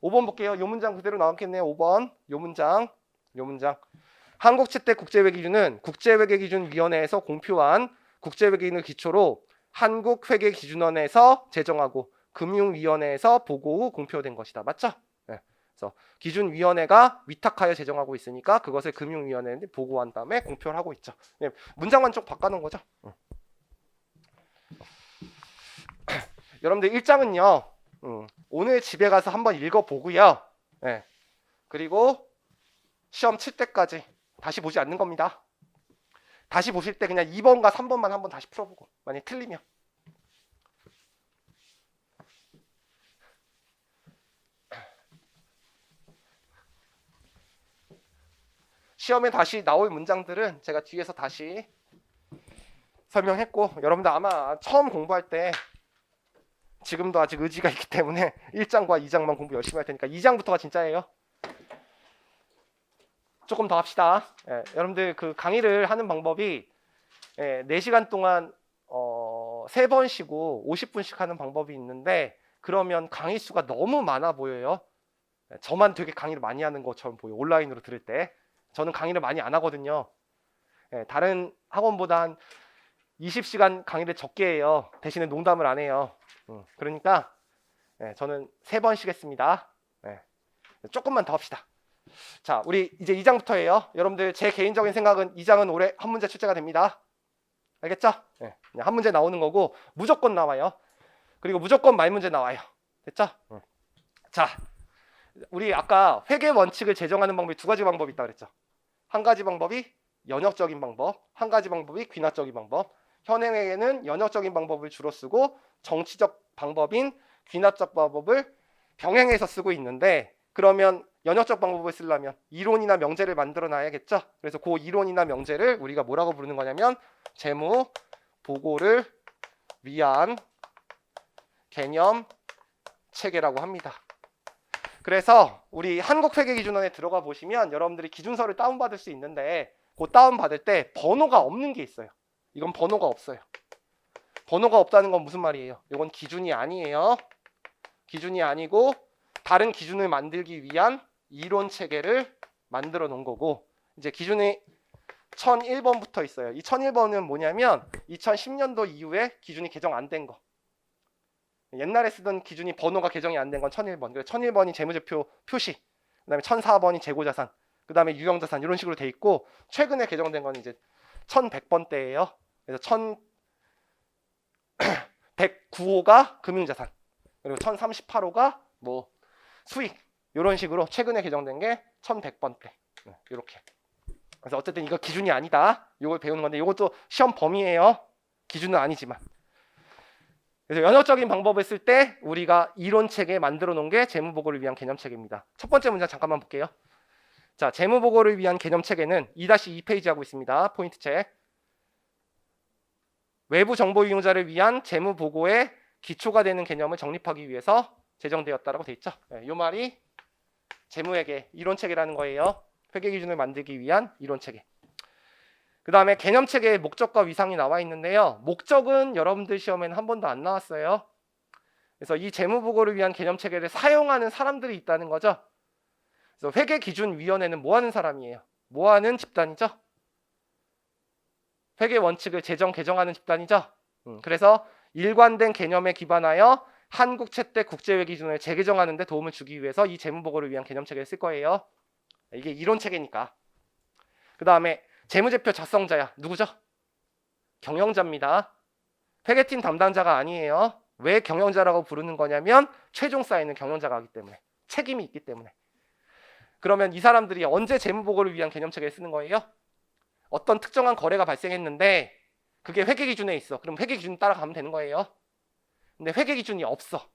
[SPEAKER 1] 5번 볼게요. 이 문장 그대로 나왔겠네요. 5번. 이 문장. 한국채택 국제회계기준은 국제회계기준위원회에서 공표한 국제회계기준을 기초로 한국회계기준원에서 제정하고 금융위원회에서 보고 후 공표된 것이다. 맞죠? 그래서 기준위원회가 위탁하여 제정하고 있으니까 그것을 금융위원회에 보고한 다음에 공표를 하고 있죠. 문장만 좀 바꿔놓은 거죠. 여러분들 1장은요. 오늘 집에 가서 한번 읽어보고요. 그리고 시험 칠 때까지 다시 보지 않는 겁니다. 다시 보실 때 그냥 2번과 3번만 한번 다시 풀어보고 만약 틀리면 시험에 다시 나올 문장들은 제가 뒤에서 다시 설명했고 여러분들 아마 처음 공부할 때 지금도 아직 의지가 있기 때문에 1장과 2장만 공부 열심히 할 테니까 2장부터가 진짜예요. 조금 더 합시다. 여러분들 그 강의를 하는 방법이 4시간 동안 3번 쉬고 50분씩 하는 방법이 있는데 그러면 강의 수가 너무 많아 보여요. 저만 되게 강의를 많이 하는 것처럼 보여요. 온라인으로 들을 때. 저는 강의를 많이 안 하거든요. 다른 학원보다 한 20시간 강의를 적게 해요. 대신에 농담을 안 해요. 그러니까 저는 3번 쉬겠습니다. 조금만 더 합시다. 자, 우리 이제 2장부터예요. 여러분들 제 개인적인 생각은 2장은 올해 한 문제 출제가 됩니다. 알겠죠? 네, 그냥 한 문제 나오는 거고 무조건 나와요. 그리고 무조건 말 문제 나와요. 됐죠? 자, 우리 아까 회계 원칙을 제정하는 방법이 두 가지 방법이 있다고 그랬죠. 한 가지 방법이 연역적인 방법, 한 가지 방법이 귀납적인 방법. 현행회계는 연역적인 방법을 주로 쓰고 정치적 방법인 귀납적 방법을 병행해서 쓰고 있는데, 그러면 연역적 방법을 쓰려면 이론이나 명제를 만들어 놔야겠죠. 그래서 그 이론이나 명제를 우리가 뭐라고 부르는 거냐면 재무 보고를 위한 개념 체계라고 합니다. 그래서 우리 한국회계기준원에 들어가 보시면 여러분들이 기준서를 다운받을 수 있는데, 그 다운받을 때 번호가 없는 게 있어요. 이건 번호가 없어요. 번호가 없다는 건 무슨 말이에요? 이건 기준이 아니에요. 기준이 아니고 다른 기준을 만들기 위한 이론 체계를 만들어 놓은 거고, 이제 기준이 1001번부터 있어요. 이 1001번은 뭐냐면 2010년도 이후에 기준이 개정 안 된 거. 옛날에 쓰던 기준이 번호가 개정이 안 된 건 1001번. 그래서 1001번이 재무제표 표시, 그다음에 1004번이 재고자산, 그다음에 유형자산 이런 식으로 돼 있고, 최근에 개정된 건 이제 1100번대예요. 그래서 1109호가 금융자산, 그리고 1038호가 뭐 수익, 이런 식으로 최근에 개정된 게 1100번대. 이렇게. 그래서 어쨌든 이거 기준이 아니다. 이걸 배우는 건데, 이것도 시험 범위예요. 기준은 아니지만. 그래서 연역적인 방법을 쓸 때 우리가 이론 체계 만들어 놓은 게 재무보고를 위한 개념 체계입니다. 첫 번째 문장 잠깐만 볼게요. 자, 재무보고를 위한 개념 체계는 2-2페이지 하고 있습니다. 포인트 책. 외부 정보 이용자를 위한 재무보고의 기초가 되는 개념을 정립하기 위해서 제정되었다라고 돼 있죠. 이 말이 재무회계 이론 체계라는 거예요. 회계 기준을 만들기 위한 이론 체계. 그 다음에 개념 체계의 목적과 위상이 나와 있는데요. 목적은 여러분들 시험에는 한 번도 안 나왔어요. 그래서 이 재무보고를 위한 개념 체계를 사용하는 사람들이 있다는 거죠. 그래서 회계기준위원회는 뭐 하는 사람이에요? 뭐 하는 집단이죠? 회계 원칙을 제정 개정하는 집단이죠. 그래서 일관된 개념에 기반하여 한국 채택 국제회계 기준을 재개정하는 데 도움을 주기 위해서 이 재무보고를 위한 개념 체계를 쓸 거예요. 이게 이론 체계니까. 그 다음에 재무제표 작성자야 누구죠? 경영자입니다. 회계팀 담당자가 아니에요. 왜 경영자라고 부르는 거냐면 최종 사인은 경영자가 하기 때문에, 책임이 있기 때문에. 그러면 이 사람들이 언제 재무보고를 위한 개념체계를 쓰는 거예요? 어떤 특정한 거래가 발생했는데 그게 회계기준에 있어. 그럼 회계기준 따라가면 되는 거예요. 근데 회계기준이 없어.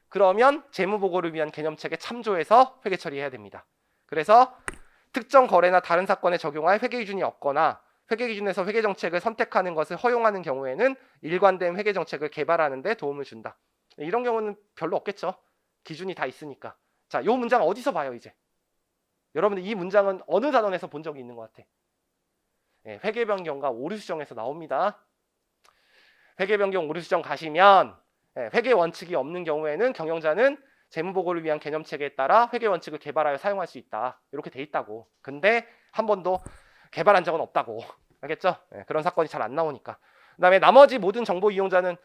[SPEAKER 1] 그러면 재무보고를 위한 개념체계 참조해서 회계 처리해야 됩니다. 그래서 특정 거래나 다른 사건에 적용할 회계기준이 없거나 회계기준에서 회계정책을 선택하는 것을 허용하는 경우에는 일관된 회계정책을 개발하는 데 도움을 준다. 이런 경우는 별로 없겠죠. 기준이 다 있으니까. 자, 이 문장 어디서 봐요 이제? 여러분들 이 문장은 어느 단원에서 본 적이 있는 것 같아? 회계변경과 오류수정에서 나옵니다. 회계변경 오류수정 가시면 회계원칙이 없는 경우에는 경영자는 재무보고를 위한 개념체계에 따라 회계원칙을 개발하여 사용할 수 있다. 이렇게 돼 있다고. 근데 한 번도 개발한 적은 없다고. 알겠죠? 그런 사건이 잘 안 나오니까. 그 다음에 나머지 모든 정보 이용자는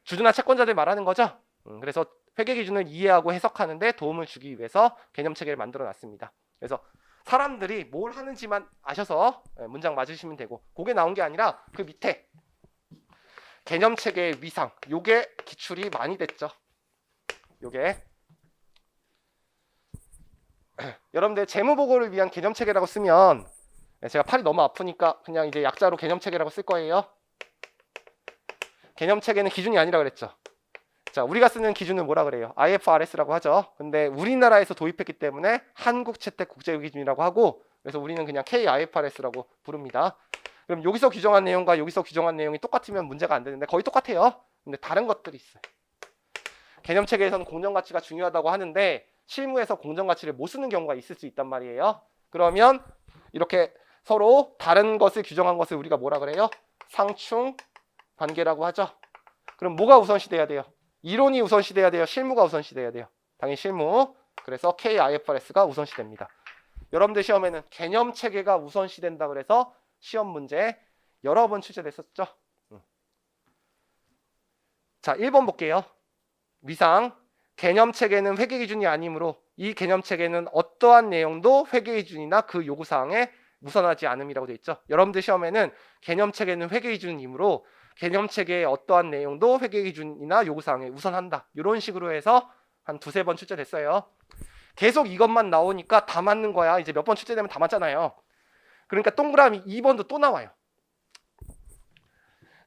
[SPEAKER 1] 주주나 채권자들 말하는 거죠. 그래서 회계기준을 이해하고 해석하는데 도움을 주기 위해서 개념체계를 만들어 놨습니다. 그래서 사람들이 뭘 하는지만 아셔서 문장 맞으시면 되고, 그게 나온 게 아니라 그 밑에 개념체계의 위상, 요게 기출이 많이 됐죠. 요게 여러분들 재무보고를 위한 개념체계라고 쓰면, 제가 팔이 너무 아프니까 그냥 이제 약자로 개념체계라고 쓸 거예요. 개념체계는 기준이 아니라 그랬죠. 자, 우리가 쓰는 기준은 뭐라 그래요? IFRS라고 하죠. 근데 우리나라에서 도입했기 때문에 한국채택국제기준이라고 하고, 그래서 우리는 그냥 KIFRS라고 부릅니다. 그럼 여기서 규정한 내용과 여기서 규정한 내용이 똑같으면 문제가 안 되는데 거의 똑같아요. 근데 다른 것들이 있어요. 개념체계에서는 공정가치가 중요하다고 하는데 실무에서 공정가치를 못 쓰는 경우가 있을 수 있단 말이에요. 그러면 이렇게 서로 다른 것을 규정한 것을 우리가 뭐라 그래요? 상충 관계라고 하죠. 그럼 뭐가 우선시돼야 돼요? 이론이 우선시돼야 돼요? 실무가 우선시돼야 돼요? 당연히 실무. 그래서 KIFRS가 우선시됩니다. 여러분들 시험에는 개념체계가 우선시된다 그래서 시험 문제 여러 번 출제됐었죠. 자, 1번 볼게요. 위상. 개념체계는 회계 기준이 아니므로 이 개념체계는 어떠한 내용도 회계 기준이나 그 요구사항에 무선하지 않음이라고 되어 있죠. 여러분들 시험에는 개념체계는 회계 기준이므로 개념체계의 어떠한 내용도 회계 기준이나 요구사항에 우선한다. 이런 식으로 해서 한 두세 번 출제됐어요. 계속 이것만 나오니까 다 맞는 거야. 이제 몇 번 출제되면 다 맞잖아요. 그러니까 동그라미 2번도 또 나와요.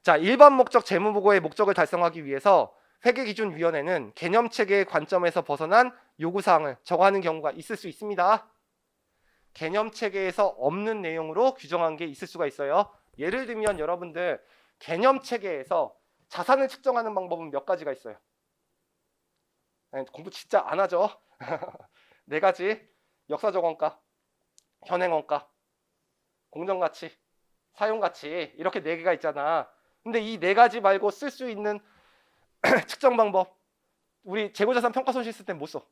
[SPEAKER 1] 자, 일반 목적 재무보고의 목적을 달성하기 위해서 회계기준위원회는 개념체계의 관점에서 벗어난 요구사항을 정하는 경우가 있을 수 있습니다. 개념체계에서 없는 내용으로 규정한 게 있을 수가 있어요. 예를 들면 여러분들 개념체계에서 자산을 측정하는 방법은 몇 가지가 있어요. 공부 진짜 안 하죠. 네 가지. 역사적 원가, 현행 원가, 공정가치, 사용가치 이렇게 네 개가 있잖아. 근데 이 네 가지 말고 쓸 수 있는 측정 방법, 우리 재고자산 평가 손실 쓸 땐 못 써.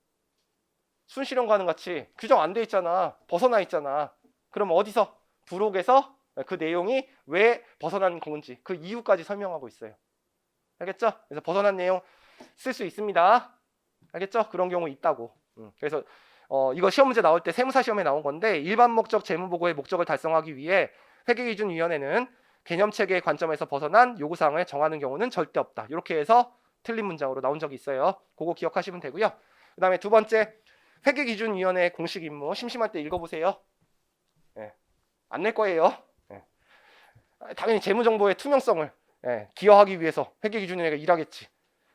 [SPEAKER 1] 순실현 가능가치 규정 안 돼 있잖아. 벗어나 있잖아. 그럼 어디서? 부록에서 그 내용이 왜 벗어난 건지 그 이유까지 설명하고 있어요. 알겠죠? 그래서 벗어난 내용 쓸 수 있습니다. 알겠죠? 그런 경우 있다고. 그래서 이거 시험 문제 나올 때 세무사 시험에 나온 건데 일반 목적 재무보고의 목적을 달성하기 위해 회계기준위원회는 개념체계의 관점에서 벗어난 요구사항을 정하는 경우는 절대 없다. 이렇게 해서 틀린 문장으로 나온 적이 있어요. 그거 기억하시면 되고요. 그 다음에 두 번째, 회계기준위원회 공식 임무 심심할 때 읽어보세요. 안 낼 거예요. 당연히 재무정보의 투명성을 기여하기 위해서 회계기준위원회가 일하겠지.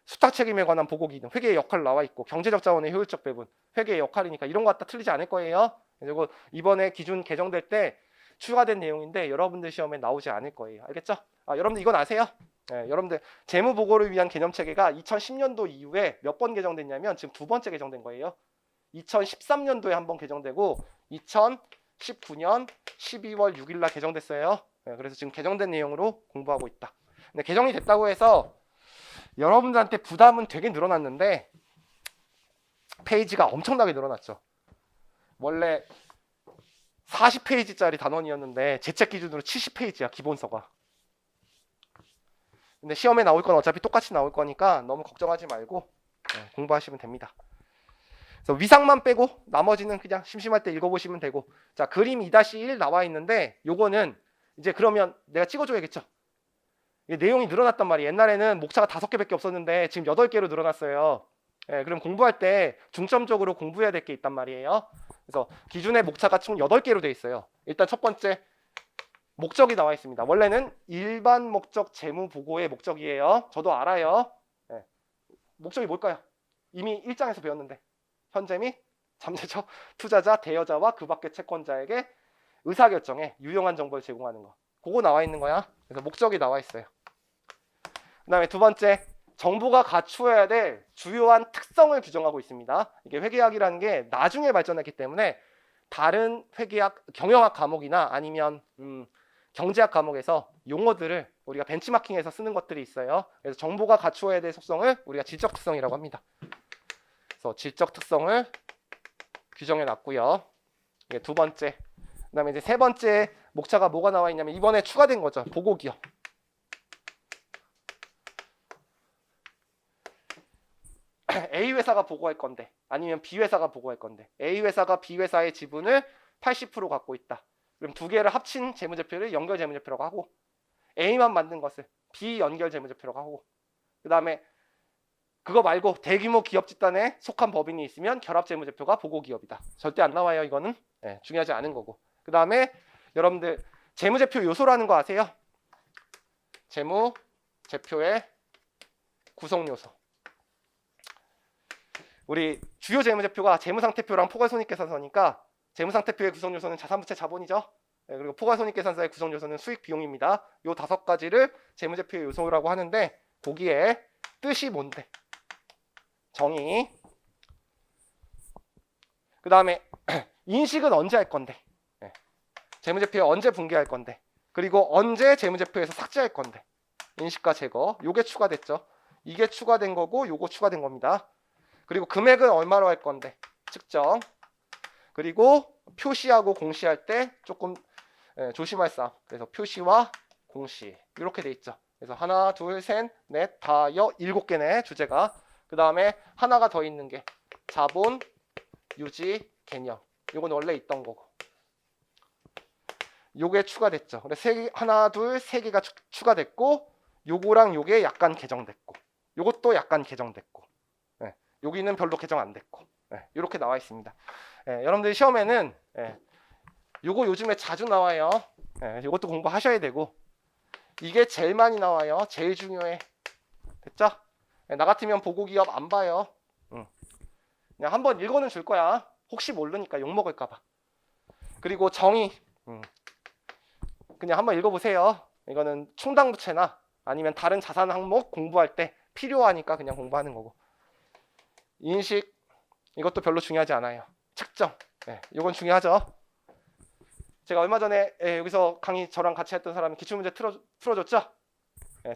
[SPEAKER 1] 수탁 책임에 관한 보고 기능, 회계의 역할 나와 있고 경제적 자원의 효율적 배분, 회계의 역할이니까 이런 거 갖다 틀리지 않을 거예요. 그리고 이번에 기준 개정될 때 추가된 내용인데 여러분들 시험에 나오지 않을 거예요. 알겠죠? 여러분들 이건 아세요? 여러분들 재무보고를 위한 개념체계가 2010년도 이후에 몇 번 개정됐냐면 지금 두 번째 개정된 거예요. 2013년도에 한 번 개정되고 2019년 12월 6일 날 개정됐어요. 그래서 지금 개정된 내용으로 공부하고 있다. 근데 개정이 됐다고 해서 여러분들한테 부담은 되게 늘어났는데 페이지가 엄청나게 늘어났죠. 원래 40페이지짜리 단원이었는데 제 책 기준으로 70페이지야 기본서가. 근데 시험에 나올 건 어차피 똑같이 나올 거니까 너무 걱정하지 말고 공부하시면 됩니다. 그래서 위상만 빼고 나머지는 그냥 심심할 때 읽어보시면 되고. 자, 그림 2-1 나와 있는데 요거는 이제 그러면 내가 찍어줘야겠죠. 내용이 늘어났단 말이에요. 옛날에는 목차가 5개밖에 없었는데 지금 8개로 늘어났어요. 그럼 공부할 때 중점적으로 공부해야 될 게 있단 말이에요. 그래서 기준의 목차가 총 8개로 돼 있어요. 일단 첫 번째 목적이 나와 있습니다. 원래는 일반 목적 재무 보고의 목적이에요. 저도 알아요. 목적이 뭘까요? 이미 1장에서 배웠는데 현재 및 잠재적 투자자, 대여자와 그 밖의 채권자에게 의사결정에 유용한 정보를 제공하는 거. 그거 나와 있는 거야. 그래서 목적이 나와 있어요. 그 다음에 두 번째, 정보가 갖추어야 될 주요한 특성을 규정하고 있습니다. 이게 회계학이라는 게 나중에 발전했기 때문에 다른 회계학, 경영학 과목이나 아니면 경제학 과목에서 용어들을 우리가 벤치마킹해서 쓰는 것들이 있어요. 그래서 정보가 갖추어야 될 속성을 우리가 질적 특성이라고 합니다. 그래서 질적 특성을 규정해 놨고요. 이게 두 번째. 그다음에 이제 세 번째 목차가 뭐가 나와 있냐면 이번에 추가된 거죠. 보고 기업. A 회사가 보고할 건데 아니면 B 회사가 보고할 건데 A 회사가 B 회사의 지분을 80% 갖고 있다. 그럼 두 개를 합친 재무제표를 연결 재무제표라고 하고 A만 만든 것을 B 연결 재무제표라고 하고 그 다음에 그거 말고 대규모 기업 집단에 속한 법인이 있으면 결합 재무제표가 보고 기업이다. 절대 안 나와요. 이거는 중요하지 않은 거고. 그 다음에 여러분들 재무제표 요소라는 거 아세요? 재무제표의 구성 요소. 우리 주요 재무제표가 재무상태표랑 포괄손익계산서니까 재무상태표의 구성 요소는 자산부채 자본이죠. 그리고 포괄손익계산서의 구성 요소는 수익 비용입니다. 요 5가지를 재무제표의 요소라고 하는데 거기에 뜻이 뭔데? 정의. 그 다음에 인식은 언제 할 건데? 재무제표에 언제 분개할 건데? 그리고 언제 재무제표에서 삭제할 건데? 인식과 제거. 요게 추가됐죠. 이게 추가된 거고 요거 추가된 겁니다. 그리고 금액은 얼마로 할 건데? 측정. 그리고 표시하고 공시할 때 조금 조심할 사항. 그래서 표시와 공시 이렇게 돼 있죠. 그래서 하나, 둘, 셋, 넷, 다, 여, 7개네 주제가. 그 다음에 하나가 더 있는 게 자본 유지 개념. 요건 원래 있던 거고. 요게 추가됐죠. 그래서 하나, 둘, 세 개가 추가됐고, 요거랑 요게 약간 개정됐고, 요것도 약간 개정됐고, 예, 여기는 별로 개정 안 됐고, 예, 이렇게 나와 있습니다. 예, 여러분들 시험에는 요거 요즘에 자주 나와요. 예, 요것도 공부하셔야 되고, 이게 제일 많이 나와요. 제일 중요해. 됐죠? 예, 나 같으면 보고 기업 안 봐요. 그냥 한번 읽어는 줄 거야. 혹시 모르니까 욕 먹을까봐. 그리고 정의. 그냥 한번 읽어보세요. 이거는 충당부채나 아니면 다른 자산 항목 공부할 때 필요하니까 그냥 공부하는 거고. 인식 이것도 별로 중요하지 않아요. 측정 이건 중요하죠. 제가 얼마 전에 여기서 강의 저랑 같이 했던 사람이 기출문제 풀어줬죠.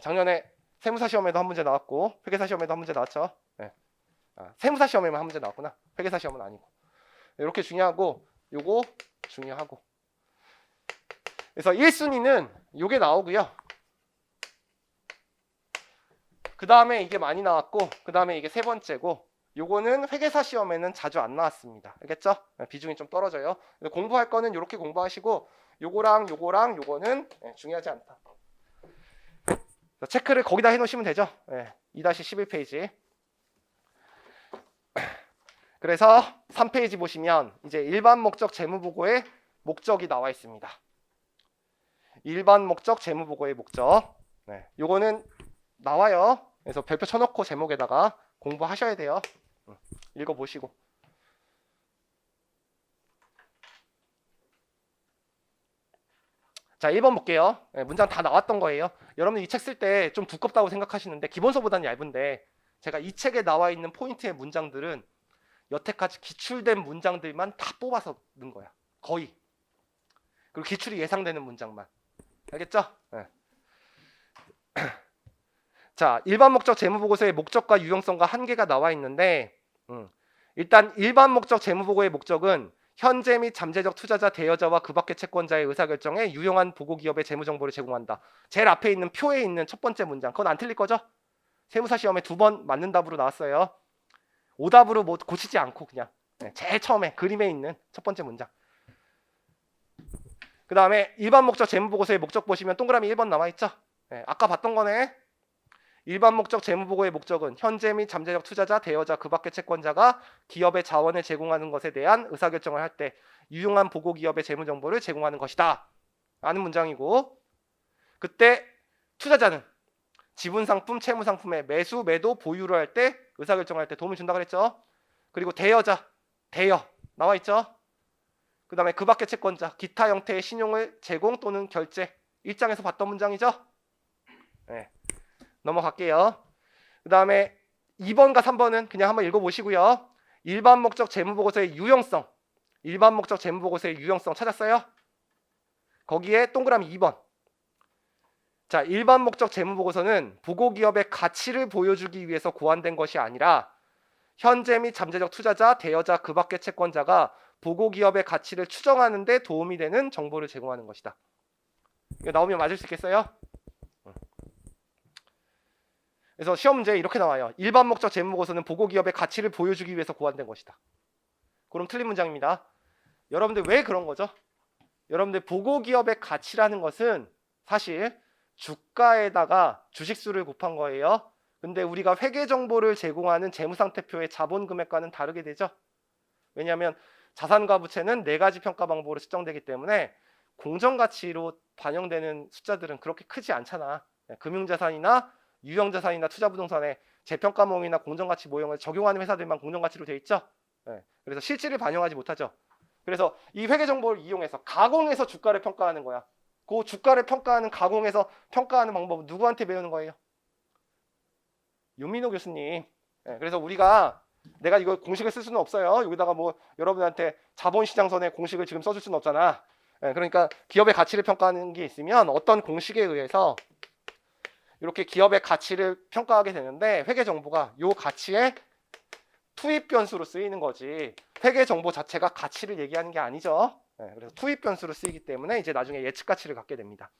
[SPEAKER 1] 작년에 세무사 시험에도 한 문제 나왔고 회계사 시험에도 한 문제 나왔죠. 세무사 시험에만 한 문제 나왔구나. 회계사 시험은 아니고. 이렇게 중요하고 요거 중요하고. 그래서 1순위는 요게 나오고요. 그 다음에 이게 많이 나왔고 그 다음에 이게 세 번째고 요거는 회계사 시험에는 자주 안 나왔습니다. 알겠죠? 비중이 좀 떨어져요. 공부할 거는 이렇게 공부하시고 요거랑 요거랑 요거는 중요하지 않다. 체크를 거기다 해놓으시면 되죠. 2-11페이지. 그래서 3페이지 보시면 이제 일반 목적 재무보고의 목적이 나와 있습니다. 일반 목적 재무보고의 목적. 요거는 나와요. 그래서 별표 쳐놓고 제목에다가 공부하셔야 돼요. 읽어보시고. 자, 1번 볼게요. 문장 다 나왔던 거예요. 여러분들 이 책 쓸 때 좀 두껍다고 생각하시는데 기본서보다는 얇은데 제가 이 책에 나와 있는 포인트의 문장들은 여태까지 기출된 문장들만 다 뽑아서 넣은 거야. 거의. 그리고 기출이 예상되는 문장만. 알겠죠? 자, 일반 목적 재무보고서의 목적과 유용성과 한계가 나와 있는데 일단 일반 목적 재무보고의 목적은 현재 및 잠재적 투자자, 대여자와 그 밖의 채권자의 의사결정에 유용한 보고기업의 재무정보를 제공한다. 제일 앞에 있는 표에 있는 첫 번째 문장. 그건 안 틀릴 거죠? 세무사 시험에 2번 맞는 답으로 나왔어요. 오답으로 뭐 고치지 않고 그냥 제일 처음에 그림에 있는 첫 번째 문장. 그 다음에 일반 목적 재무보고서의 목적 보시면 동그라미 1번 남아있죠? 아까 봤던 거네. 일반 목적 재무보고의 목적은 현재 및 잠재적 투자자, 대여자, 그 밖의 채권자가 기업의 자원을 제공하는 것에 대한 의사결정을 할 때 유용한 보고기업의 재무정보를 제공하는 것이다 라는 문장이고, 그때 투자자는 지분상품, 채무상품의 매수, 매도, 보유를 할 때 의사결정을 할 때 도움을 준다 그랬죠. 그리고 대여자, 대여 나와있죠. 그 다음에 그 밖의 채권자, 기타 형태의 신용을 제공 또는 결제. 1장에서 봤던 문장이죠. 넘어갈게요. 그 다음에 2번과 3번은 그냥 한번 읽어보시고요. 일반 목적 재무보고서의 유용성. 일반 목적 재무보고서의 유용성 찾았어요? 거기에 동그라미 2번. 자, 일반 목적 재무보고서는 보고기업의 가치를 보여주기 위해서 고안된 것이 아니라 현재 및 잠재적 투자자, 대여자, 그 밖의 채권자가 보고기업의 가치를 추정하는 데 도움이 되는 정보를 제공하는 것이다. 이거 나오면 맞을 수 있겠어요? 그래서 시험 문제에 이렇게 나와요. 일반 목적 재무보고서는 보고기업의 가치를 보여주기 위해서 고안된 것이다. 그럼 틀린 문장입니다. 여러분들 왜 그런 거죠? 여러분들 보고기업의 가치라는 것은 사실 주가에다가 주식수를 곱한 거예요. 근데 우리가 회계정보를 제공하는 재무상태표의 자본금액과는 다르게 되죠. 왜냐하면 자산과 부채는 4가지 평가 방법으로 측정되기 때문에 공정가치로 반영되는 숫자들은 그렇게 크지 않잖아. 금융자산이나 유형자산이나 투자부동산에 재평가 모형이나 공정가치 모형을 적용하는 회사들만 공정가치로 돼 있죠. 그래서 실질을 반영하지 못하죠. 그래서 이 회계정보를 이용해서 가공해서 주가를 평가하는 거야. 그 주가를 평가하는 가공해서 평가하는 방법은 누구한테 배우는 거예요? 윤민호 교수님. 그래서 우리가 내가 이거 공식을 쓸 수는 없어요. 여기다가 뭐 여러분한테 자본시장선의 공식을 지금 써줄 수는 없잖아. 그러니까 기업의 가치를 평가하는 게 있으면 어떤 공식에 의해서 이렇게 기업의 가치를 평가하게 되는데 회계정보가 이 가치의 투입 변수로 쓰이는 거지 회계정보 자체가 가치를 얘기하는 게 아니죠. 그래서 투입 변수로 쓰이기 때문에 이제 나중에 예측 가치를 갖게 됩니다.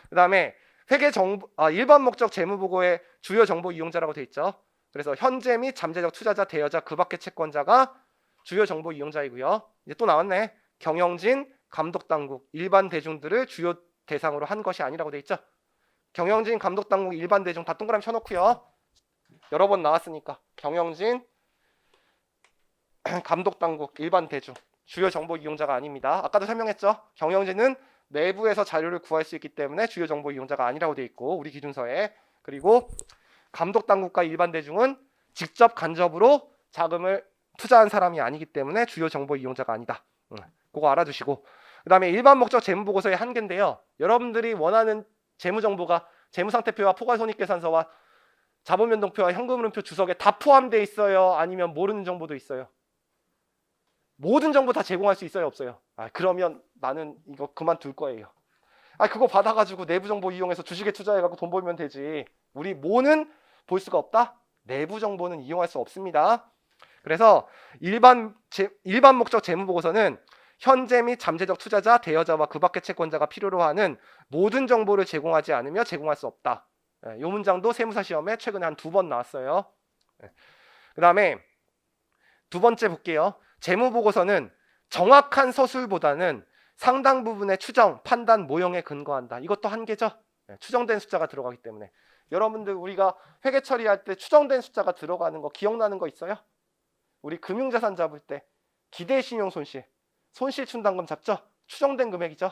[SPEAKER 1] 그 다음에 회계정보 일반 목적 재무보고의 주요 정보 이용자라고 돼 있죠. 그래서 현재 및 잠재적 투자자, 대여자, 그 밖의 채권자가 주요 정보 이용자이고요. 이제 또 나왔네. 경영진, 감독당국, 일반 대중들을 주요 대상으로 한 것이 아니라고 돼 있죠. 경영진, 감독당국, 일반 대중 다 동그라미 쳐놓고요. 여러 번 나왔으니까 경영진, 감독당국, 일반 대중 주요 정보 이용자가 아닙니다. 아까도 설명했죠. 경영진은 내부에서 자료를 구할 수 있기 때문에 주요 정보 이용자가 아니라고 돼 있고 우리 기준서에. 그리고 감독당국과 일반 대중은 직접 간접으로 자금을 투자한 사람이 아니기 때문에 주요 정보 이용자가 아니다. 그거 알아두시고, 그 다음에 일반 목적 재무보고서의 한계인데요. 여러분들이 원하는 재무정보가 재무상태표와 포괄손익계산서와 자본변동표와 현금흐름표 주석에 다 포함되어 있어요? 아니면 모르는 정보도 있어요? 모든 정보 다 제공할 수 있어요? 없어요? 그러면 나는 이거 그만둘 거예요. 그거 받아가지고 내부 정보 이용해서 주식에 투자해갖고 돈 벌면 되지. 우리 뭐는 볼 수가 없다? 내부 정보는 이용할 수 없습니다. 그래서 일반 목적 재무보고서는 현재 및 잠재적 투자자, 대여자와 그 밖의 채권자가 필요로 하는 모든 정보를 제공하지 않으며 제공할 수 없다. 이 문장도 세무사 시험에 최근에 한 2번 나왔어요. 그 다음에 두 번째 볼게요. 재무보고서는 정확한 서술보다는 상당 부분의 추정, 판단, 모형에 근거한다. 이것도 한계죠. 추정된 숫자가 들어가기 때문에. 여러분들 우리가 회계 처리할 때 추정된 숫자가 들어가는 거 기억나는 거 있어요? 우리 금융자산 잡을 때 기대신용 손실 충당금 잡죠? 추정된 금액이죠.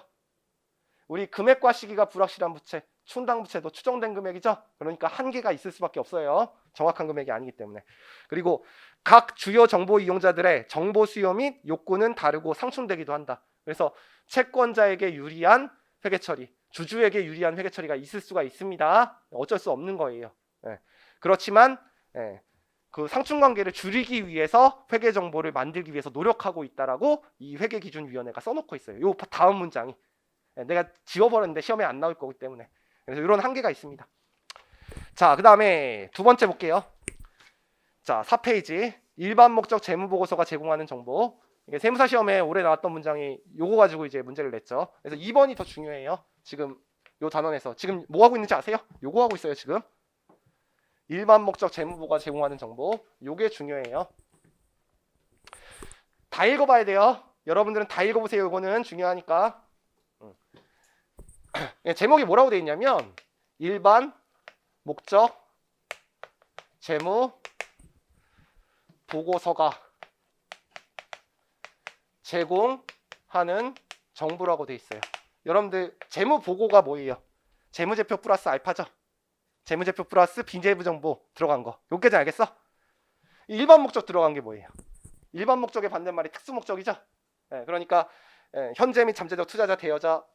[SPEAKER 1] 우리 금액과 시기가 불확실한 부채, 충당부채도 추정된 금액이죠. 그러니까 한계가 있을 수밖에 없어요. 정확한 금액이 아니기 때문에. 그리고 각 주요 정보 이용자들의 정보 수요 및 욕구는 다르고 상충되기도 한다. 그래서 채권자에게 유리한 회계 처리, 주주에게 유리한 회계 처리가 있을 수가 있습니다. 어쩔 수 없는 거예요. 그렇지만 그 상충관계를 줄이기 위해서 회계 정보를 만들기 위해서 노력하고 있다라고 이 회계기준위원회가 써놓고 있어요. 요 다음 문장이 내가 지워버렸는데 시험에 안 나올 거기 때문에. 그래서 이런 한계가 있습니다. 자, 그 다음에 두 번째 볼게요. 자, 4페이지 일반 목적 재무보고서가 제공하는 정보. 이게 세무사 시험에 올해 나왔던 문장이 요거 가지고 이제 문제를 냈죠. 그래서 2번이 더 중요해요. 지금 요 단원에서 지금 뭐 하고 있는지 아세요? 요거 하고 있어요 지금. 일반 목적 재무보고가 제공하는 정보. 요게 중요해요. 다 읽어봐야 돼요. 여러분들은 다 읽어보세요. 요거는 중요하니까. 제목이 뭐라고 되어 있냐면 일반 목적 재무 보고서가 제공하는 정보라고 되어 있어요. 여러분들 재무 보고가 뭐예요? 재무제표 플러스 알파죠. 재무제표 플러스 비재무 정보 들어간 거. 요까지 알겠어? 일반 목적 들어간 게 뭐예요? 일반 목적의 반대말이 특수 목적이죠. 그러니까 현재 및 잠재적 투자자, 대여자,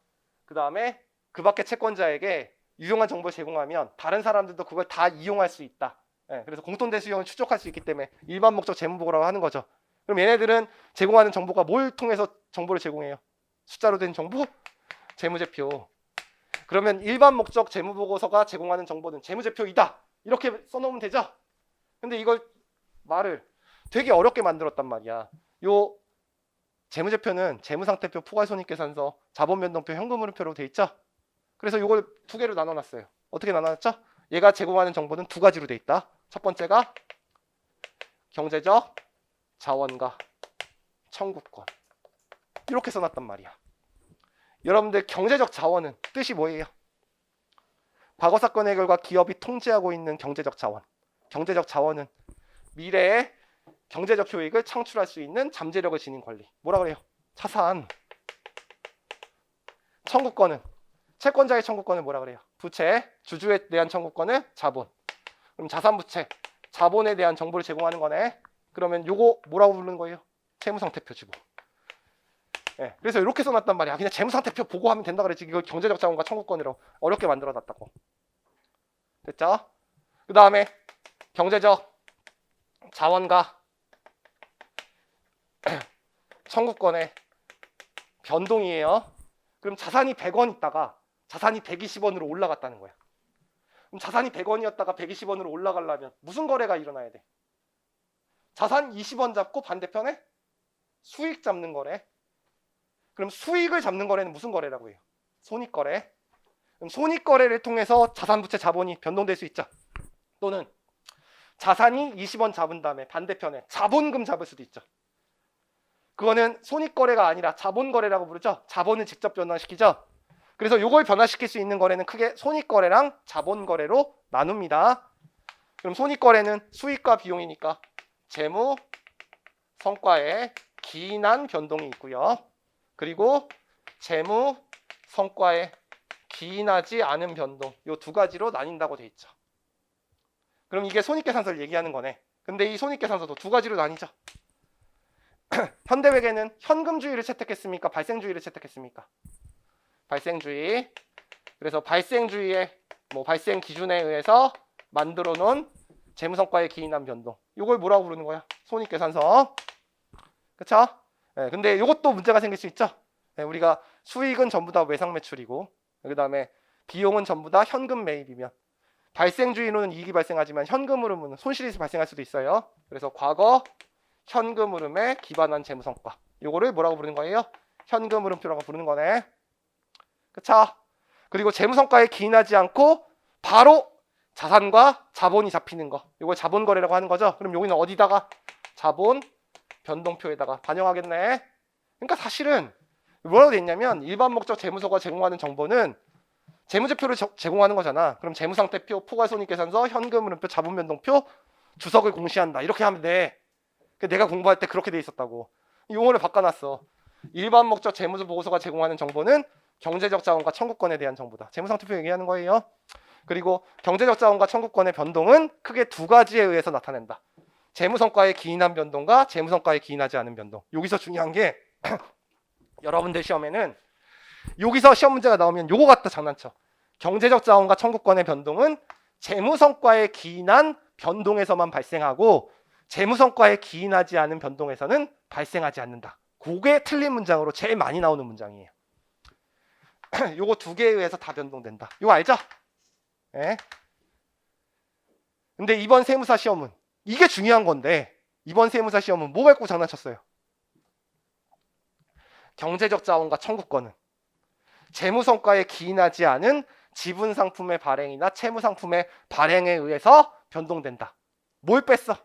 [SPEAKER 1] 그 다음에 그 밖의 채권자에게 유용한 정보를 제공하면 다른 사람들도 그걸 다 이용할 수 있다. 그래서 공통된 수용을 추적할 수 있기 때문에 일반 목적 재무보고라고 하는 거죠. 그럼 얘네들은 제공하는 정보가 뭘 통해서 정보를 제공해요? 숫자로 된 정보? 재무제표. 그러면 일반 목적 재무보고서가 제공하는 정보는 재무제표이다. 이렇게 써놓으면 되죠? 근데 이걸 말을 되게 어렵게 만들었단 말이야. 요 재무제표는 재무상태표, 포괄손익계산서, 자본변동표, 현금흐름표로 돼 있죠? 그래서 이걸 두 개로 나눠놨어요. 어떻게 나눠놨죠? 얘가 제공하는 정보는 두 가지로 돼 있다. 첫 번째가 경제적 자원과 청구권. 이렇게 써놨단 말이야. 여러분들 경제적 자원은 뜻이 뭐예요? 과거 사건의 결과 기업이 통제하고 있는 경제적 자원. 경제적 자원은 미래에 경제적 효익을 창출할 수 있는 잠재력을 지닌 권리. 뭐라 그래요? 자산. 청구권은 채권자의 청구권을 뭐라 그래요? 부채. 주주에 대한 청구권을 자본. 그럼 자산 부채. 자본에 대한 정보를 제공하는 거네. 그러면 요거 뭐라고 부르는 거예요? 재무상태표 지보. 그래서 이렇게 써놨단 말이야. 그냥 재무상태표 보고하면 된다 그랬지. 이거 경제적 자원과 청구권이라고 어렵게 만들어놨다고. 됐죠? 그 다음에 경제적 자원과 청구권의 변동이에요. 그럼 자산이 100원 있다가 자산이 120원으로 올라갔다는 거야. 그럼 자산이 100원이었다가 120원으로 올라가려면 무슨 거래가 일어나야 돼? 자산 20원 잡고 반대편에 수익 잡는 거래. 그럼 수익을 잡는 거래는 무슨 거래라고 해요? 손익거래. 그럼 손익거래를 통해서 자산, 부채, 자본이 변동될 수 있죠. 또는 자산이 20원 잡은 다음에 반대편에 자본금 잡을 수도 있죠. 그거는 손익거래가 아니라 자본거래라고 부르죠. 자본을 직접 변화시키죠. 그래서 이걸 변화시킬 수 있는 거래는 크게 손익거래랑 자본거래로 나눕니다. 그럼 손익거래는 수익과 비용이니까 재무 성과에 기인한 변동이 있고요. 그리고 재무 성과에 기인하지 않은 변동, 이 두 가지로 나뉜다고 돼 있죠. 그럼 이게 손익계산서를 얘기하는 거네. 근데 이 손익계산서도 두 가지로 나뉘죠. 현대회계는 현금주의를 채택했습니까? 발생주의를 채택했습니까? 발생주의. 그래서 발생주의의 발생 기준에 의해서 만들어 놓은 재무성과에 기인한 변동. 이걸 뭐라고 부르는 거야? 손익계산서. 그쵸? 네, 근데 이것도 문제가 생길 수 있죠. 네, 우리가 수익은 전부 다 외상 매출이고, 그 다음에 비용은 전부 다 현금 매입이면, 발생주의로는 이익이 발생하지만 현금 흐름은 손실이 발생할 수도 있어요. 그래서 과거 현금 흐름에 기반한 재무성과. 이거를 뭐라고 부르는 거예요? 현금 흐름표라고 부르는 거네. 그쵸? 그리고 재무성과에 기인하지 않고 바로 자산과 자본이 잡히는 거. 이걸 자본거래라고 하는 거죠. 그럼 여기는 어디다가? 자본 변동표에다가 반영하겠네. 그러니까 사실은 뭐라고 돼 있냐면 일반 목적 재무서가 제공하는 정보는 재무제표를 제공하는 거잖아. 그럼 재무상태표, 포괄손익계산서, 현금흐름표, 자본변동표, 주석을 공시한다. 이렇게 하면 돼. 내가 공부할 때 그렇게 돼 있었다고. 용어를 바꿔놨어. 일반 목적 재무보고서가 제공하는 정보는 경제적 자원과 청구권에 대한 정보다. 재무상태표 얘기하는 거예요. 그리고 경제적 자원과 청구권의 변동은 크게 두 가지에 의해서 나타낸다. 재무성과에 기인한 변동과 재무성과에 기인하지 않은 변동. 여기서 중요한 게 여러분들 시험에는 여기서 시험 문제가 나오면 요거 갖다 장난쳐. 경제적 자원과 청구권의 변동은 재무성과에 기인한 변동에서만 발생하고 재무성과에 기인하지 않은 변동에서는 발생하지 않는다. 그게 틀린 문장으로 제일 많이 나오는 문장이에요. 요거 두 개에 의해서 다 변동된다. 이거 알죠? 네. 근데 이번 세무사 시험은 이게 중요한 건데 이번 세무사 시험은 뭐 밟고 장난쳤어요? 경제적 자원과 청구권은 재무성과에 기인하지 않은 지분상품의 발행이나 채무상품의 발행에 의해서 변동된다. 뭘 뺐어?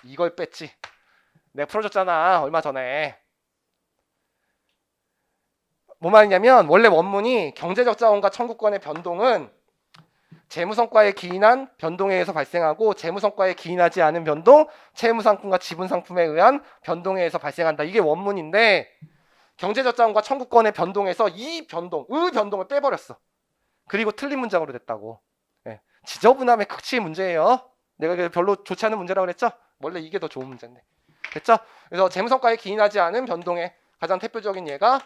[SPEAKER 1] 이걸 뺐지. 내가 풀어줬잖아 얼마 전에. 뭐 말이냐면 원래 원문이 경제적 자원과 청구권의 변동은 재무성과에 기인한 변동에 의해서 발생하고 재무성과에 기인하지 않은 변동, 채무상품과 지분상품에 의한 변동에 의해서 발생한다. 이게 원문인데 경제적 자원과 청구권의 변동에서 이 변동, 의 변동을 빼버렸어. 그리고 틀린 문장으로 됐다고. 네. 지저분함의 극치의 문제예요. 내가 별로 좋지 않은 문제라고 그랬죠? 원래 이게 더 좋은 문제인데. 됐죠? 그래서 재무성과에 기인하지 않은 변동의 가장 대표적인 예가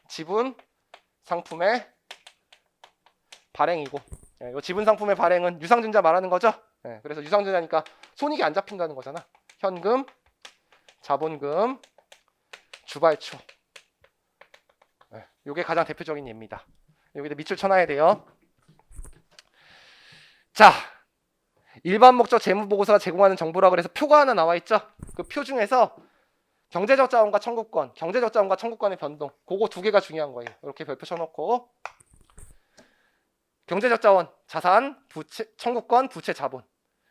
[SPEAKER 1] 지분 상품의 발행이고, 이 지분 상품의 발행은 유상증자 말하는 거죠. 그래서 유상증자니까 손익이 안 잡힌다는 거잖아. 현금, 자본금, 주발초. 이게 가장 대표적인 예입니다. 여기다 밑줄 쳐놔야 돼요. 자, 일반 목적 재무보고서가 제공하는 정보라고 그래서 표가 하나 나와 있죠. 그 표 중에서 경제적 자원과 청구권, 경제적 자원과 청구권의 변동, 그거 두 개가 중요한 거예요. 이렇게 별표 쳐놓고 경제적 자원, 자산, 부채, 청구권, 부채, 자본.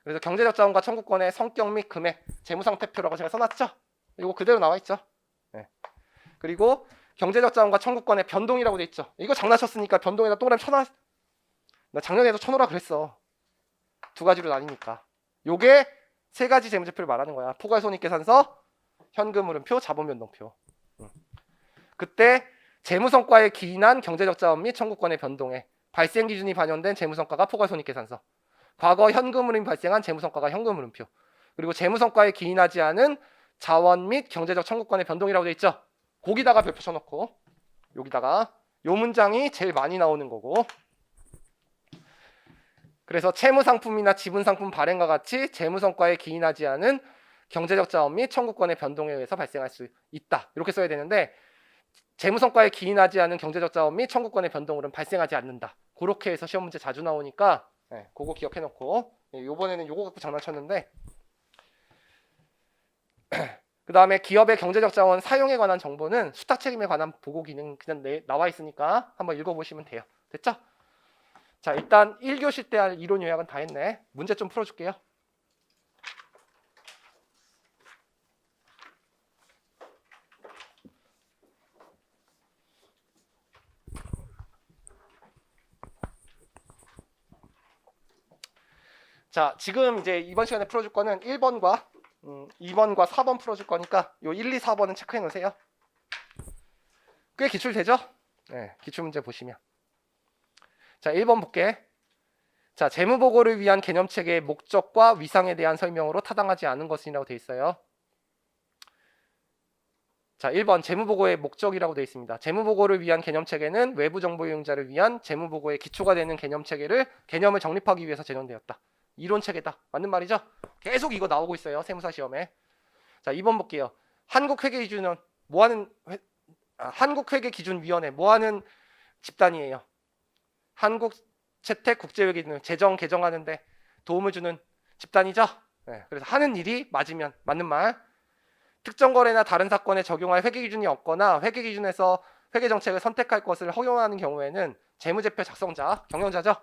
[SPEAKER 1] 그래서 경제적 자원과 청구권의 성격 및 금액, 재무상태표라고 제가 써놨죠. 이거 그대로 나와 있죠. 네. 그리고 경제적 자원과 청구권의 변동이라고 돼 있죠. 이거 장난쳤으니까 변동에다 동그라미 쳐놔. 나 작년에도 쳐놓으라 그랬어. 두 가지로 나뉘니까. 요게 세 가지 재무제표를 말하는 거야. 포괄손익계산서, 현금흐름표, 자본변동표. 그때 재무성과에 기인한 경제적 자원 및 청구권의 변동에 발생 기준이 반영된 재무성과가 포괄손익계산서. 과거 현금흐름이 발생한 재무성과가 현금흐름표. 그리고 재무성과에 기인하지 않은 자원 및 경제적 청구권의 변동이라고 돼 있죠. 거기다가 별표 쳐놓고 여기다가 요 문장이 제일 많이 나오는 거고. 그래서 채무상품이나 지분상품 발행과 같이 재무성과에 기인하지 않은 경제적 자원 및 청구권의 변동에 의해서 발생할 수 있다. 이렇게 써야 되는데 재무성과에 기인하지 않은 경제적 자원 및 청구권의 변동으로는 발생하지 않는다. 그렇게 해서 시험 문제 자주 나오니까 그거 기억해놓고 요번에는 요거 갖고 장난쳤는데 그 다음에 기업의 경제적 자원 사용에 관한 정보는 수탁 책임에 관한 보고 기능 그냥 나와 있으니까 한번 읽어보시면 돼요. 됐죠? 자, 일단 1교시 때 할 이론 요약은 다 했네. 문제 좀 풀어줄게요.
[SPEAKER 2] 자, 지금 이제 이번 시간에 풀어줄 거는 1번과 2번과 4번 풀어줄 거니까 요 1, 2, 4번은 체크해 놓으세요. 꽤 기출되죠? 네, 기출문제 보시면. 자, 1번 볼게. 자, 재무보고를 위한 개념체계의 목적과 위상에 대한 설명으로 타당하지 않은 것이라고 되어 있어요. 자, 1번 재무보고의 목적이라고 되어 있습니다. 재무보고를 위한 개념체계는 외부 정보 이용자를 위한 재무보고의 기초가 되는 개념을 정립하기 위해서 제정되었다. 이론체계다. 맞는 말이죠? 계속 이거 나오고 있어요. 세무사 시험에. 자, 2번 볼게요. 한국회계기준은 한국회계기준위원회 뭐하는 집단이에요? 한국채택국제회계기준 재정 개정하는데 도움을 주는 집단이죠? 네, 그래서 하는 일이 맞으면 맞는 말. 특정 거래나 다른 사건에 적용할 회계기준이 없거나 회계기준에서 회계정책을 선택할 것을 허용하는 경우에는 재무제표 작성자, 경영자죠.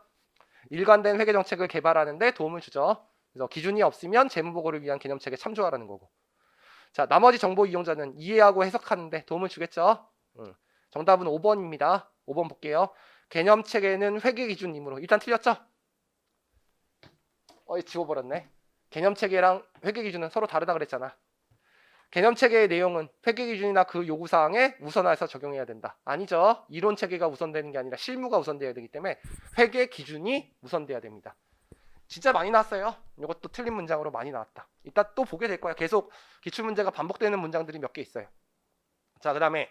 [SPEAKER 2] 일관된 회계정책을 개발하는데 도움을 주죠. 그래서 기준이 없으면 재무보고를 위한 개념책에 참조하라는 거고. 자, 나머지 정보 이용자는 이해하고 해석하는데 도움을 주겠죠. 정답은 5번입니다. 5번 볼게요. 개념체계는 회계기준이므로. 일단 틀렸죠? 지워버렸네. 개념체계랑 회계기준은 서로 다르다 그랬잖아. 개념체계의 내용은 회계기준이나 그 요구사항에 우선해서 적용해야 된다. 아니죠. 이론체계가 우선되는 게 아니라 실무가 우선돼야 되기 때문에 회계기준이 우선돼야 됩니다. 진짜 많이 나왔어요. 이것도 틀린 문장으로 많이 나왔다. 이따 또 보게 될 거야. 계속 기출문제가 반복되는 문장들이 몇 개 있어요. 자, 그 다음에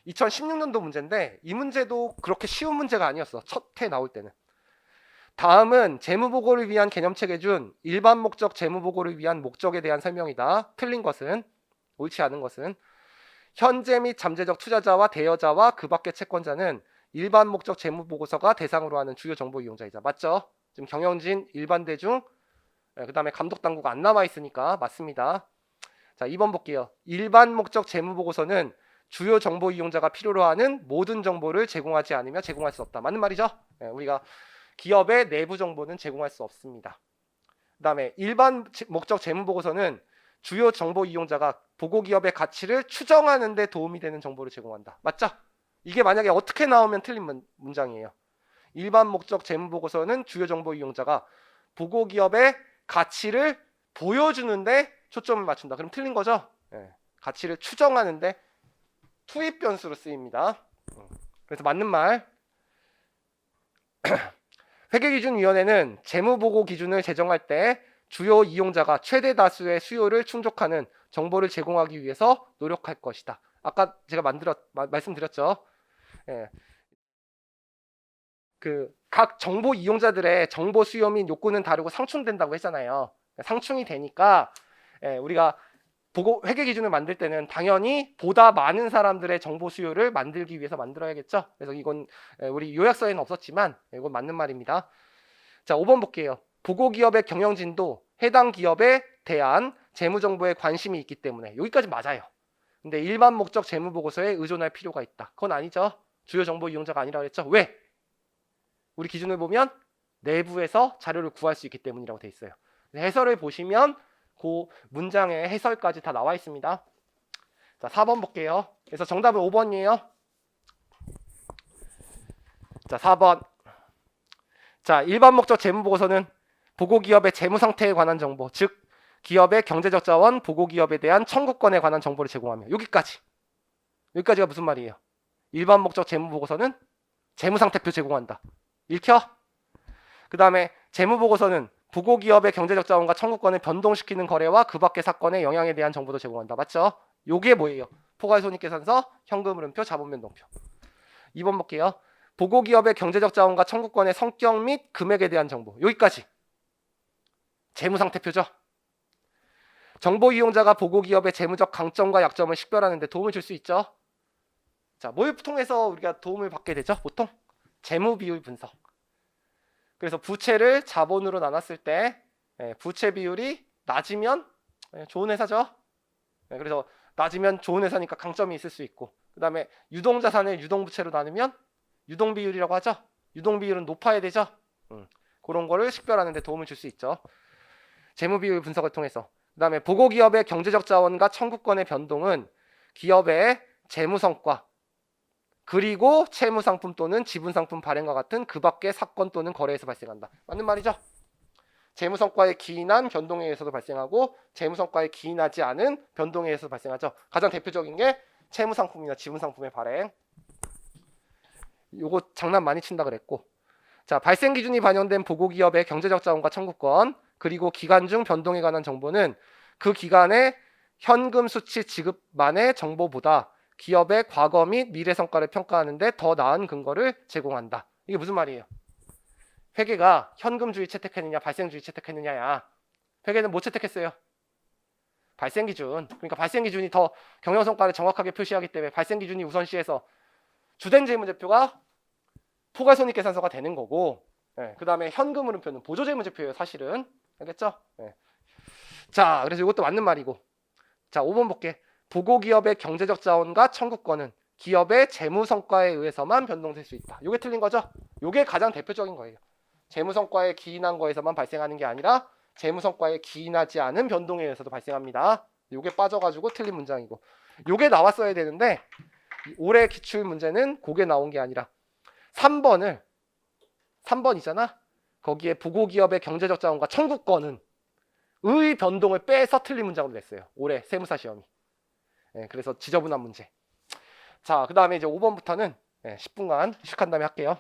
[SPEAKER 2] 2016년도 문제인데 이 문제도 그렇게 쉬운 문제가 아니었어. 첫 해 나올 때는. 다음은 재무보고를 위한 개념체계 중 일반 목적 재무보고를 위한 목적에 대한 설명이다. 틀린 것은, 옳지 않은 것은 현재 및 잠재적 투자자와 대여자와 그 밖의 채권자는 일반 목적 재무보고서가 대상으로 하는 주요 정보 이용자이자. 맞죠? 지금 경영진, 일반대중, 그 다음에 감독당국 안 남아 있으니까 맞습니다. 자, 2번 볼게요. 일반 목적 재무보고서는 주요 정보 이용자가 필요로 하는 모든 정보를 제공하지 않으며 제공할 수 없다. 맞는 말이죠? 우리가 기업의 내부 정보는 제공할 수 없습니다. 그 다음에 일반 목적 재무보고서는 주요 정보 이용자가 보고 기업의 가치를 추정하는 데 도움이 되는 정보를 제공한다. 맞죠? 이게 만약에 어떻게 나오면 틀린 문장이에요. 일반 목적 재무보고서는 주요 정보 이용자가 보고 기업의 가치를 보여주는데 초점을 맞춘다. 그럼 틀린 거죠? 가치를 추정하는데 투입 변수로 쓰입니다. 그래서 맞는 말. 회계기준위원회는 재무보고 기준을 제정할 때 주요 이용자가 최대 다수의 수요를 충족하는 정보를 제공하기 위해서 노력할 것이다. 아까 제가 말씀드렸죠. 각 정보 이용자들의 정보 수요 및 욕구는 다르고 상충된다고 했잖아요. 상충이 되니까 우리가 회계 기준을 만들 때는 당연히 보다 많은 사람들의 정보 수요를 만들기 위해서 만들어야겠죠. 그래서 이건 우리 요약서에는 없었지만 이건 맞는 말입니다. 자, 5번 볼게요. 보고 기업의 경영진도 해당 기업에 대한 재무 정보에 관심이 있기 때문에 여기까지 맞아요. 근데 일반 목적 재무 보고서에 의존할 필요가 있다. 그건 아니죠. 주요 정보 이용자가 아니라고 했죠. 왜? 우리 기준을 보면 내부에서 자료를 구할 수 있기 때문이라고 돼 있어요. 해설을 보시면 그 문장의 해설까지 다 나와 있습니다. 자, 4번 볼게요. 그래서 정답은 5번이에요. 자, 4번. 자, 일반 목적 재무 보고서는 보고 기업의 재무 상태에 관한 정보, 즉 기업의 경제적 자원, 보고 기업에 대한 청구권에 관한 정보를 제공하며 여기까지가 무슨 말이에요? 일반 목적 재무 보고서는 재무 상태표 제공한다. 읽혀? 그 다음에 재무 보고서는 보고 기업의 경제적 자원과 청구권을 변동시키는 거래와 그 밖의 사건의 영향에 대한 정보도 제공한다. 맞죠? 요게 뭐예요? 포괄손익계산서, 현금흐름표, 자본변동표. 2번 볼게요. 보고 기업의 경제적 자원과 청구권의 성격 및 금액에 대한 정보. 여기까지. 재무상태표죠. 정보 이용자가 보고 기업의 재무적 강점과 약점을 식별하는 데 도움을 줄 수 있죠. 자, 뭘 통해서 우리가 도움을 받게 되죠? 보통 재무 비율 분석. 그래서 부채를 자본으로 나눴을 때 부채 비율이 낮으면 좋은 회사죠. 그래서 낮으면 좋은 회사니까 강점이 있을 수 있고, 그 다음에 유동자산을 유동부채로 나누면 유동비율이라고 하죠. 유동비율은 높아야 되죠. 그런 거를 식별하는 데 도움을 줄 수 있죠. 재무비율 분석을 통해서. 그 다음에 보고 기업의 경제적 자원과 청구권의 변동은 기업의 재무성과 그리고 채무상품 또는 지분상품 발행과 같은 그 밖의 사건 또는 거래에서 발생한다. 맞는 말이죠? 재무성과에 기인한 변동에 의해서도 발생하고 재무성과에 기인하지 않은 변동에 의해서 발생하죠. 가장 대표적인 게 채무상품이나 지분상품의 발행. 요거 장난 많이 친다 그랬고, 자, 발생 기준이 반영된 보고기업의 경제적 자원과 청구권, 그리고 기간 중 변동에 관한 정보는 그 기간의 현금 수치 지급만의 정보보다 기업의 과거 및 미래 성과를 평가하는데 더 나은 근거를 제공한다. 이게 무슨 말이에요? 회계가 현금주의 채택했느냐 발생주의 채택했느냐야. 회계는 뭐 채택했어요? 발생 기준. 그러니까 발생 기준이 더 경영 성과를 정확하게 표시하기 때문에 발생 기준이 우선시해서 주된 재무제표가 포괄손익계산서가 되는 거고, 그 다음에 현금 흐름표는 보조재무제표예요, 사실은. 알겠죠? 자, 그래서 이것도 맞는 말이고. 자, 5번 볼게. 보고기업의 경제적 자원과 청구권은 기업의 재무성과에 의해서만 변동될 수 있다. 이게 틀린 거죠? 이게 가장 대표적인 거예요. 재무성과에 기인한 거에서만 발생하는 게 아니라 재무성과에 기인하지 않은 변동에 의해서도 발생합니다. 이게 빠져가지고 틀린 문장이고, 이게 나왔어야 되는데 올해 기출 문제는 그게 나온 게 아니라 3번이잖아. 거기에 보고기업의 경제적 자원과 청구권은 의 변동을 빼서 틀린 문장으로 냈어요. 올해 세무사 시험이. 그래서 지저분한 문제. 자, 그 다음에 이제 5번부터는 10분간 휴식한 다음에 할게요.